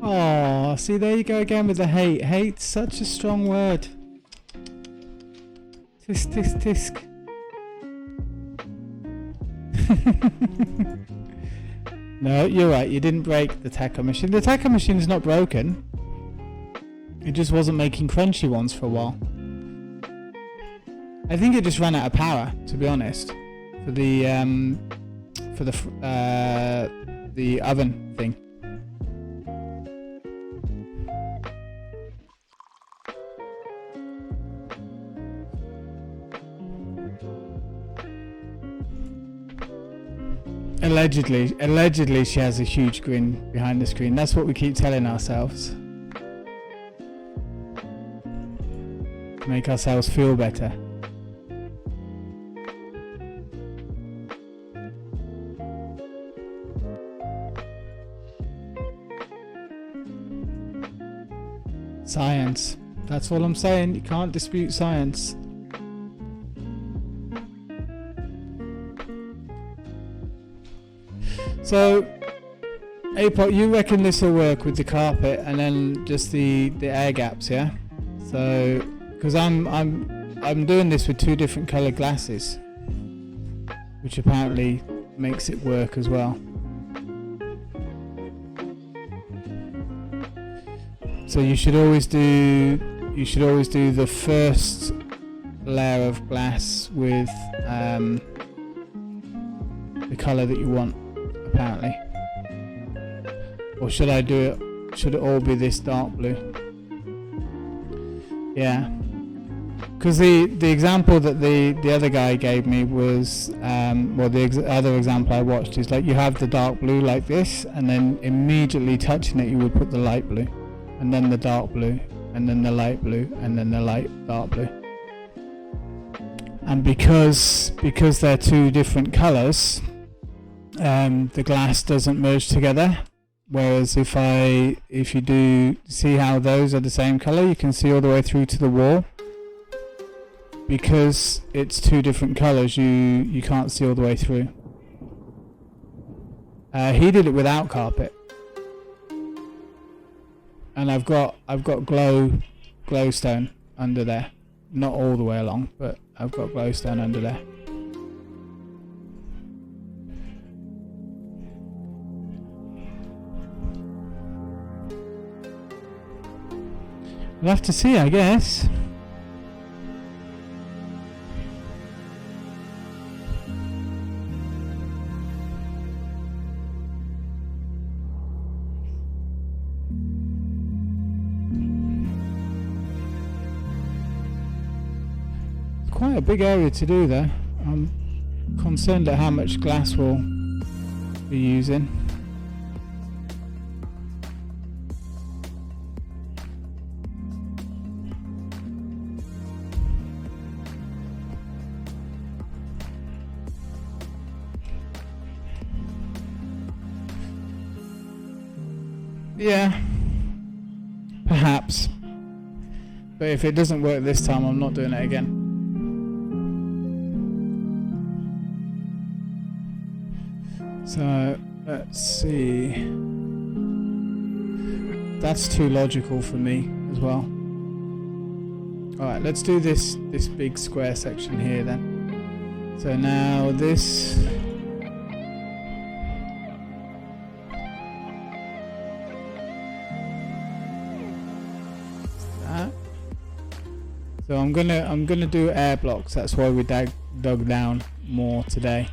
Oh, see, there you go again with the hate. Hate's such a strong word. Tisk, tisk, tisk. No, you're right. You didn't break the taco machine. The taco machine is not broken. It just wasn't making crunchy ones for a while. I think it just ran out of power, to be honest, for the oven thing. Allegedly she has a huge grin behind the screen. That's what we keep telling ourselves. To make ourselves feel better. Science. That's all I'm saying. You can't dispute science. So, APOC, you reckon this will work with the carpet and then just the air gaps, yeah? So, because I'm doing this with two different color glasses, which apparently makes it work as well. So you should always do the first layer of glass with the color that you want, apparently. Or should I do it? Should it all be this dark blue? Yeah, because the example that the other guy gave me was well, the other example I watched is like you have the dark blue like this, and then immediately touching it you would put the light blue, and then the dark blue, and then the light blue, and then the light dark blue. And because they're two different colors, the glass doesn't merge together. Whereas if you do see how those are the same color, you can see all the way through to the wall. Because it's two different colors, you can't see all the way through. He did it without carpet, and I've got glowstone under there, not all the way along, but I've got glowstone under there. We'll have to see, I guess. It's quite a big area to do there. I'm concerned at how much glass we'll be using. Yeah, perhaps. But if it doesn't work this time, I'm not doing it again. So, let's see. That's too logical for me as well. Alright, let's do this big square section here then. So now this... that. So I'm gonna do air blocks. That's why we dug down more today.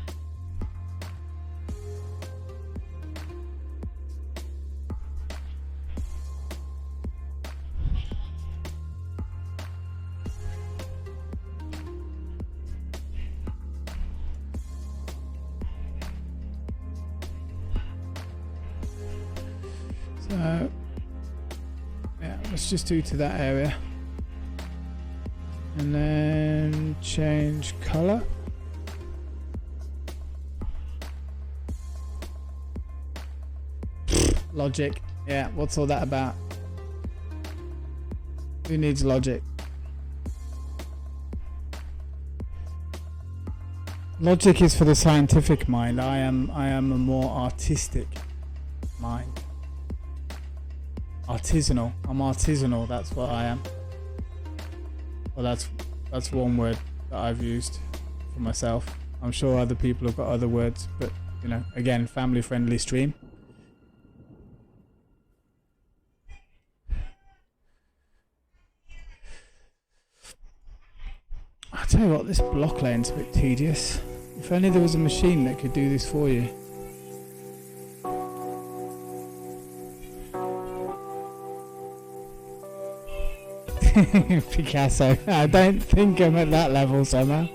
So yeah, let's just do to that area. And then change color. Logic. Yeah, what's all that about? Who needs logic? Logic is for the scientific mind. I am a more artistic mind. Artisanal. I'm artisanal, that's what I am. Well, that's one word that I've used for myself. I'm sure other people have got other words, but you know, again, family friendly stream. I tell you what, this block lane's a bit tedious. If only there was a machine that could do this for you. Picasso. I don't think I'm at that level somehow.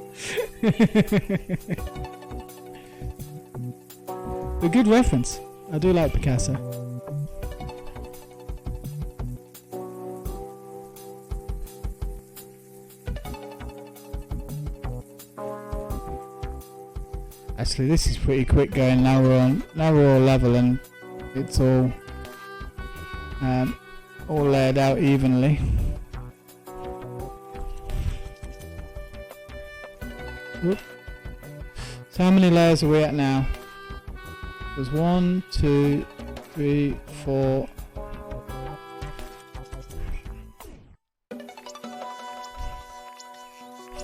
A good reference. I do like Picasso. Actually, this is pretty quick going. Now we're all level and it's all laid out evenly. Whoop. So how many layers are we at now? There's 1, 2, 3, 4.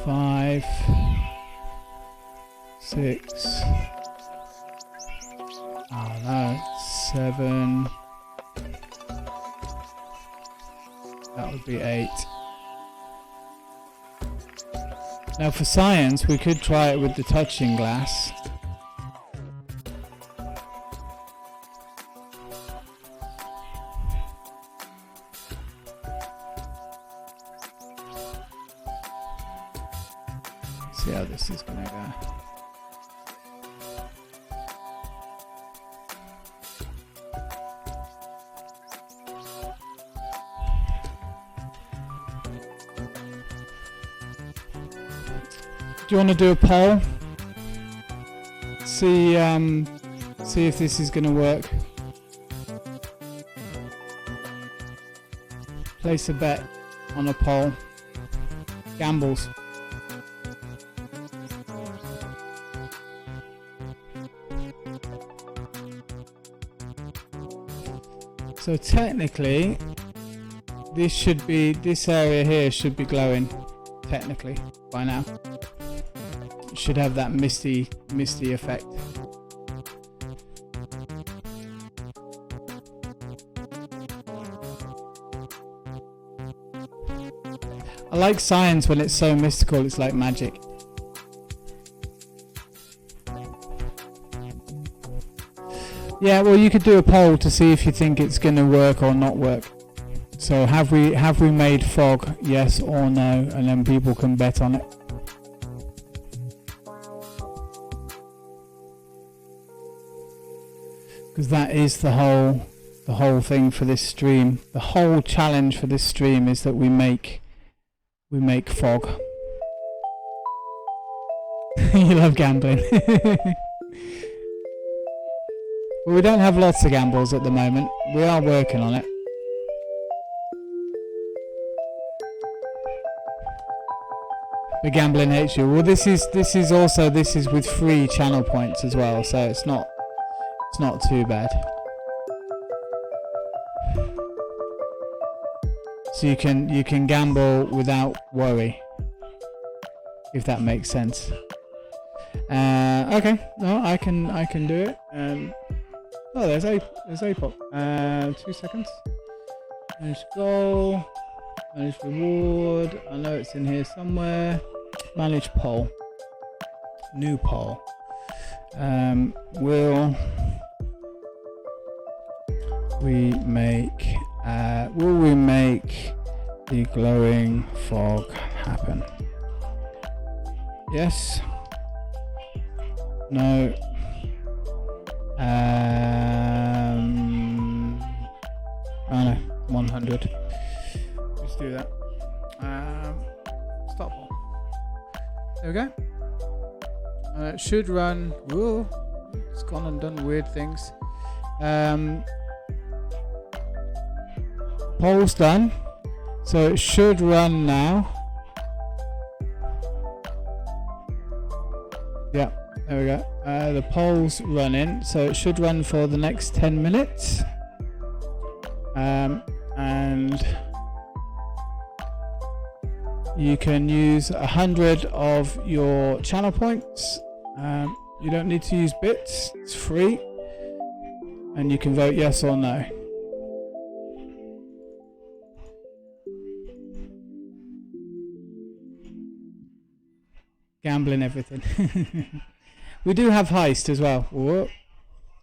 5, 6. Oh no, 7. That would be 8. Now for science, we could try it with the touching glass. See how this is going to go. Do you want to do a poll? See if this is going to work. Place a bet on a poll. Gambles. So technically, this area here should be glowing. Technically, by now. Should have that misty effect. I like science when it's so mystical, it's like magic. Yeah, well, you could do a poll to see if you think it's going to work or not work. So have we made fog, yes or no, and then people can bet on it. Because that is the whole thing for this stream. The whole challenge for this stream is that we make fog. You love gambling. Well, we don't have lots of gambles at the moment. We are working on it. The gambling hates you. Well, this is with free channel points as well, so it's not too bad. So you can gamble without worry, if that makes sense. Okay, no, I can do it. Oh, there's APOC. 2 seconds. Manage goal. Manage reward. I know it's in here somewhere. Manage poll. New poll. Will we make the glowing fog happen? Yes. No. Oh no, 100. Let's do that. Stop poll. There we go. It should run. Whoa, it's gone and done weird things. Poll's done, so it should run now. Yeah, there we go. The poll's running, so it should run for the next 10 minutes. And you can use 100 of your channel points. You don't need to use bits, it's free, and you can vote yes or no. Gambling everything. We do have heist as well. Whoa.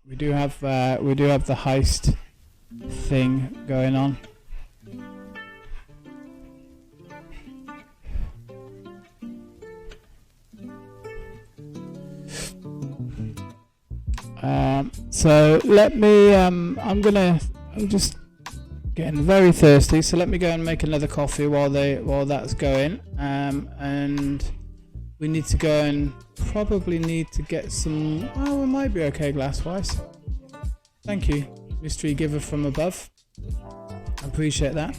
We do have the heist thing going on. So let me I'm just getting very thirsty, so let me go and make another coffee while that's going. And we need to go and probably need to get some. Oh, we might be okay glass wise. Thank you, mystery giver from above. I appreciate that.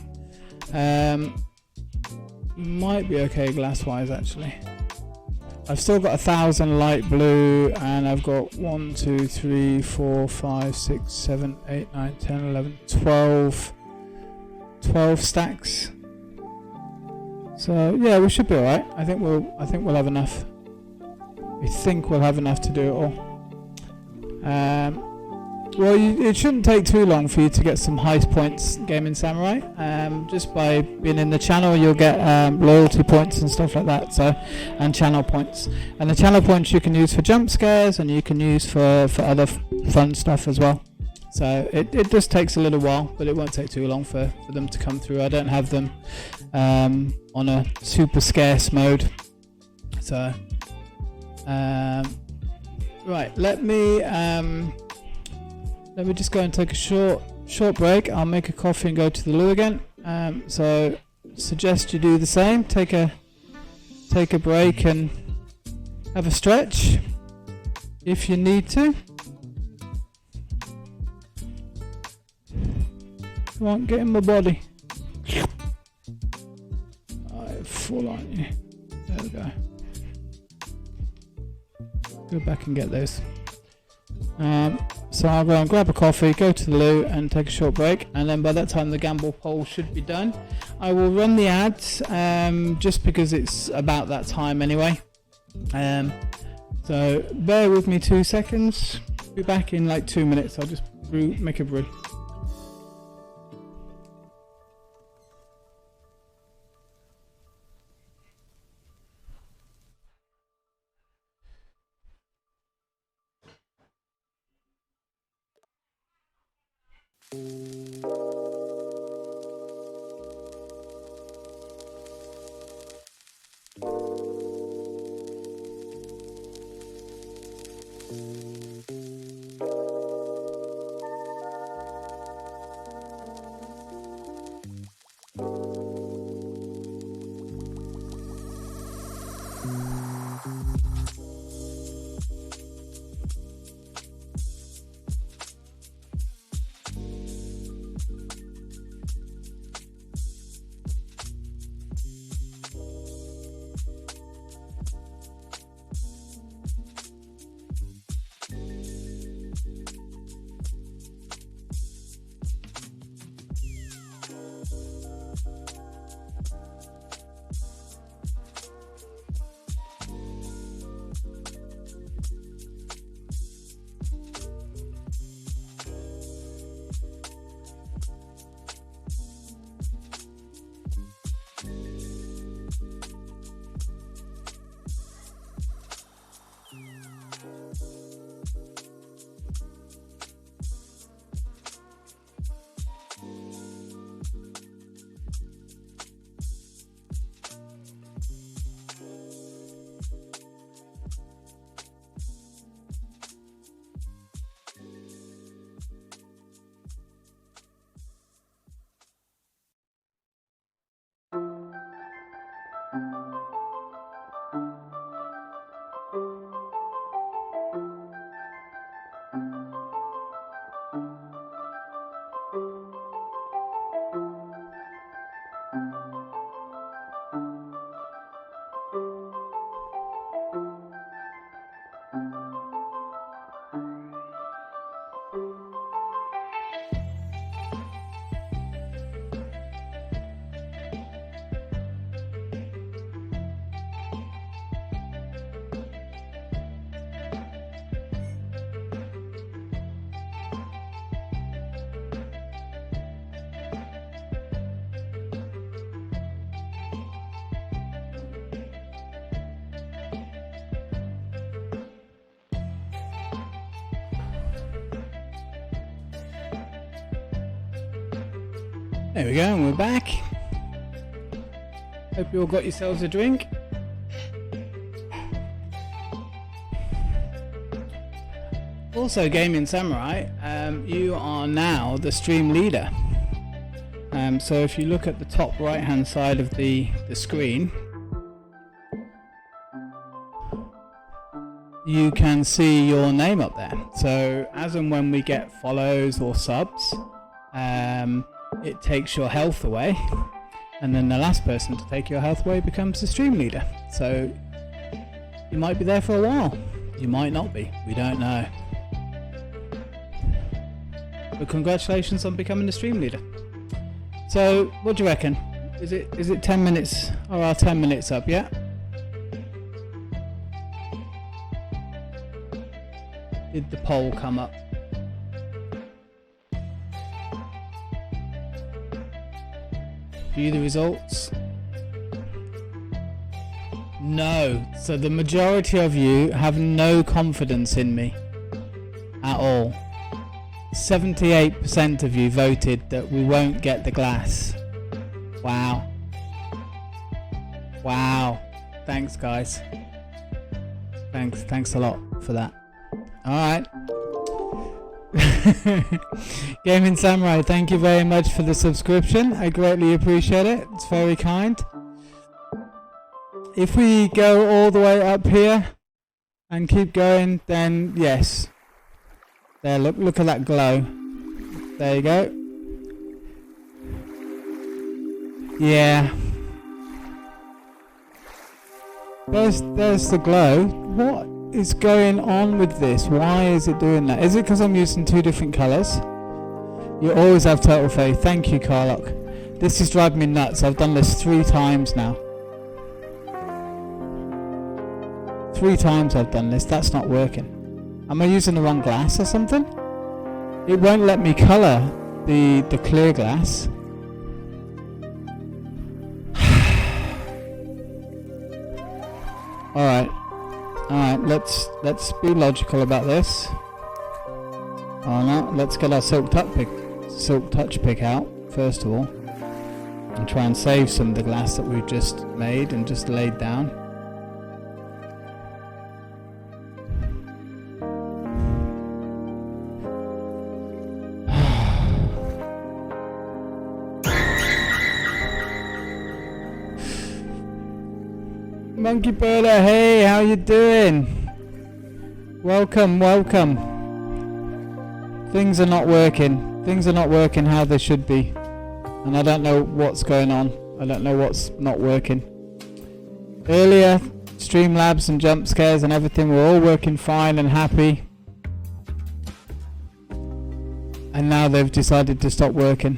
Might be okay glass wise actually. I've still got 1,000 light blue, and I've got 1, 2, 3, 4, 5, 6, 7, 8, 9, 10, 11, 12 stacks. So yeah, we should be alright. I think we'll have enough. I think we'll have enough to do it all. Well, it shouldn't take too long for you to get some heist points, Gaming Samurai. Just by being in the channel, you'll get loyalty points and stuff like that. So, and channel points. And the channel points you can use for jump scares, and you can use for other fun stuff as well. So it just takes a little while, but it won't take too long for them to come through. I don't have them on a super scarce mode. So, right, let me just go and take a short break. I'll make a coffee and go to the loo again. So suggest you do the same. Take a break and have a stretch if you need to. Come on, get in my body. I'm full, aren't you? There we go. Go back and get those. So I'll go and grab a coffee, go to the loo and take a short break, and then by that time the gamble poll should be done. I will run the ads just because it's about that time anyway. So bear with me 2 seconds. Be back in like 2 minutes. I'll just make a brew. There we go, and we're back. Hope you all got yourselves a drink. Also, Gaming Samurai, you are now the stream leader. So if you look at the top right hand side of the screen, you can see your name up there. So as and when we get follows or subs, it takes your health away, and then the last person to take your health away becomes the stream leader. So you might be there for a while, you might not be, we don't know. But congratulations on becoming the stream leader. So what do you reckon? Is it 10 minutes, or are 10 minutes up yet? Did the poll come up? View the results. No. So the majority of you have no confidence in me at all. 78% of you voted that we won't get the glass. Wow. Wow. Thanks, guys. Thanks a lot for that. Alright. Gaming Samurai, thank you very much for the subscription. I greatly appreciate it. It's very kind. If we go all the way up here and keep going, then yes. There, look at that glow. There you go. Yeah. There's the glow. What is going on with this? Why is it doing that? Is it because I'm using two different colours? You always have total faith. Thank you, Carlock. This is driving me nuts. I've done this 3 times now. 3 times I've done this. That's not working. Am I using the wrong glass or something? It won't let me colour the clear glass. Alright, let's be logical about this. Oh no, let's get our silk touch pick out first of all, and try and save some of the glass that we've just made and just laid down. Monkey Birder, hey, how you doing? Welcome. Things are not working. Things are not working how they should be. And I don't know what's going on. I don't know what's not working. Earlier, Streamlabs and jump scares and everything were all working fine and happy. And now they've decided to stop working,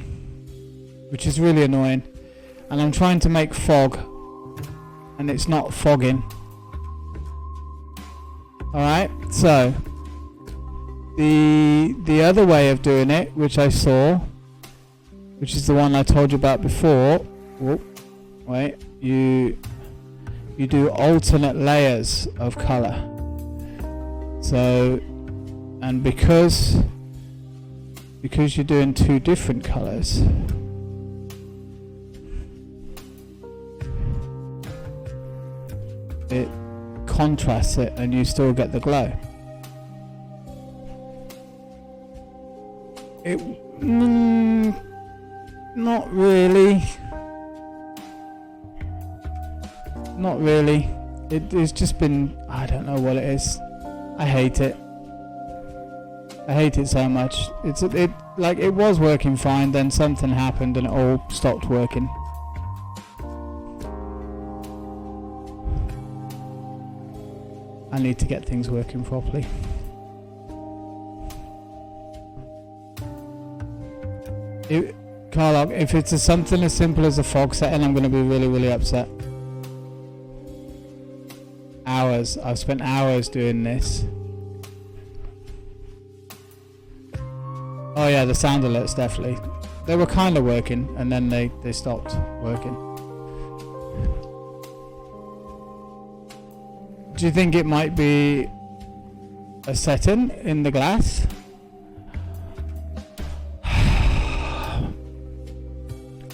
which is really annoying. And I'm trying to make fog, and it's not fogging. Alright, so the other way of doing it, which I saw, which is the one I told you about before. Whoop, wait, you do alternate layers of colour. So, and because you're doing 2 different colours, it contrasts it and you still get the glow. Not really. Not really. It's just been, I don't know what it is. I hate it. I hate it so much. like it was working fine, then something happened and it all stopped working. I need to get things working properly. Carl, if it's something as simple as a fog setting, I'm going to be really, really upset. Hours. I've spent hours doing this. Oh yeah, the sound alerts definitely. They were kind of working and then they stopped working. Do you think it might be a setting in the glass?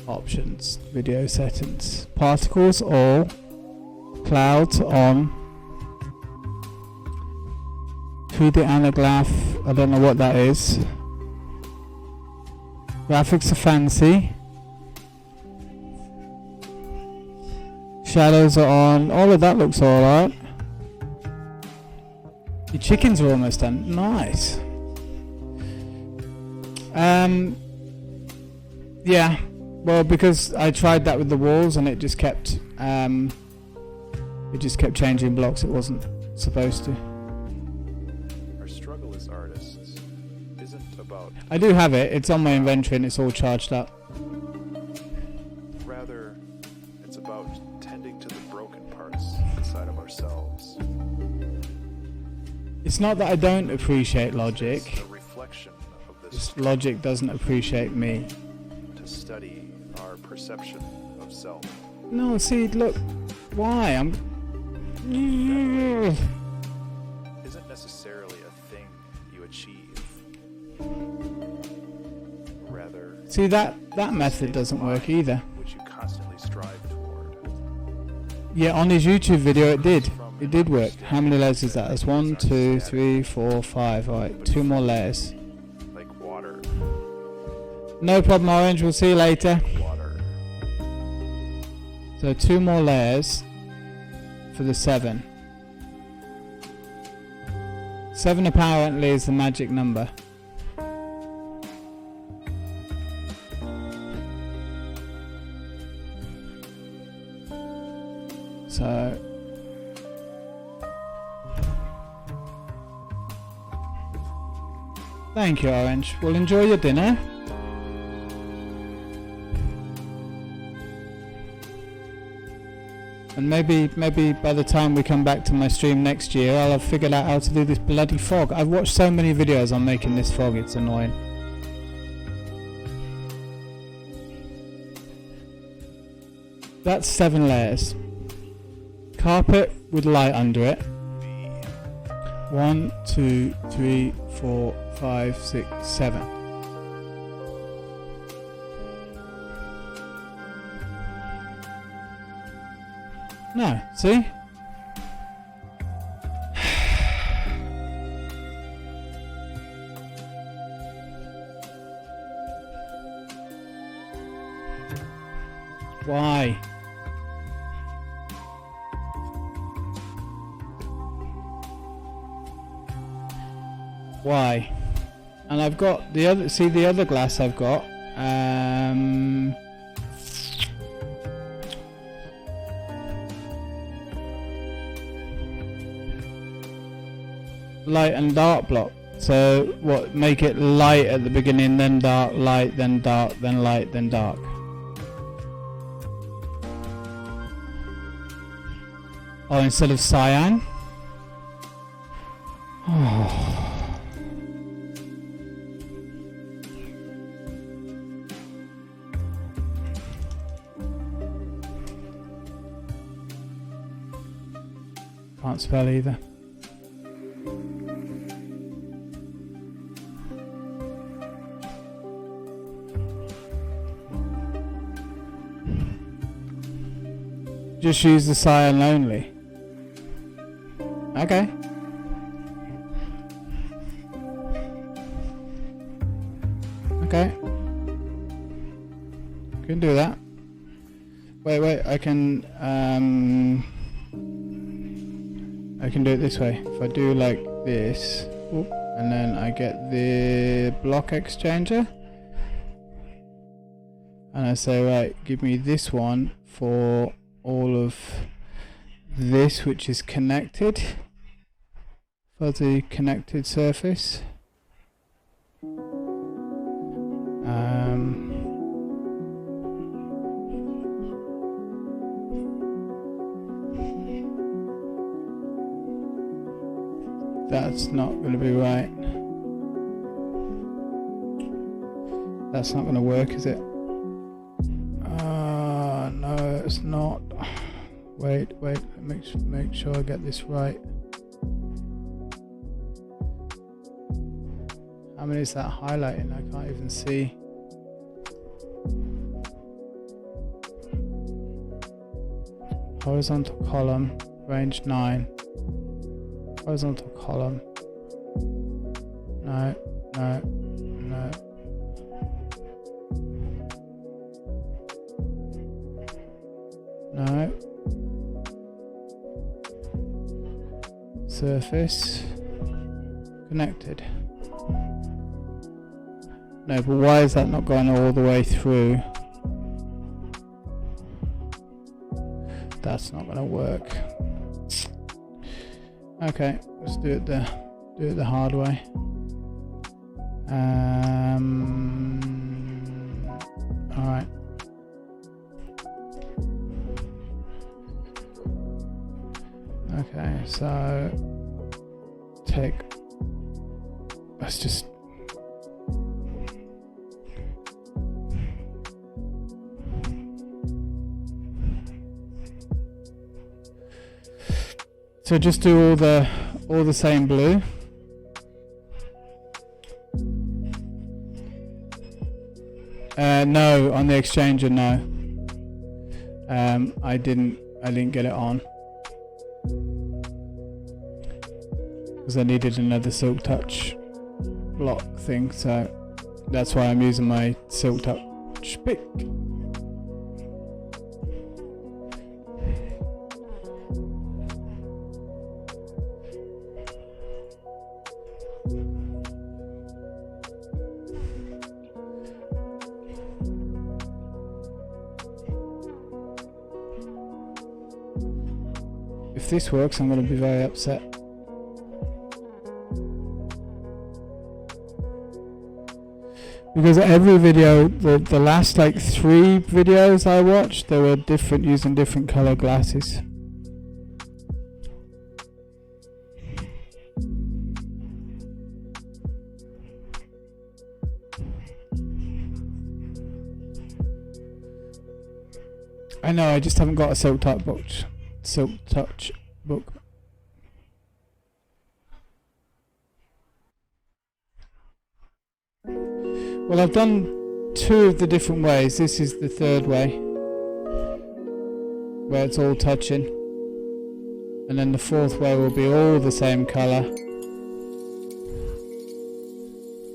Options, video settings, particles all, clouds on, 2D anaglyph, I don't know what that is, graphics are fancy, shadows are on, all of that looks alright. Your chickens are almost done, nice. Yeah. Well, because I tried that with the walls and it just kept changing blocks it wasn't supposed to. Our struggle as artists isn't about... I do have it. It's on my inventory and it's all charged up. Rather, it's about tending to the broken parts inside of ourselves. It's not that I don't appreciate logic. It's a reflection of this Just logic doesn't appreciate me. to study our perception of self. No, see, look. Why? Isn't necessarily a thing you achieve. Rather, See, that method doesn't work either. which you constantly strive toward. Yeah, on his YouTube video it did. It did work. How many layers is that? That's 1, 2, 3, 4, 5. Alright, 2 more layers. Like water. No problem, Orange. We'll see you later. Water. So 2 more layers for the 7. 7 apparently is the magic number. So thank you, Orange. Well, enjoy your dinner. And maybe by the time we come back to my stream next year, I'll have figured out how to do this bloody fog. I've watched so many videos on making this fog, it's annoying. That's 7 layers. Carpet with light under it. 1, 2, 3, 4, 5, 6, 7. No, see? Why? Why? And I've got the other, see the other glass I've got, light and dark block. So what, make it light at the beginning, then dark, light, then dark, then light, then dark. Oh, instead of cyan? Oh. Can't spell either. Just use the cyan only. Okay. Okay. Can do that. Wait, I can do it this way. If I do like this, and then I get the block exchanger, and I say, right, give me this one for all of this which is connected, fuzzy connected surface. That's not going to be right. That's not going to work, is it? No, it's not. Wait, make sure I get this right. How many is that highlighting? I can't even see. Horizontal column, range 9. Horizontal column. No. No. Surface. Connected. No, but why is that not going all the way through? That's not going to work. Okay, let's do it the hard way. All right. Okay, so let's just just do all the same blue. No, on the exchanger, no. I didn't get it on because I needed another silk touch block thing, so that's why I'm using my silk touch pick. If this works, I'm going to be very upset. Because every video, the last like 3 videos I watched, they were different, using different color glasses. I know, I just haven't got a silk touch book. Well, I've done 2 of the different ways. This is the 3rd way, where it's all touching, and then the 4th way will be all the same color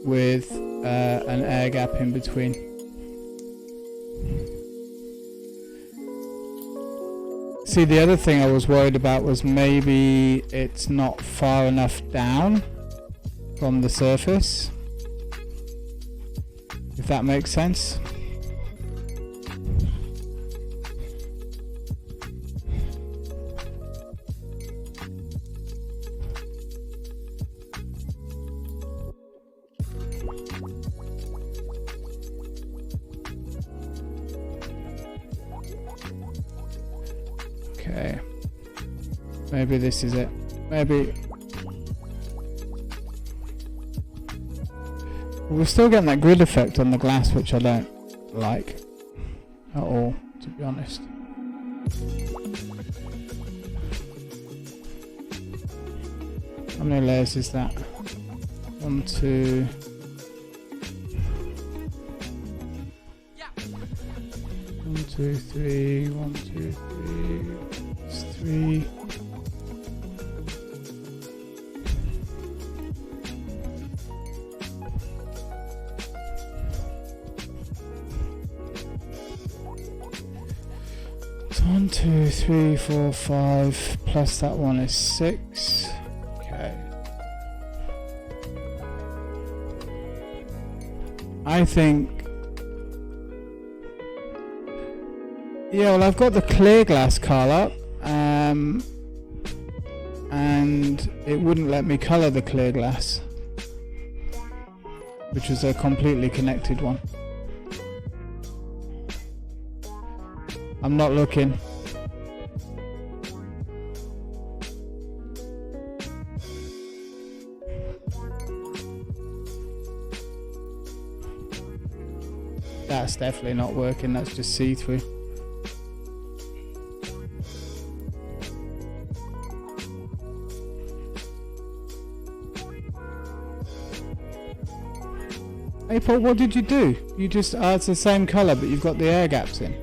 with an air gap in between. See, the other thing I was worried about was maybe it's not far enough down from the surface, if that makes sense. Okay, maybe this is it. Maybe we're still getting that grid effect on the glass, which I don't like at all, to be honest. How many layers is that? 1, 2. 1, 2, 3. 1, 2, 3. It's 3. It's 1, 2, 3, 4, 5. Plus that one is 6. Okay. I think... Yeah, well, I've got the clear glass card up, and it wouldn't let me colour the clear glass, which was a completely connected one. I'm not looking. That's definitely not working, that's just see-through. Hey Paul, what did you do? You just, it's the same colour but you've got the air gaps in.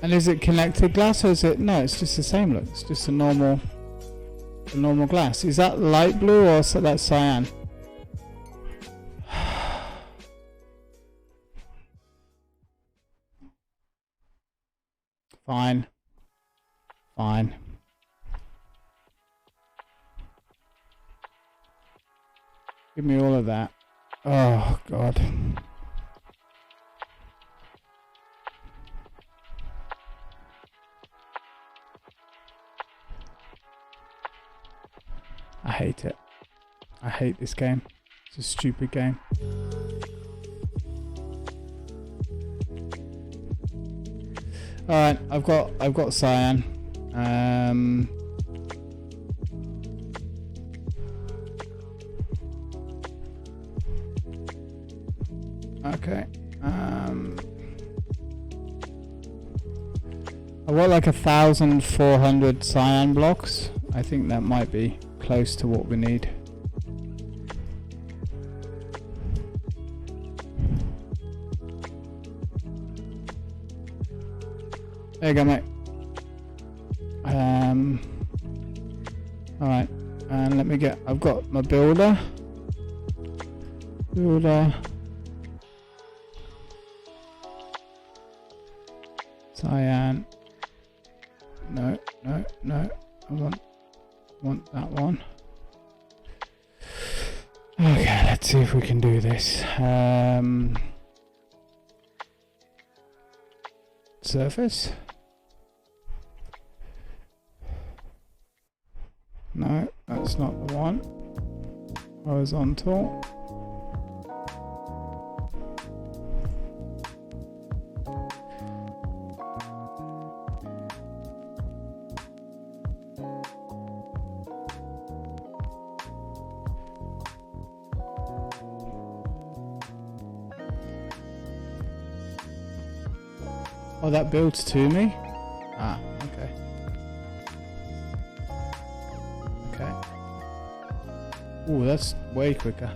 And is it connected glass or is it, no, it's just the same look, it's just a normal glass. Is that light blue or is that cyan? Fine. Fine. Give me all of that. Oh, God. I hate it. I hate this game. It's a stupid game. Alright, I've got cyan. Okay. I've got like 1,400 cyan blocks. I think that might be close to what we need. There you go, mate. Alright, and let me get, I've got my builder. Cyan. No, I want that one. Okay, let's see if we can do this. Surface. No, that's not the one. Horizontal. Oh, that builds to me? Ah, okay. Okay. Ooh, that's way quicker.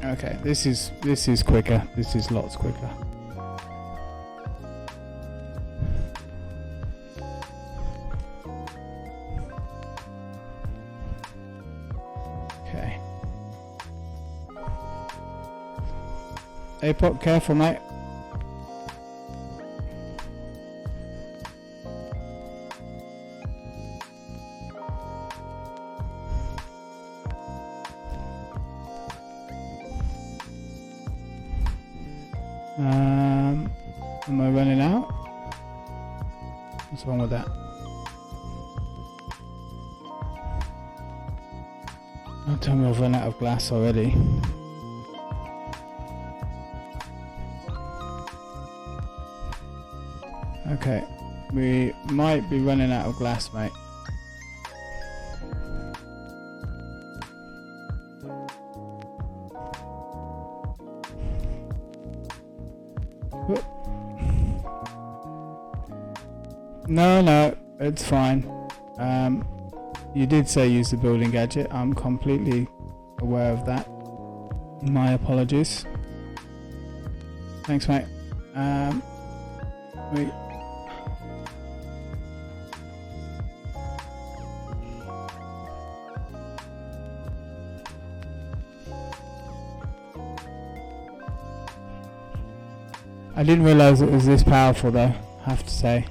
Okay, this is quicker. This is lots quicker. Okay. Hey, Pop, careful, mate. Am I running out? What's wrong with that? Don't tell me I've run out of glass already. Okay, we might be running out of glass, mate. No, it's fine. You did say use the building gadget. I'm completely aware of that. My apologies. Thanks, mate. I didn't realise it was this powerful though, I have to say.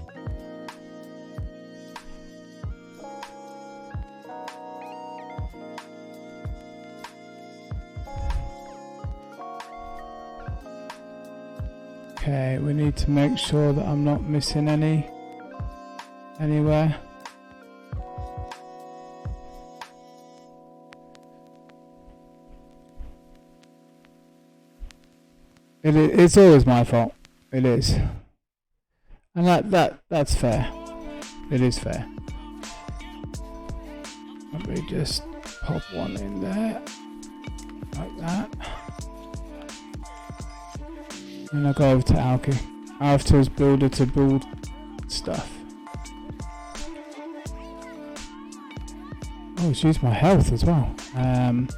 Okay, we need to make sure that I'm not missing anywhere. It's always my fault. It is. And that's fair. It is fair. Let me just pop one in there. Like that. And I'll go over to Alki. After his builder to build stuff. Oh, it's used my health as well. Alright.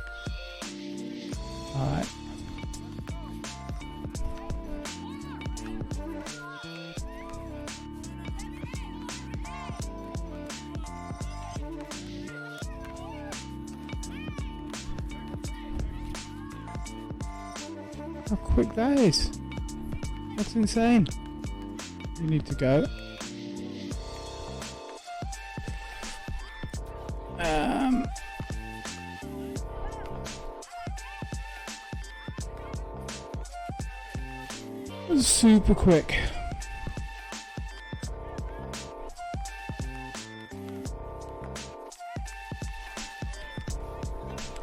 How quick that is. That's insane. You need to go. Super quick.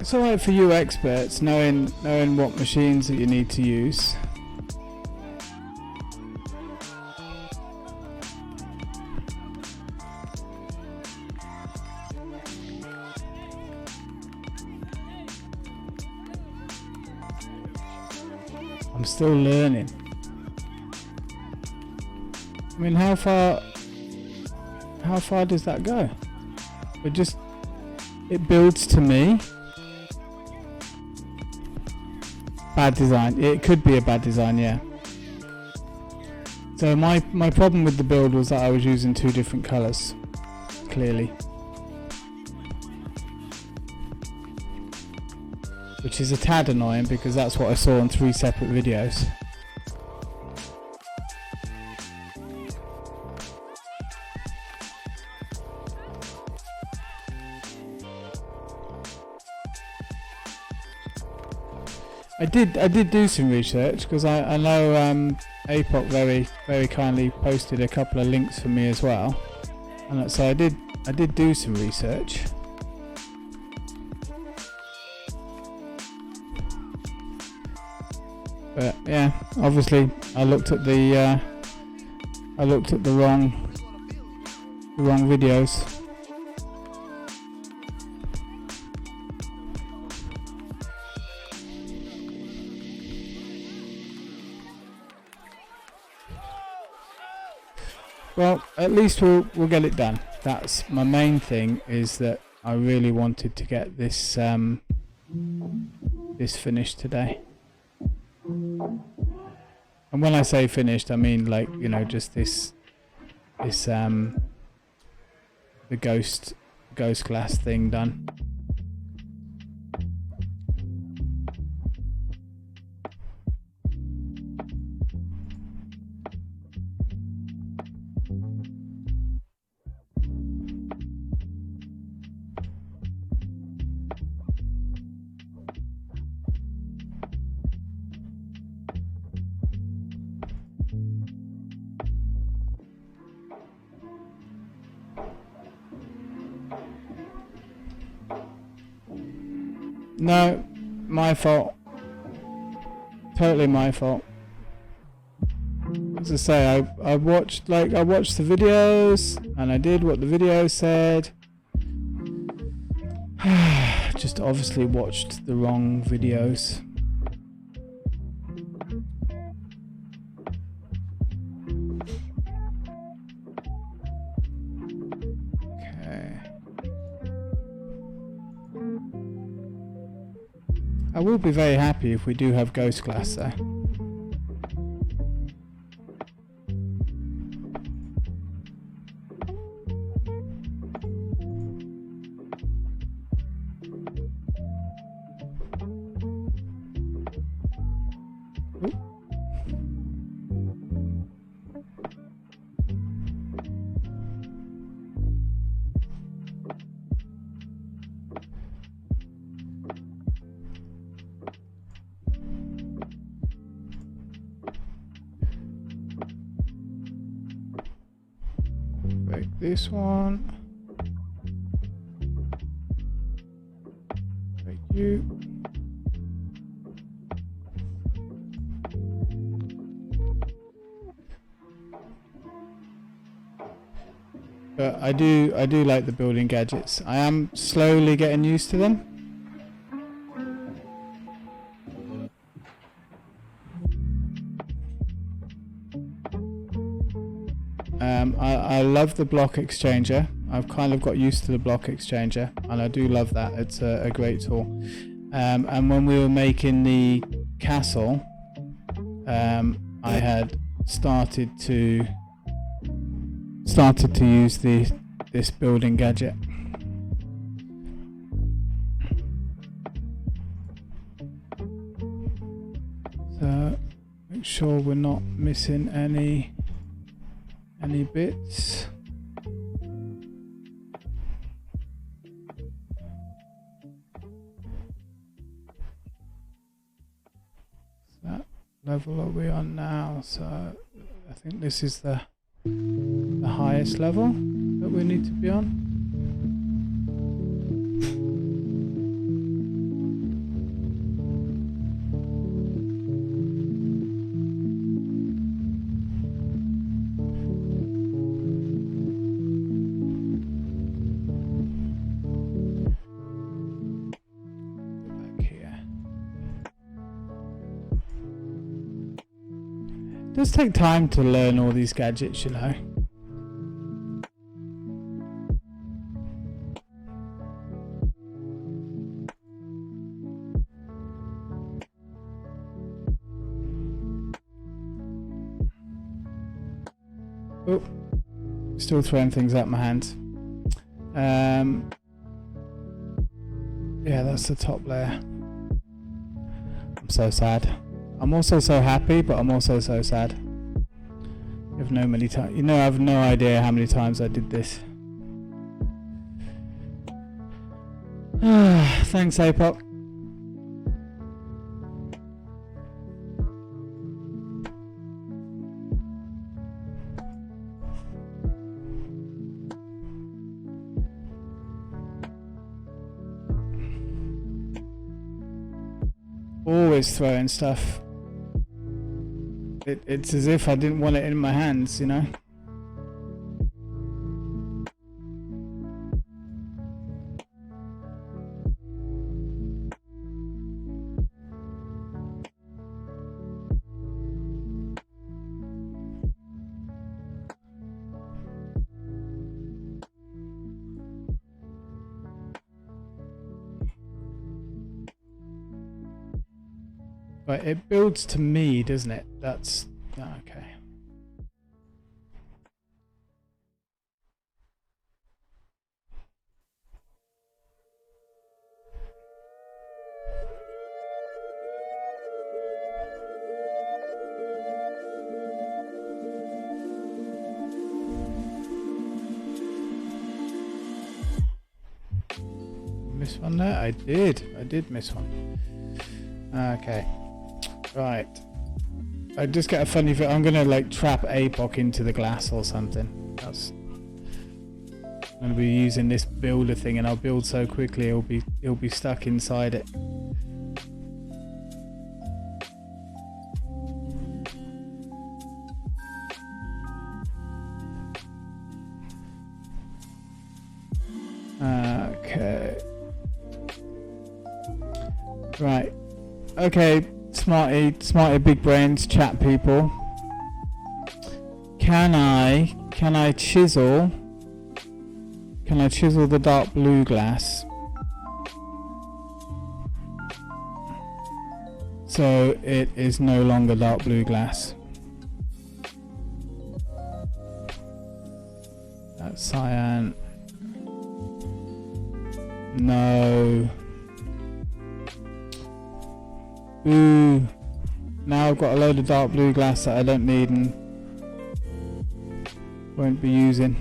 It's alright for you experts knowing what machines that you need to use. I'm still learning. I mean, how far does that go? It builds to me. Bad design. It could be a bad design, yeah. So my problem with the build was that I was using two different colours, clearly. Which is a tad annoying because that's what I saw on 3 separate videos. I did do some research because I know APOC very kindly posted a couple of links for me as well, and so I did do some research. But yeah, obviously I looked at the wrong videos. Well, at least we'll get it done. That's my main thing, is that I really wanted to get this this finished today. And when I say finished, I mean, like, you know, just the ghost glass thing done. No, my fault. Totally my fault. As I say, I watched the videos and I did what the video said. Just obviously watched the wrong videos. I will be very happy if we do have ghost glass though. this one. Thank you. But I do like the building gadgets. I am slowly getting used to them. I love the block exchanger. I've kind of got used to the block exchanger, and I do love that. It's a great tool. And when we were making the castle, I had started to use this building gadget. So make sure we're not missing any bits. That level are we on now? So I think this is the highest level that we need to be on. It does take time to learn all these gadgets, you know. Oh, still throwing things at my hands. Yeah, that's the top layer. I'm so sad. I'm also so happy, but I'm also so sad. You have no many times. You know, I have no idea how many times I did this. Thanks, APOC. Always throwing stuff. It's as if I didn't want it in my hands, you know. But it builds to me, doesn't it? That's okay. Miss one there? I did miss one. Okay. Right. I just get a funny feeling. I'm gonna like trap APOC into the glass or something. I'm gonna be using this builder thing, and I'll build so quickly he'll be stuck inside it. Okay. Right. Okay. Smarty big brains chat people. Can I chisel the dark blue glass so it is no longer dark blue glass? That's cyan. No. Ooh. Now I've got a load of dark blue glass that I don't need and won't be using.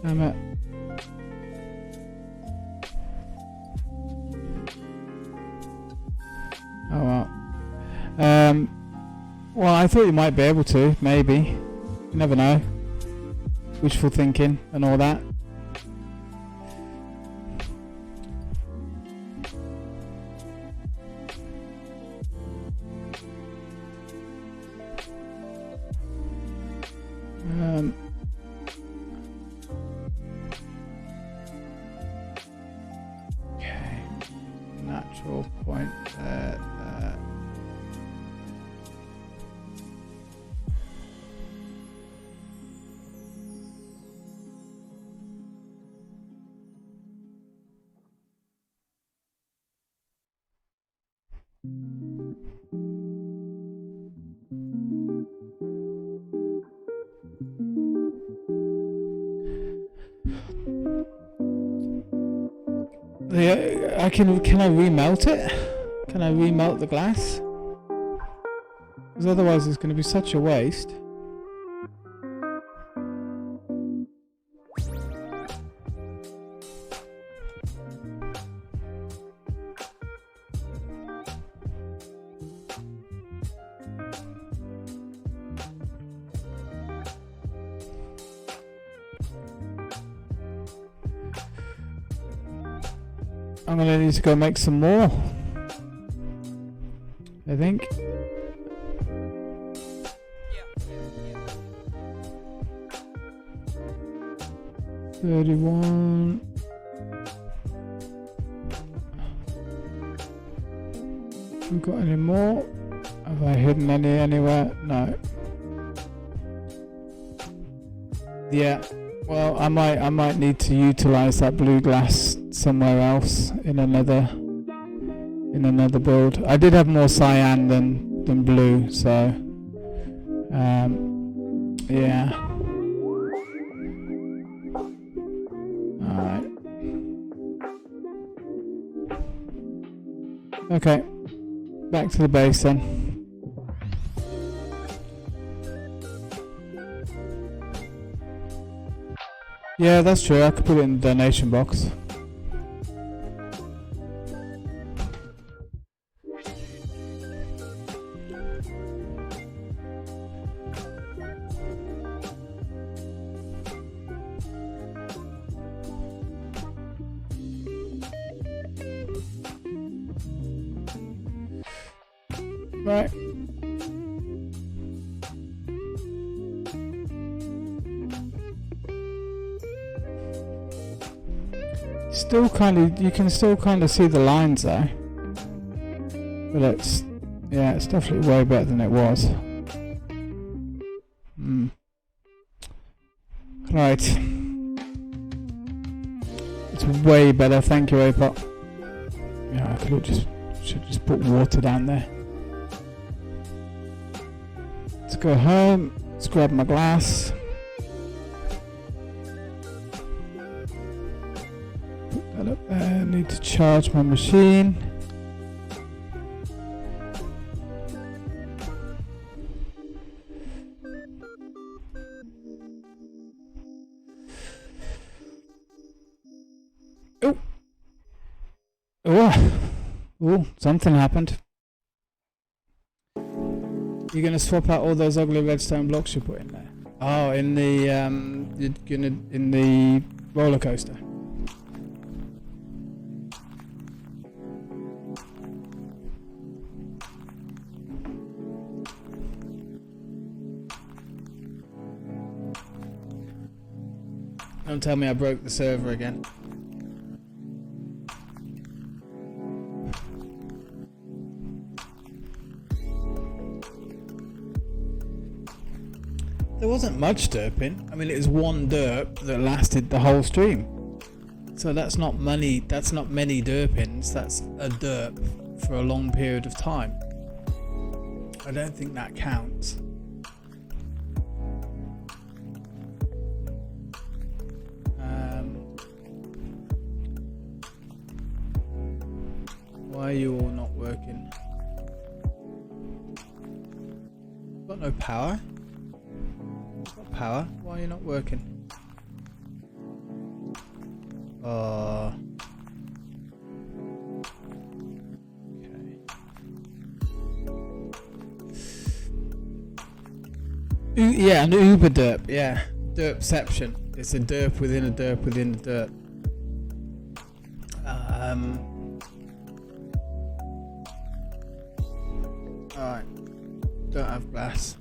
Damn it. Oh well. Well, I thought you might be able to, maybe. You never know. Wishful thinking and all that. Okay. Natural point there. Can I remelt it? Can I remelt the glass? Because otherwise it's going to be such a waste. I'm gonna need to go make some more, I think. Yeah. 31. Have we got any more? Have I hidden any anywhere? No. Yeah. Well, I might need to utilize that blue glass somewhere else in another build. I did have more cyan than blue, so yeah. Alright. Okay. Back to the base then. Yeah, that's true. I could put it in the donation box. Right. Still you can still kind of see the lines though. But it's definitely way better than it was. Right. It's way better, thank you, Apot. Yeah, I should just put water down there. Let's go home, let's grab my glass. Up there. I need to charge my machine. Oh, something happened. You're gonna swap out all those ugly redstone blocks you put in there. Oh, in the in the roller coaster. Don't tell me I broke the server again. There wasn't much derping. I mean, it was one derp that lasted the whole stream. So that's not many derpings. That's a derp for a long period of time. I don't think that counts. Why are you all not working? Got no power? Got power? Why are you not working? Okay. Yeah, an uber derp. Yeah, derpception. It's a derp within a derp within a derp. Alright. Don't have glass.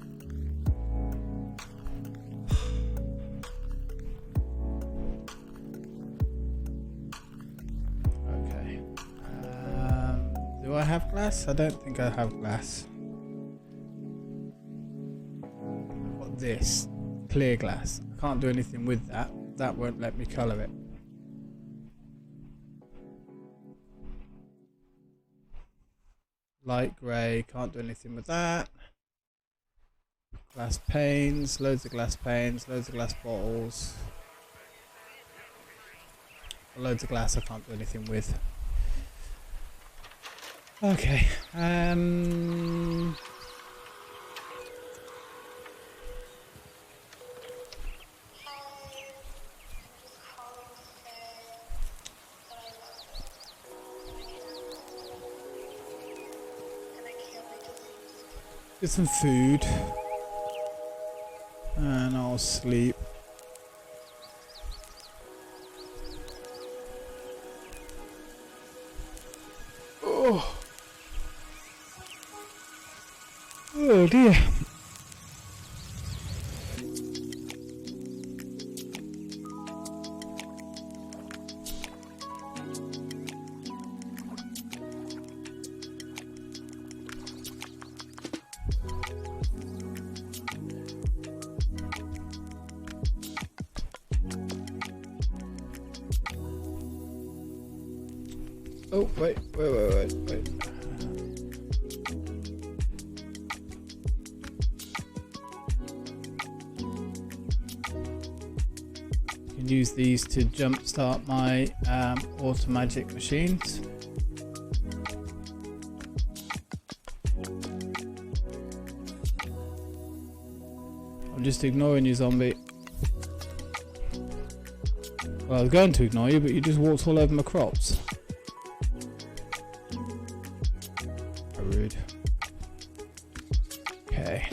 Okay. Do I have glass? I don't think I have glass. I've got this. Clear glass. I can't do anything with that. That won't let me colour it. Light grey, can't do anything with that. Glass panes, loads of glass panes, loads of glass bottles. Loads of glass I can't do anything with. Okay. Get some food. And I'll sleep. Oh. Oh dear. Oh, wait. You can use these to jumpstart my automagic machines. I'm just ignoring you, zombie. Well, I was going to ignore you, but you just walked all over my crops. How rude. Okay.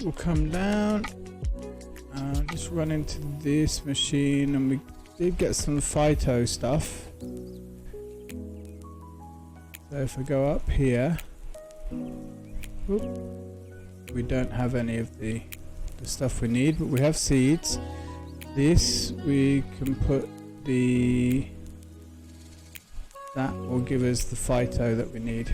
We'll come down. Just run into this machine, and we did get some phyto stuff. So if I go up here, whoop, we don't have any of the stuff we need, but we have seeds. This we can put that will give us the phyto that we need.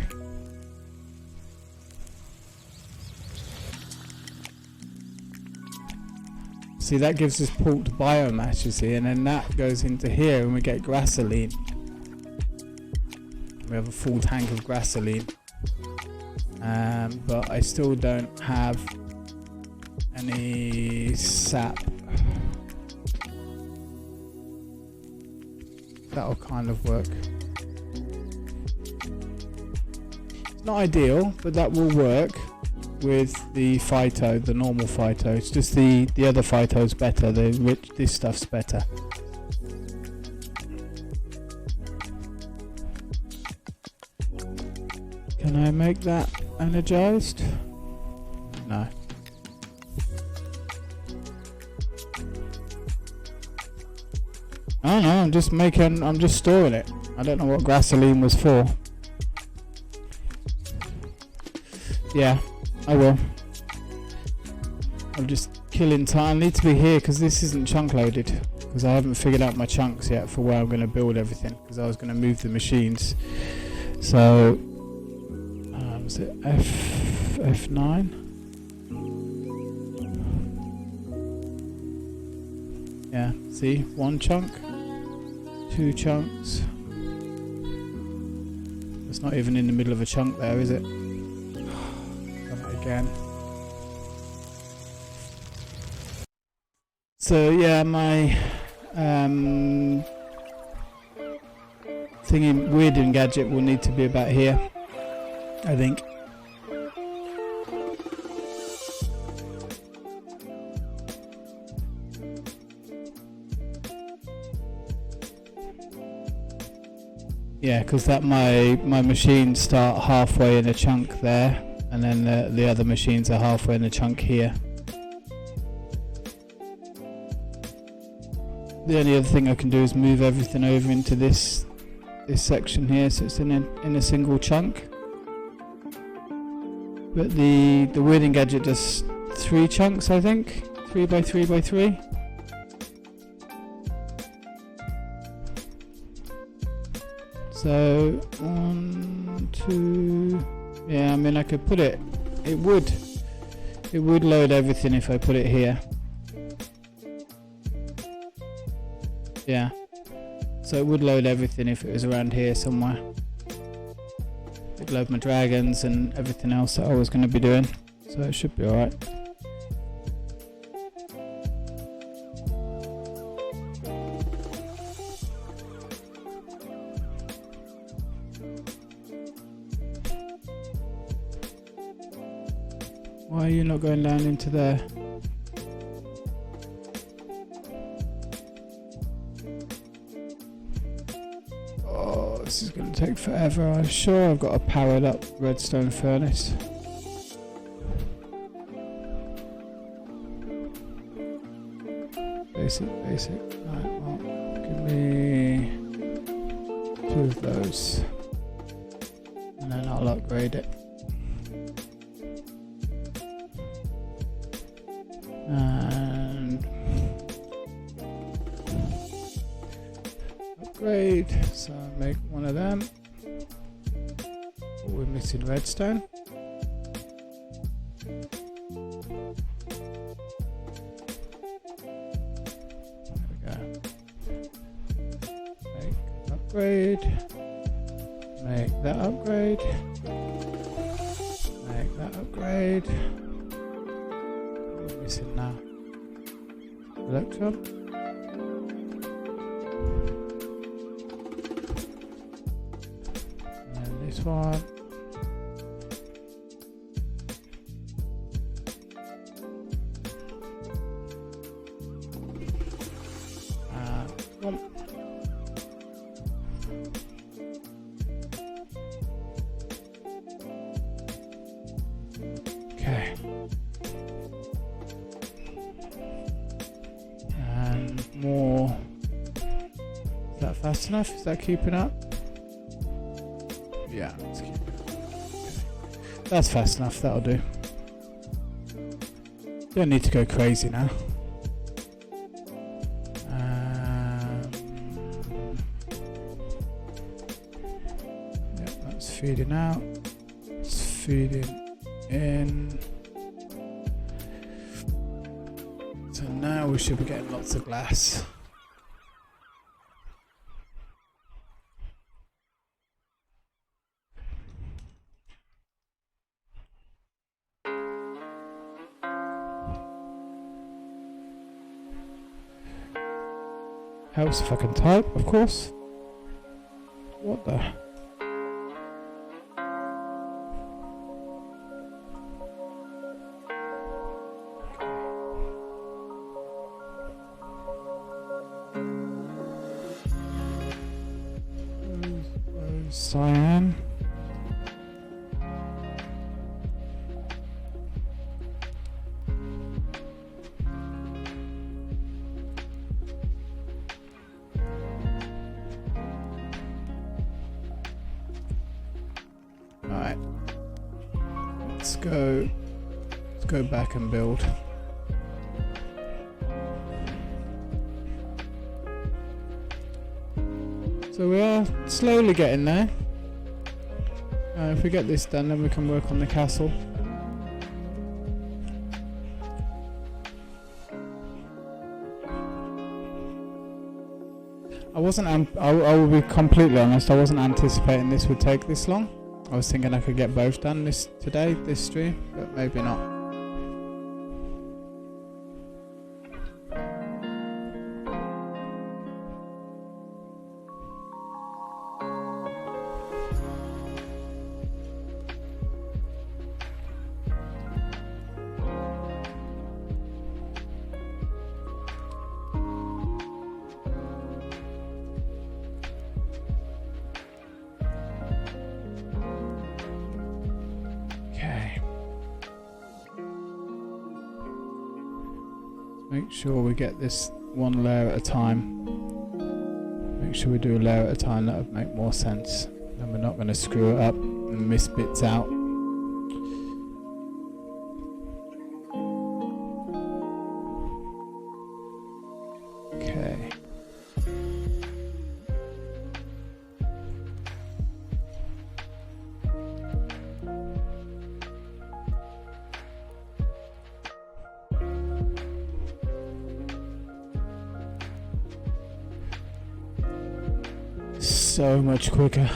See, that gives us pulped biomass, you see, and then that goes into here and we get grassoline. We have a full tank of grassoline. But I still don't have any sap. That'll kind of work. It's not ideal, but that will work with the phyto, the normal phyto. It's just the other phyto's better. This stuff's better. Can I make that energized? No. I don't know, I'm just storing it. I don't know what grassoline was for. Yeah, I will. I'm just killing time. I need to be here because this isn't chunk loaded. Because I haven't figured out my chunks yet for where I'm going to build everything. Because I was going to move the machines. So, was it F9? Yeah, see, 1 chunk, 2 chunks. It's not even in the middle of a chunk there, is it? Done it again. So yeah, my thingy weird gadget will need to be about here, I think. Yeah, because that my machines start halfway in a chunk there, and then the other machines are halfway in a chunk here. The only other thing I can do is move everything over into this section here, so it's in a single chunk. But the weirding gadget does 3 chunks, I think, 3 by 3 by 3. So 1, 2. Yeah, I mean I could put it. It would load everything if I put it here. Yeah. So it would load everything if it was around here somewhere. It'd load my dragons and everything else that I was going to be doing. So it should be alright. Why are you not going down into there? Oh, this is going to take forever. I'm sure I've got a powered up redstone furnace. Basic. Right, well, give me 2 of those. And then I'll upgrade it. And upgrade, so make 1 of them. Oh, we're missing redstone. There we go. Make upgrade. Make that upgrade. Make that upgrade. Missing now. Electron. And then this one. One. Okay. More. Is that fast enough? Is that keeping up? Yeah, it's keeping up. Okay. That's fast enough, that'll do. Don't need to go crazy now. Yeah, that's feeding out. It's feeding in. So now we should be getting lots of glass. Helps if I can type, of course. What the? Cyan. Alright. Let's go back and build. So we are slowly getting there. If we get this done, then we can work on the castle. I will be completely honest, I wasn't anticipating this would take this long. I was thinking I could get both done this stream, but maybe not. make sure we get this one layer at a time. Make sure we do a layer at a time, that would make more sense. And we're not going to screw it up and miss bits out. Okay. So much quicker.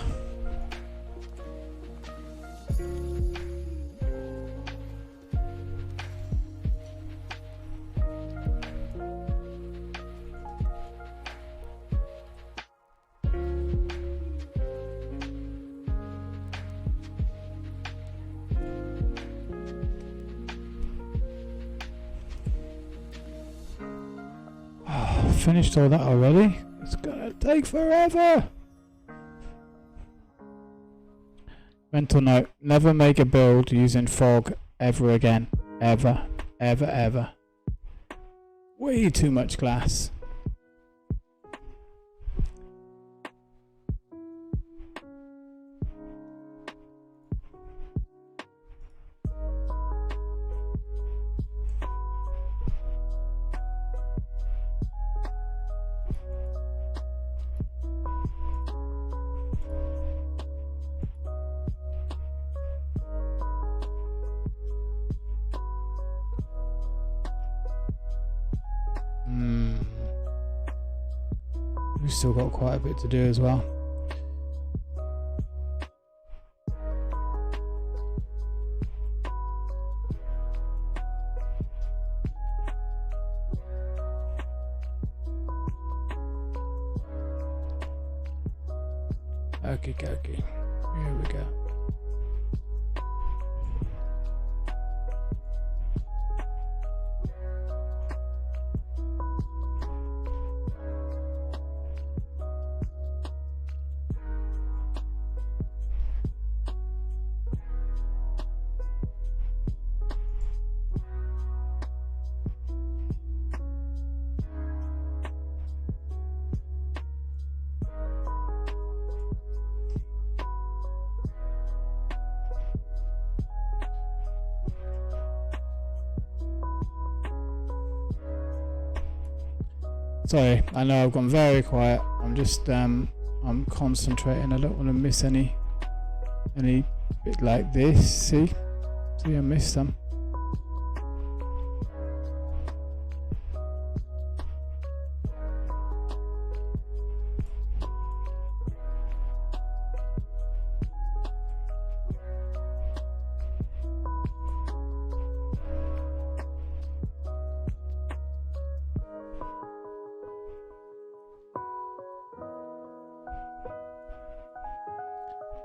Oh, finished all that already? It's gonna take forever. Mental note, never make a build using fog ever again. Ever. Ever, ever. Way too much glass. We've still got quite a bit to do as well. Okay, okay. Here we go. Sorry, I know I've gone very quiet. I'm just I'm concentrating. I don't want to miss any bit like this. See, I missed some.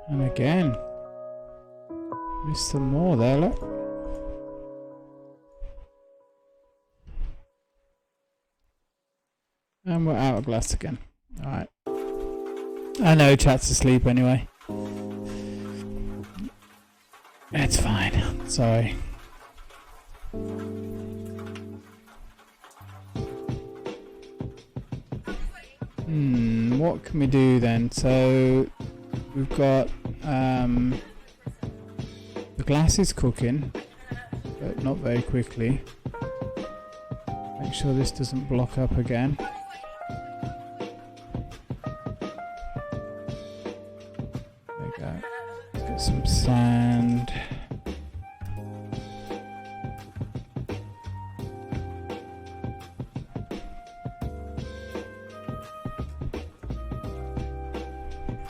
And again, missed some more there, look. And we're out of glass again. Alright. I know chat's asleep anyway. It's fine. Sorry. What can we do then? So we've got the glass is cooking, but not very quickly. Make sure this doesn't block up again. There we go. Let's get some sand.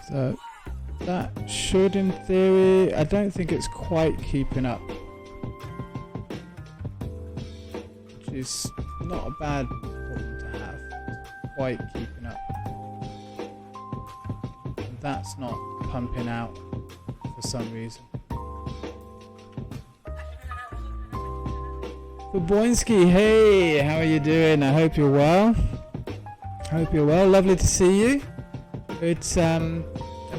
So that should, in theory, I don't think it's quite keeping up, which is not a bad problem to have. Quite keeping up. And that's not pumping out for some reason. Boboinski, hey, how are you doing? I hope you're well. Lovely to see you. It's a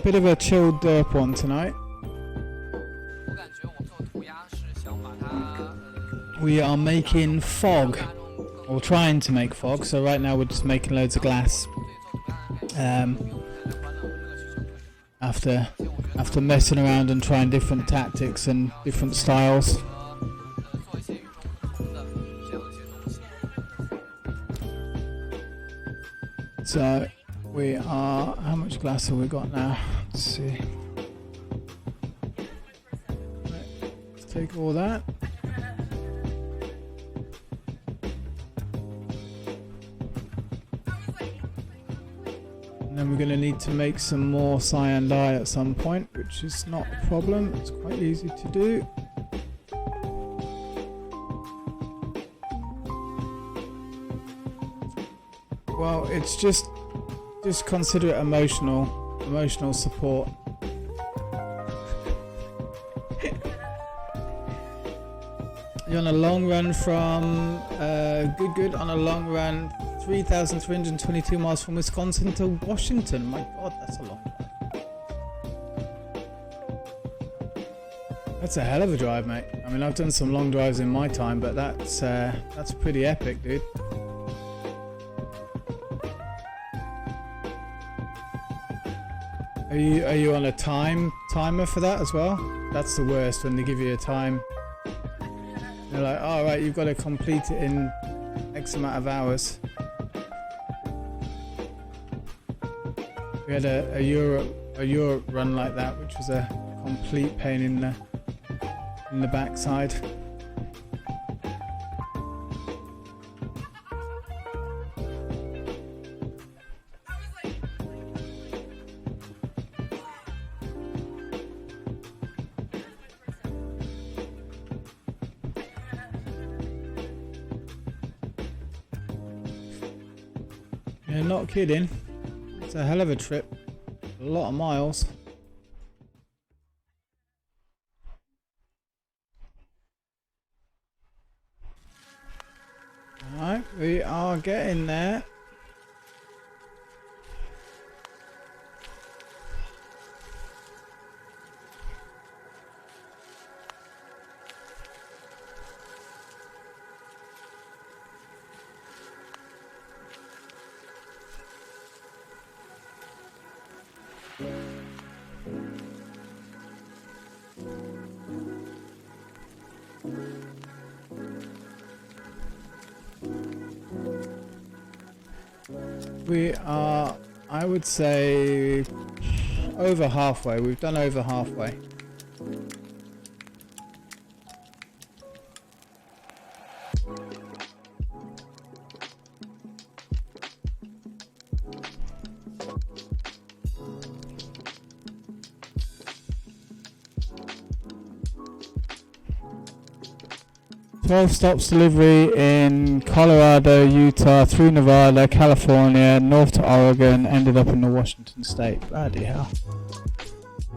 bit of a chilled derp one tonight. We are making fog. or trying to make fog. So right now we're just making loads of glass. After messing around and trying different tactics and different styles. So we are, how much glass have we got now? Let's see. Right, let's take all that. And then we're going to need to make some more cyan dye at some point, which is not a problem. It's quite easy to do. Well, it's just consider it emotional support. You're on a long run from good on a long run, 3,322 miles from Wisconsin to Washington. My God, that's a long drive. That's a hell of a drive, mate. I mean, I've done some long drives in my time, but that's pretty epic, dude. Are you on a timer for that as well? That's the worst, when they give you a time. They're like, oh, right, you've got to complete it in X amount of hours. We had a Europe run like that, which was a complete pain in the backside. Yeah, not kidding. It's a hell of a trip. A lot of miles. Alright, we are getting there. We are, I would say, over halfway. We've done over halfway. Twelve stops delivery in Colorado, Utah, through Nevada, California, north to Oregon, ended up in the Washington state. Bloody hell.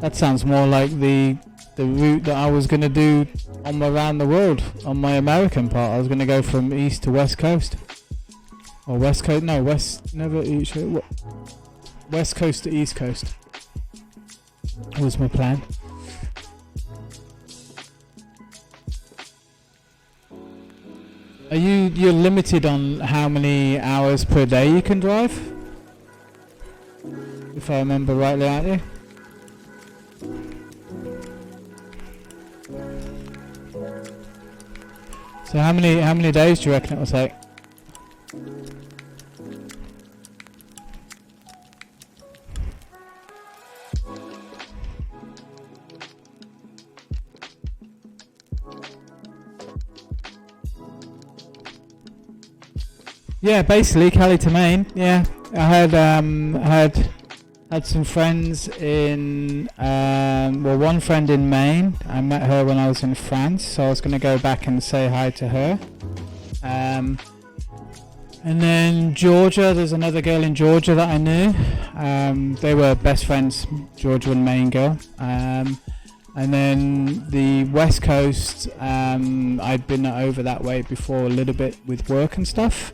That sounds more like the route that I was going to do on my around the world, on my American part. I was going to go from east to west coast. Or west coast, no, west, never east, west coast to east coast. That was my plan. You're limited on how many hours per day you can drive? If I remember rightly, aren't you? So how many days do you reckon it will take? Yeah, basically Cali to Maine. Yeah, I had some friends in one friend in Maine. I met her when I was in France, so I was going to go back and say hi to her. And then Georgia, there's another girl in Georgia that I knew. They were best friends, Georgia and Maine girl. And then the West Coast, I'd been over that way before a little bit with work and stuff.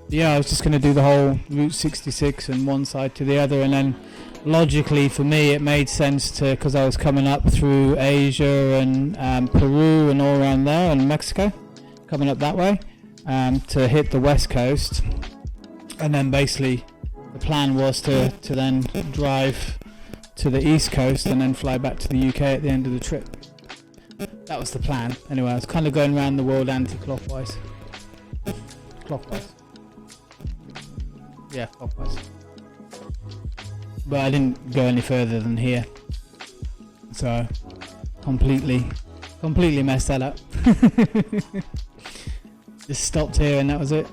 Yeah, I was just going to do the whole Route 66 and one side to the other, and then logically for me it made sense to, because I was coming up through Asia and Peru and all around there, and Mexico, coming up that way. to hit the west coast, and then basically the plan was to then drive to the east coast and then fly back to the UK at the end of the trip. That was the plan. Anyway, I was kind of going around the world anti-clockwise. Clockwise. Yeah, clockwise. But I didn't go any further than here. So, completely messed that up. Just stopped here and that was it.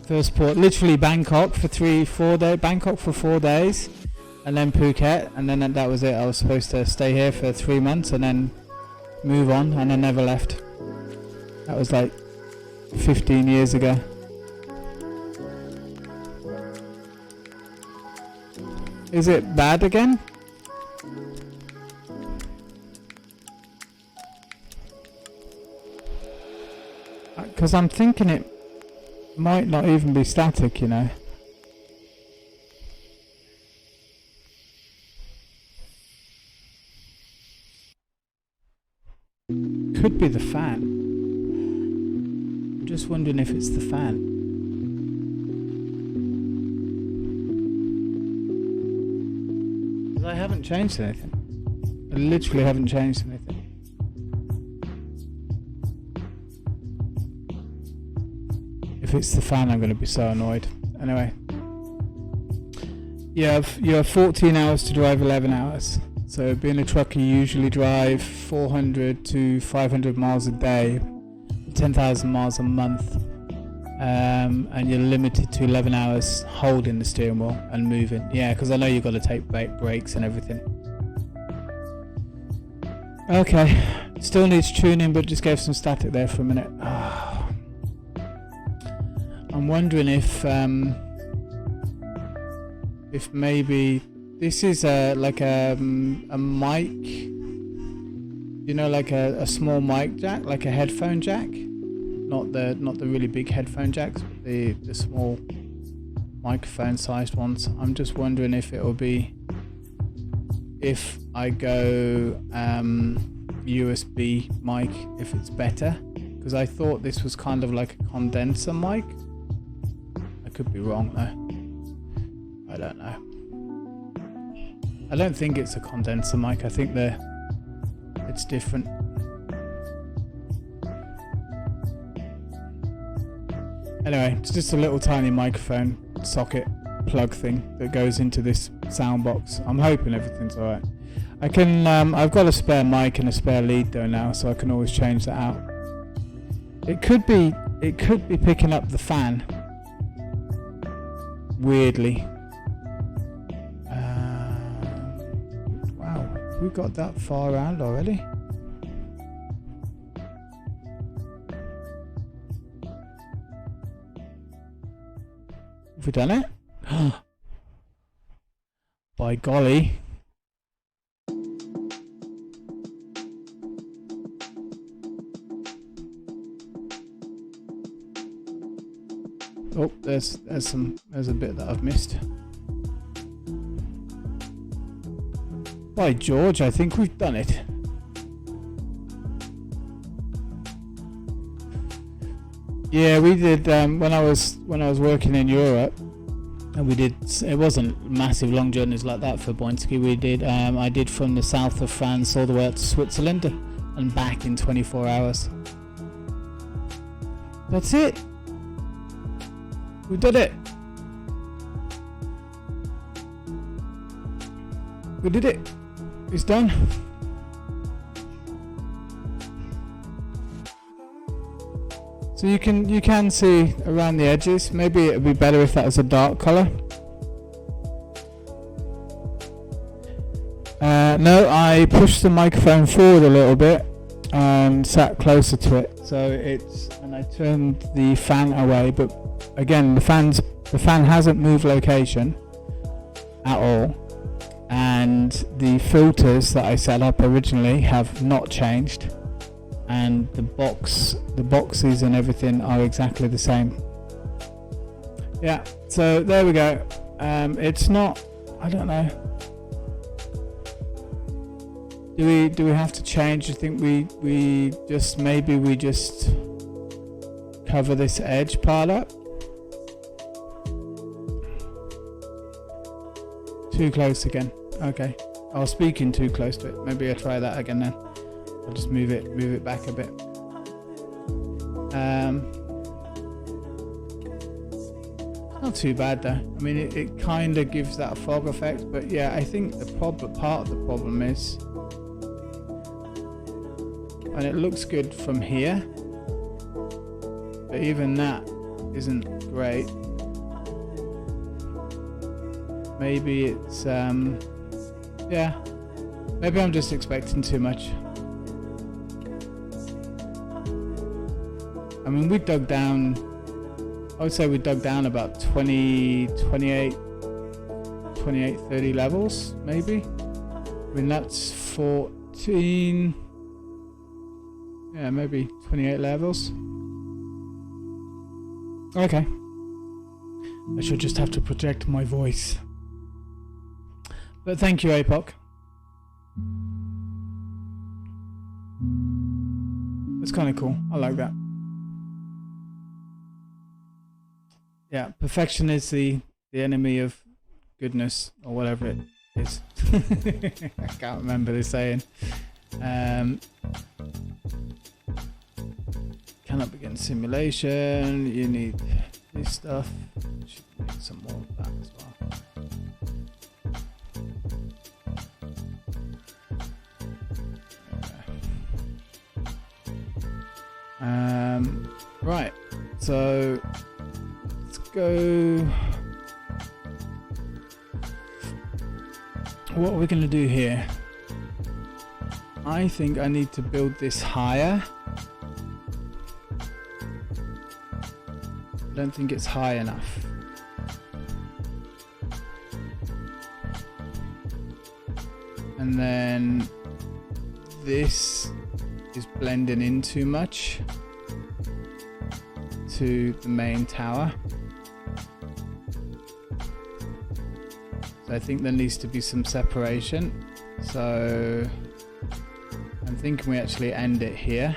First port, literally Bangkok for 4 days. Bangkok for 4 days. And then Phuket, and then that was it. I was supposed to stay here for 3 months and then move on, and I never left. That was like 15 years ago. Is it bad again? Because I'm thinking it might not even be static, you know. Could be the fan. I'm just wondering if it's the fan. Because I haven't changed anything. I literally haven't changed anything. If it's the fan, I'm going to be so annoyed. Anyway. You have 14 hours to drive 11 hours. So being a trucker, you usually drive 400 to 500 miles a day, 10,000 miles a month, and you're limited to 11 hours holding the steering wheel and moving. Yeah, because I know you've got to take breaks and everything. Okay, still needs tuning, but just gave some static there for a minute. I'm wondering if maybe this is like a mic, you know, like a small mic jack, like a headphone jack, not the really big headphone jacks, but the small microphone sized ones. I'm just wondering if it will be, if I go USB mic, if it's better, because I thought this was kind of like a condenser mic. I could be wrong though. I don't know. I don't think it's a condenser mic. I think it's different. Anyway, it's just a little tiny microphone socket plug thing that goes into this sound box. I'm hoping everything's alright. I can. I've got a spare mic and a spare lead though now, so I can always change that out. It could be picking up the fan. Weirdly. We got that far around already. Have we done it? By golly. Oh, there's a bit that I've missed. By George, I think we've done it. Yeah, we did when I was working in Europe, and we did. It wasn't massive long journeys like that for Boinski. We did. I did from the south of France all the way up to Switzerland and back in 24 hours. That's it. We did it. We did it. It's done. So you can see around the edges. Maybe it would be better if that was a dark colour. No, I pushed the microphone forward a little bit and sat closer to it. So and I turned the fan away. But again, the fan hasn't moved location at all. And the filters that I set up originally have not changed, and the boxes and everything are exactly the same. Yeah, so there we go. It's not, I don't know. Do we have to change? I think we just cover this edge part up. Too close again. Okay. I was speaking too close to it. Maybe I'll try that again then. I'll just move it back a bit. Not too bad though. I mean, it kind of gives that fog effect, but yeah, I think the part of the problem is, and it looks good from here, but even that isn't great. Maybe it's yeah, maybe I'm just expecting too much. I mean, we dug down, I would say we dug down about 28, 30 levels, maybe. I mean, that's 14, yeah, maybe 28 levels. Okay. I should just have to project my voice. But thank you, APOC. It's kind of cool. I like that. Yeah, perfection is the enemy of goodness, or whatever it is. I can't remember the saying. Cannot begin simulation. You need this stuff. Should need some more of that as well. Right, so let's go. What are we going to do here? I think I need to build this higher. I don't think it's high enough. And then this is blending in too much to the main tower. So I think there needs to be some separation. So I'm thinking we actually end it here.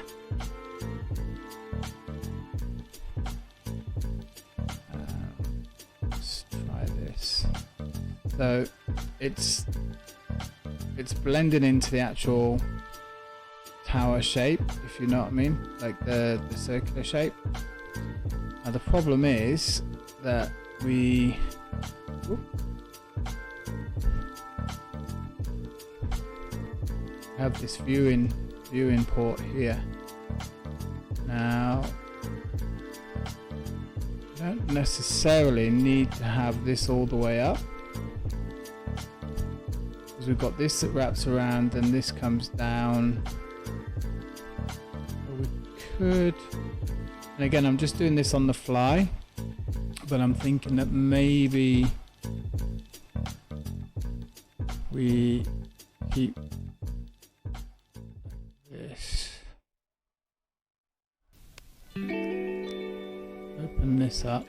Let's try this. So it's blending into the actual tower shape, if you know what I mean, like the circular shape. Now the problem is that we have this viewing port here. Now I don't necessarily need to have this all the way up, because we've got this that wraps around and this comes down. So we could, and again I'm just doing this on the fly, but I'm thinking that maybe we keep this, open this up,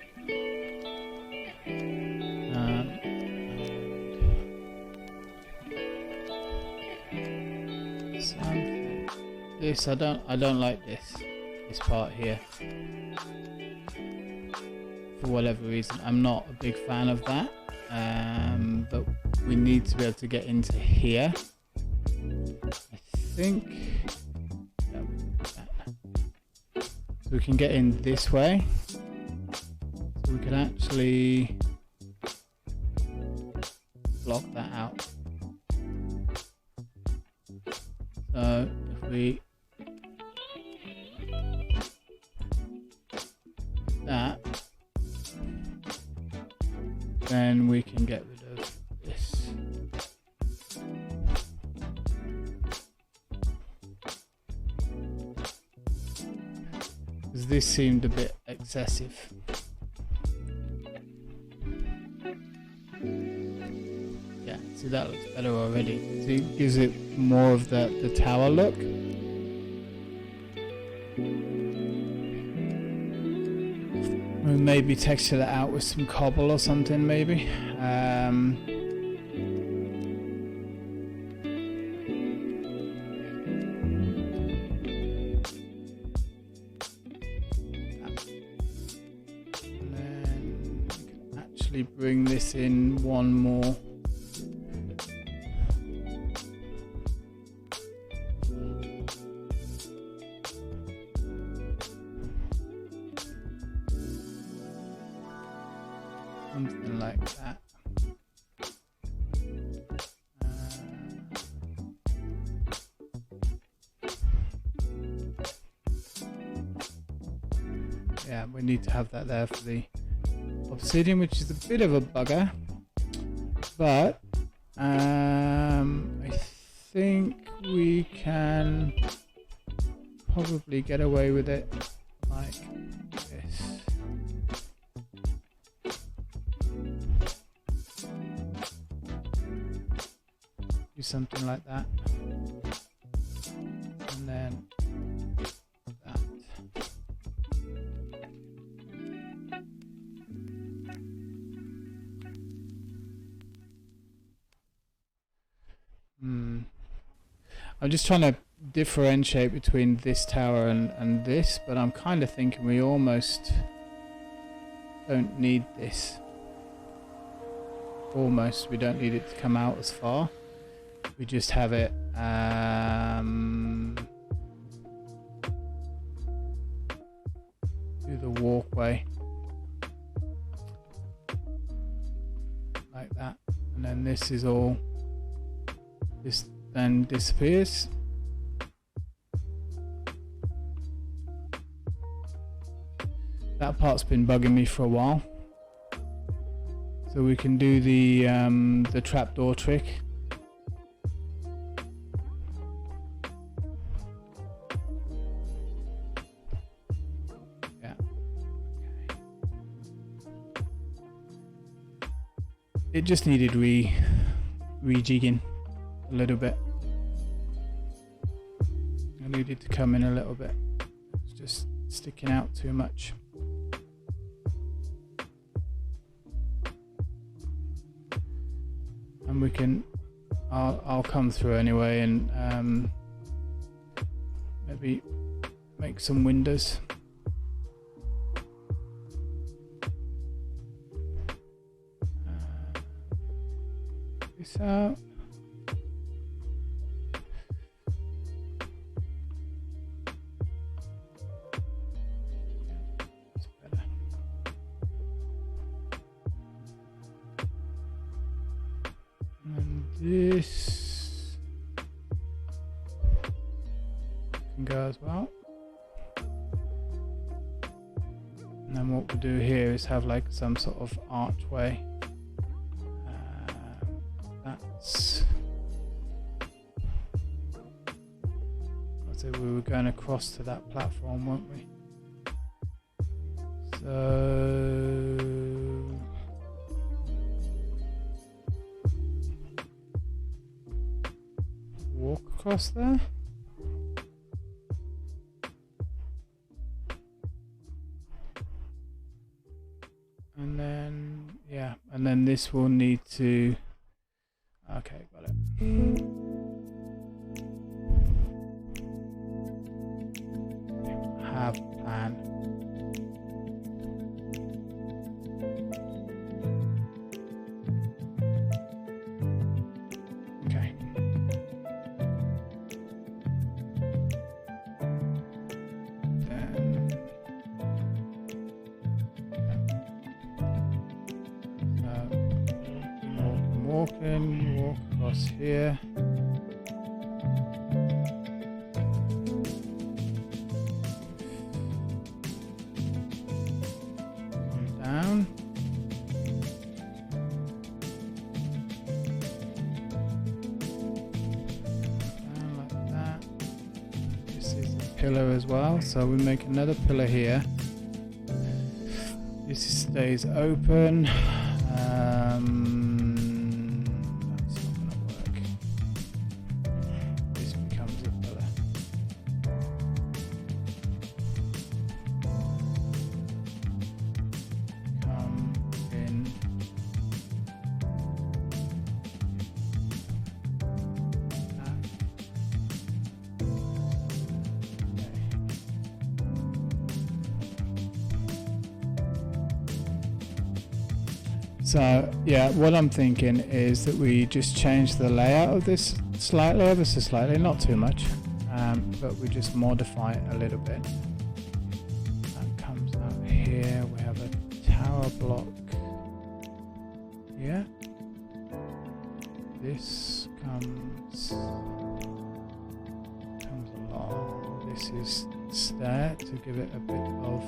something. This I don't like this part here. For whatever reason, I'm not a big fan of that. But we need to be able to get into here. I think yeah, we can do that. So we can get in this way. So we can actually block that out. So if we that, then we can get rid of this. Because this seemed a bit excessive. Yeah, see, that looks better already. See, it gives it more of the tower look. Maybe texture that out with some cobble or something, maybe. potentially bring this in one more. Something like that. Yeah, we need to have that there for the obsidian, which is a bit of a bugger, but I think we can probably get away with it like this. Do something like that, and then that. I'm just trying to differentiate between this tower and this, but I'm kind of thinking we almost don't need this. Almost, we don't need it to come out as far. We just have it do the walkway like that, and then this is all, this then disappears. That part's been bugging me for a while, so we can do the trapdoor trick. Yeah. Okay. It just needed rejigging a little bit. I needed to come in a little bit. It's just sticking out too much. And we can, I'll come through anyway and maybe make some windows. This out. This can go as well, and then what we'll do here is have like some sort of archway. That's, so we were going across to that platform, weren't we? So walk across there. And then, yeah, and then this will need to, okay, got it. Have plan. Okay. Walk across here. Come down. Down like that. This is a pillar as well, so we make another pillar here. This stays open. So yeah, what I'm thinking is that we just change the layout of this slightly, ever so slightly, not too much, but we just modify it a little bit. That comes out here. We have a tower block here. This comes along. This is stair to give it a bit of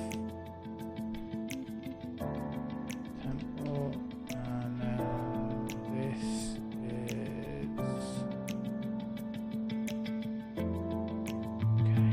temple, and then this is okay.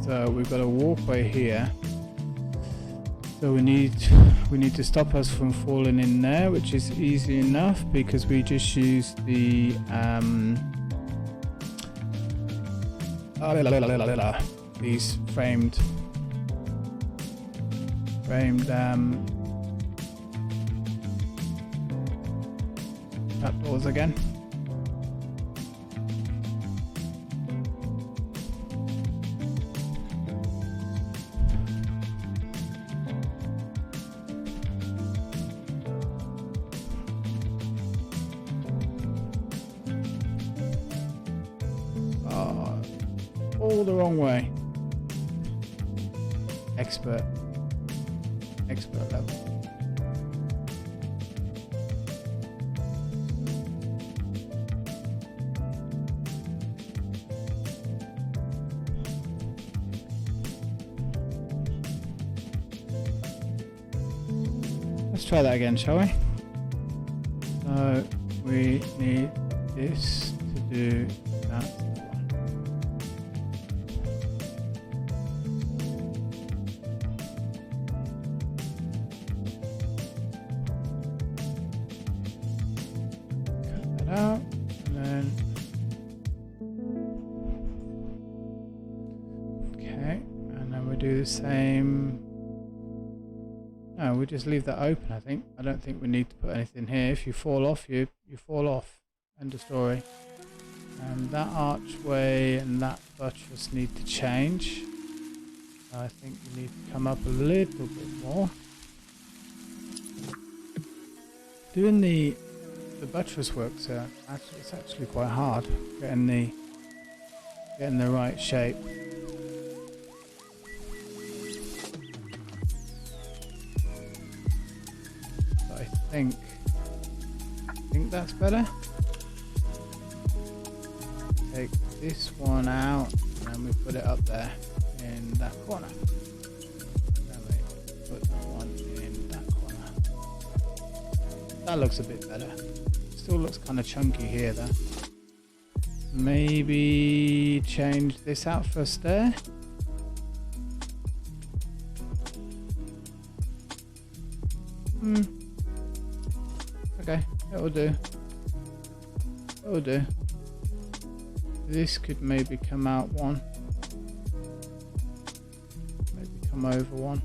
So we've got a walkway here. So we need to stop us from falling in there, which is easy enough because we just use the these framed trapdoors again. All the wrong way. Expert level. Let's try that again, shall we? So we need this to do that. Out, and then okay, and then we do the same. No, we just leave that open. I don't think we need to put anything here. If you fall off, you fall off. End of story. And that archway and that buttress need to change. I think you need to come up a little bit more. Doing the buttress works it's actually quite hard getting the right shape. But I think that's better. Take this one out and we put it up there in that corner. Then we put that one in that corner. That looks a bit better. Still looks kind of chunky here though. Maybe change this out for a stair. Okay, it'll do. It'll do. This could maybe come out one. Maybe come over one.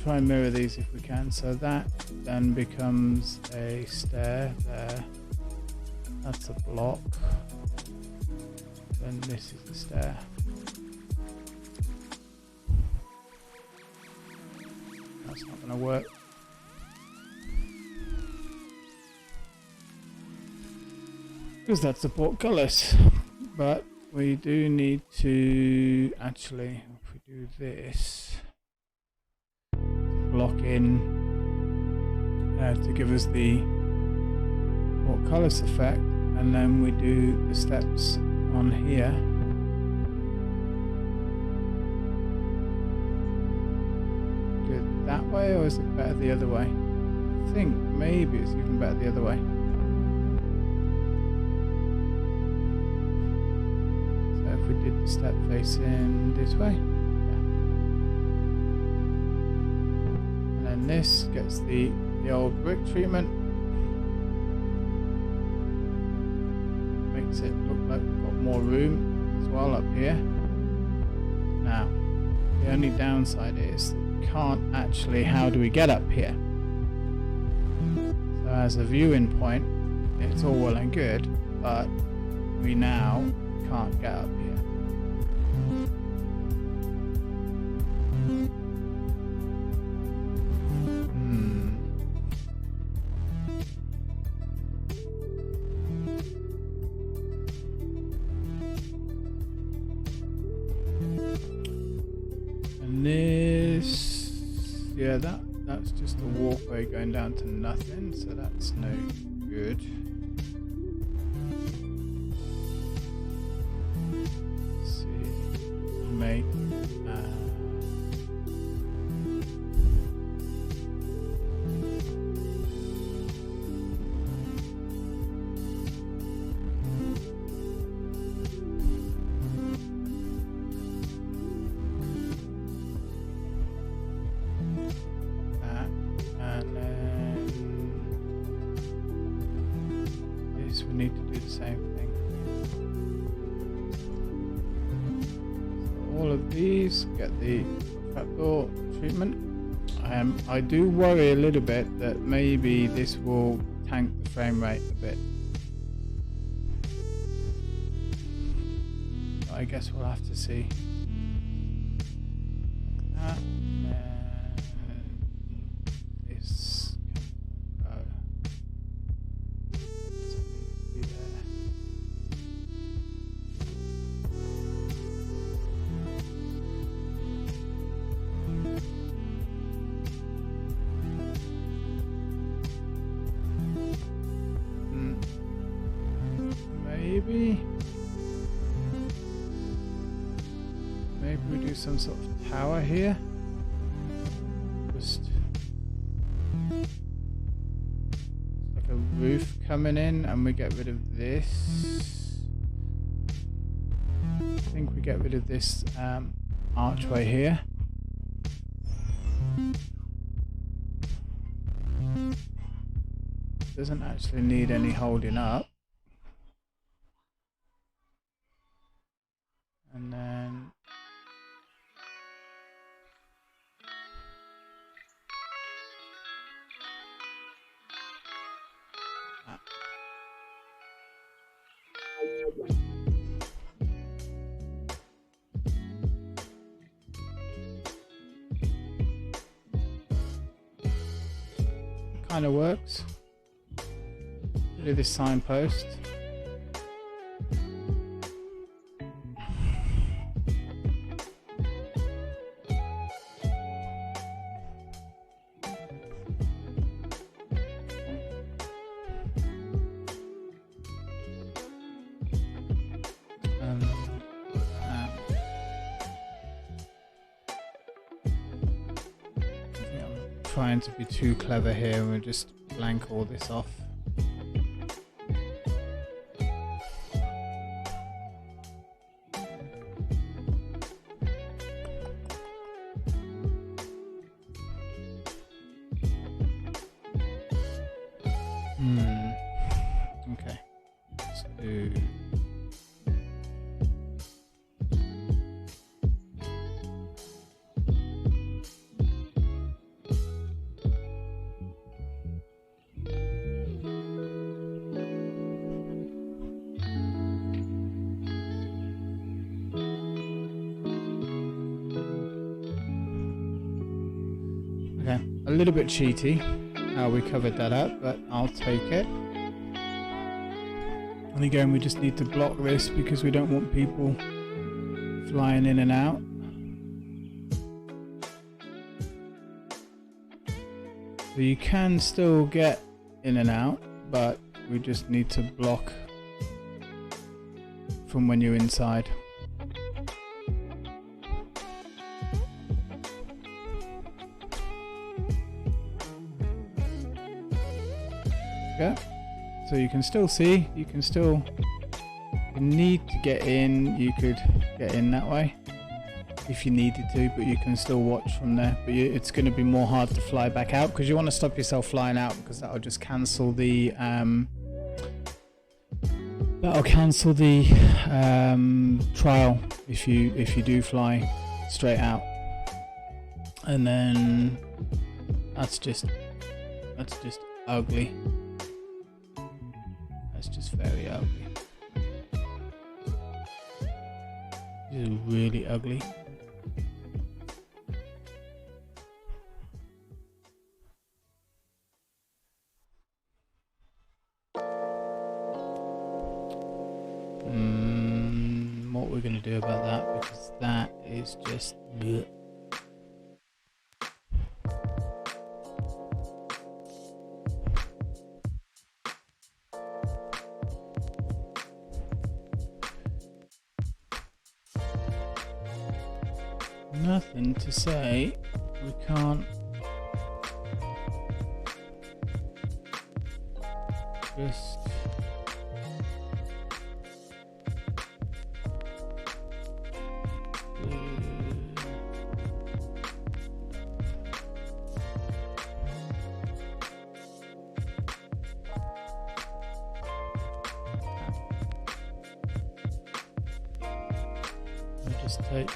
Try and mirror these if we can. So that then becomes a stair there. That's a block. Then this is the stair. That's not going to work. Because that's the portcullis. But we do need to actually, if we do this, block in to give us the portcullis effect, and then we do the steps on here. Do it that way, or is it better the other way? I think maybe it's even better the other way. So if we did the step facing this way, And this gets the old brick treatment. Makes it look like we've got more room as well up here. Now, the only downside is that we can't actually, how do we get up here? So as a viewing point, it's all well and good, but we now can't get up here. And this, yeah, that's just a walkway going down to nothing, so that's no good. Let's see, make we need to do the same thing. So all of these get the trapdoor treatment. I do worry a little bit that maybe this will tank the frame rate a bit. But I guess we'll have to see. That, this can go. Maybe we do some sort of tower here. Just like a roof coming in, and we get rid of this. I think we get rid of this archway here. Doesn't actually need any holding up. And then kind of works. Do this signpost. Trying to be too clever here, and we'll just blank all this off. Okay, let's do. Okay, a little bit cheaty how we covered that up, but I'll take it. And again, we just need to block this because we don't want people flying in and out. So you can still get in and out, but we just need to block from when you're inside. Yeah. So you can still see, you can still, if you need to get in, you could get in that way. if you needed to, but you can still watch from there. But it's going to be more hard to fly back out because you want to stop yourself flying out, because that'll just cancel the trial if you do fly straight out. And then that's just ugly. That's just very ugly. This is really ugly. What we're gonna do about that, because that is just bleh. Nothing to say we can't just take,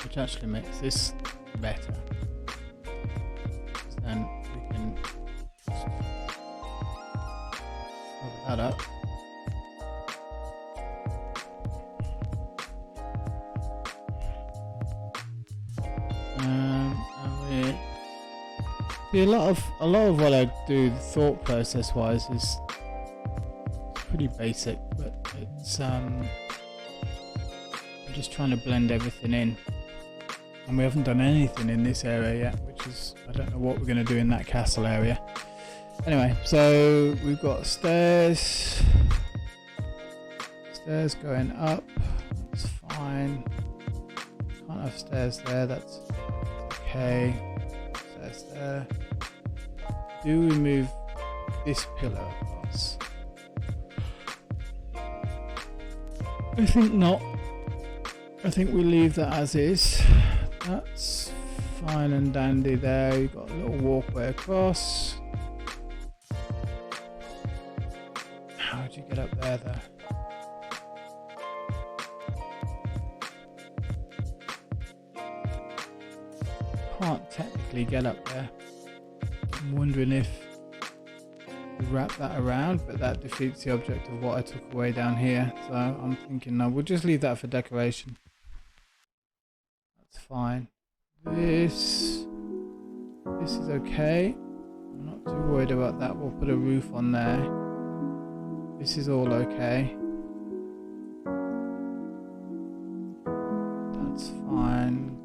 which actually makes this better. Then we can cover that up. See, a lot of what I do, thought process wise, is pretty basic, but it's I'm just trying to blend everything in, and we haven't done anything in this area yet, which is, I don't know what we're going to do in that castle area. Anyway, so we've got stairs going up, that's fine. Can't have stairs there, that's okay. Stairs there. Do we move this pillar across? I think not. I think we leave that as is. That's fine and dandy there. You've got a little walkway across. How do you get up there though? Can't technically get up there. I'm wondering if we wrap that around, but that defeats the object of what I took away down here. So I'm thinking, no, we'll just leave that for decoration. That's fine. This is okay. I'm not too worried about that. We'll put a roof on there. This is all okay. That's fine.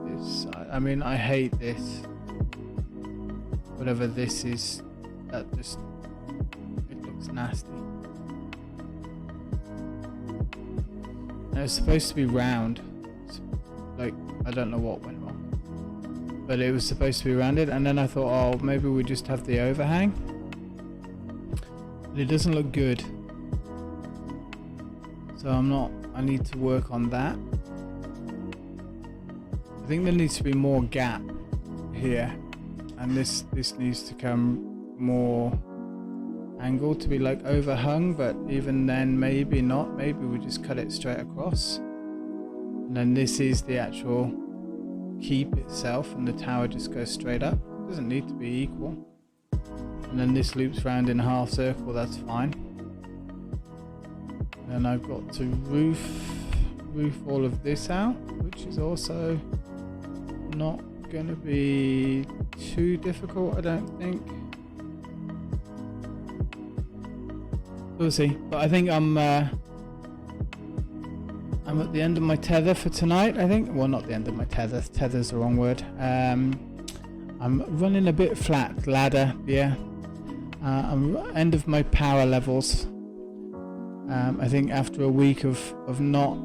This, I mean, I hate this. Whatever this is, that just, it looks nasty. And it's supposed to be round. It's like, I don't know what went wrong, but it was supposed to be rounded, and then I thought, oh, maybe we just have the overhang. But it doesn't look good. So I need to work on that. I think there needs to be more gap here, and this needs to come more angled to be like overhung, but even then maybe not. Maybe we just cut it straight across, and then this is the actual keep itself, and the tower just goes straight up. It doesn't need to be equal, and then this loops round in a half circle. That's fine. And then I've got to roof all of this out, which is also not going to be too difficult, I don't think. We'll see, but I think I'm at the end of my tether for tonight, I think. Well, not the end of my tether. Tether's the wrong word. I'm running a bit flat ladder, yeah. I'm end of my power levels. I think after a week of not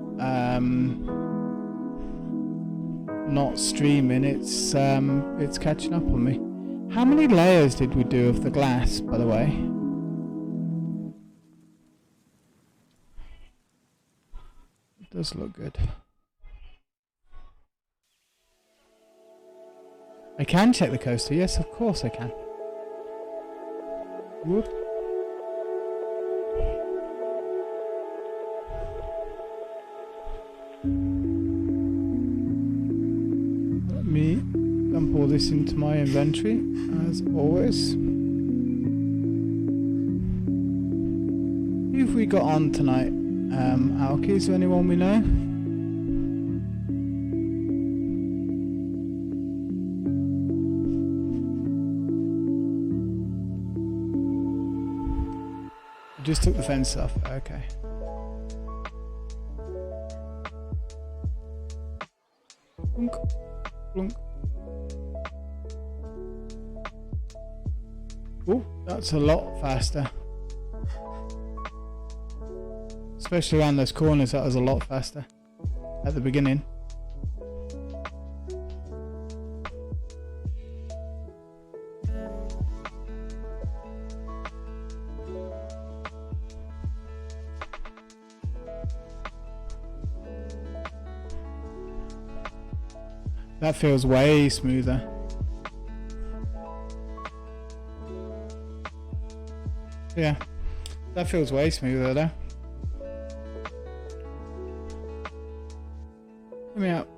streaming, it's catching up on me. How many layers did we do of the glass, by the way? does look good. I can check the coaster. Yes, of course I can. Whoop. Let me dump all this into my inventory, as always. Who have we got on tonight? Alki, is there anyone we know? I just took the fence off. Okay. Blunk, blunk. Oh, that's a lot faster. Especially around those corners, that was a lot faster at the beginning. That feels way smoother. Yeah, that feels way smoother though. Let me out.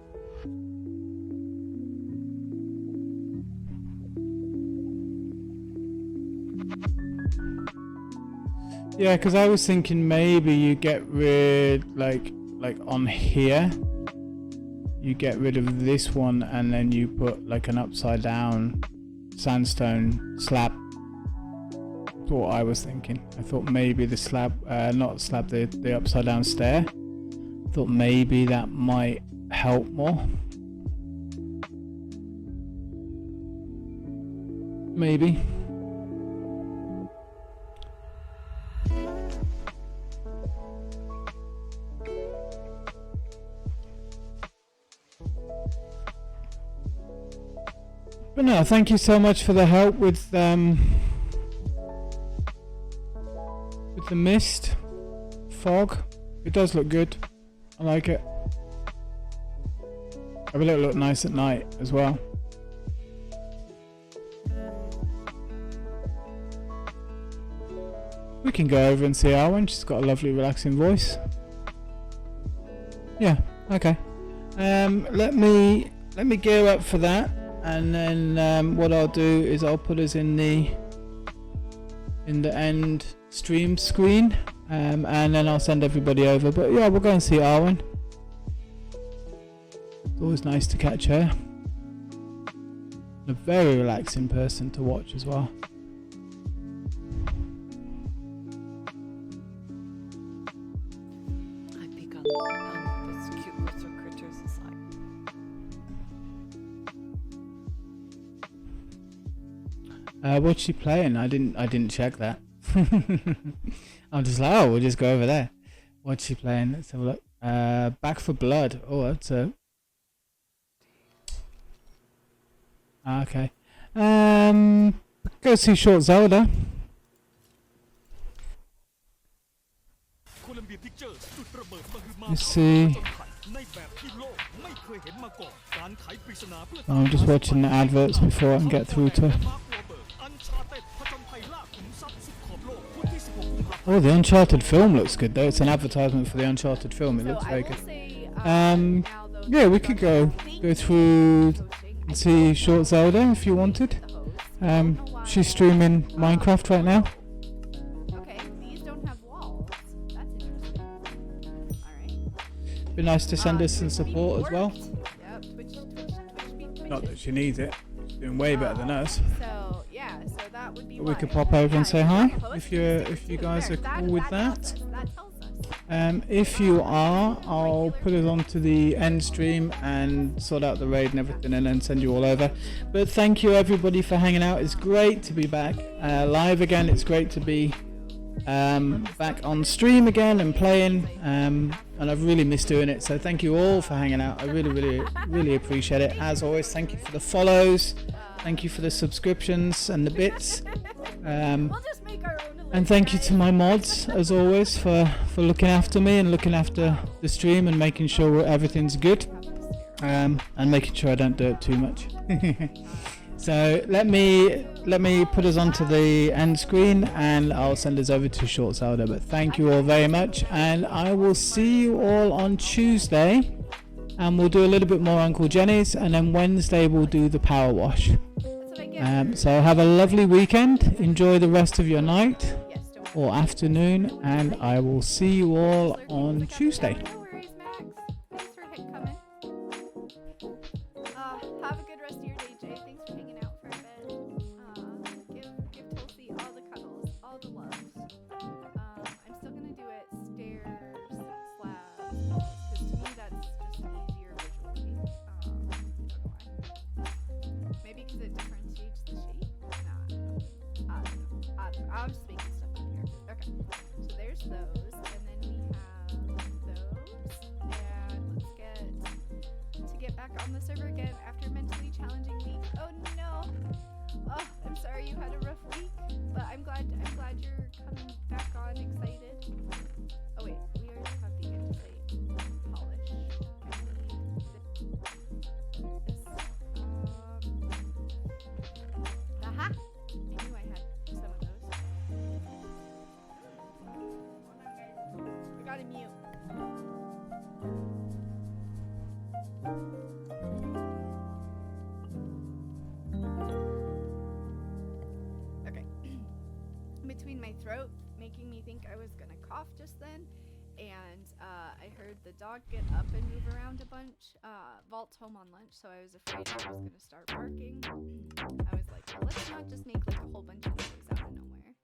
Yeah, because I was thinking maybe you get rid, like on here, you get rid of this one and then you put like an upside down sandstone slab. That's what I was thinking. I thought maybe the slab, not slab, the upside down stair. I thought maybe that might help more. Maybe. But no, thank you so much for the help with the mist fog. It does look good. I like it. I will look nice at night as well. We can go over and see Arwen. She's got a lovely relaxing voice. Yeah, okay. Let me gear up for that, and then what I'll do is I'll put us in the end stream screen, and then I'll send everybody over. But yeah, we'll go and see Arwen. It's always nice to catch her. A very relaxing person to watch as well. I pick on those cute little critters aside. What's she playing? I didn't check that. I'm just like, oh, we'll just go over there. What's she playing? Let's have a look. Back for Blood. Oh, that's a... Okay. Go see Short Zelda. Let's see. I'm just watching the adverts before I can get through to... Oh, the Uncharted film looks good though. It's an advertisement for the Uncharted film. It looks very good. Yeah, we could go through and see Short Zelda if you wanted. She's streaming Minecraft right now. Okay, these don't have walls. That's interesting. Alright. Be nice to send us some support as well. Yep, Twitch. Not that she needs it. She's doing way better than us. So yeah, so that would be. But we could pop over and say hi if you guys are cool with that. If you are, I'll put it onto the end stream and sort out the raid and everything and then send you all over. But thank you everybody for hanging out. It's great to be back live again. It's great to be back on stream again and playing, and I've really missed doing it, so thank you all for hanging out. I really appreciate it. As always, thank you for the follows, thank you for the subscriptions and the bits. We'll just make our own And thank you to my mods, as always, for looking after me and looking after the stream and making sure everything's good. And making sure I don't do it too much. So let me put us onto the end screen and I'll send us over to Short Zelda. But thank you all very much, and I will see you all on Tuesday, and we'll do a little bit more Uncle Jenny's, and then Wednesday we'll do the power wash. So have a lovely weekend, enjoy the rest of your night or afternoon, and I will see you all on Tuesday. No worries, Max. Thanks for coming. Have a good rest of your day, Jay. Thanks for hanging out for a bit. Give Tulsi all the cuddles, all the love. I'm still gonna do it stairs, slabs, walls, because to me that's just easier visually. I don't know why. Maybe because it differentiates the shape. Nah, I don't know. I'm just making stuff up here. Okay, so there's those, and then we have those, and let's get back on the server again after a mentally challenging week. Oh no! Oh, I'm sorry you had a rough week, but I'm glad you're coming back on excited. Oh wait, we already have the andesite polish. Aha! I knew I had some of those. Hold on, guys. I gotta mute. Okay. Between my throat making me think I was gonna cough just then, and I heard the dog get up and move around a bunch. Vault's home on lunch, so I was afraid he was gonna start barking. I was like, well, let's not just make like a whole bunch of noise out of nowhere.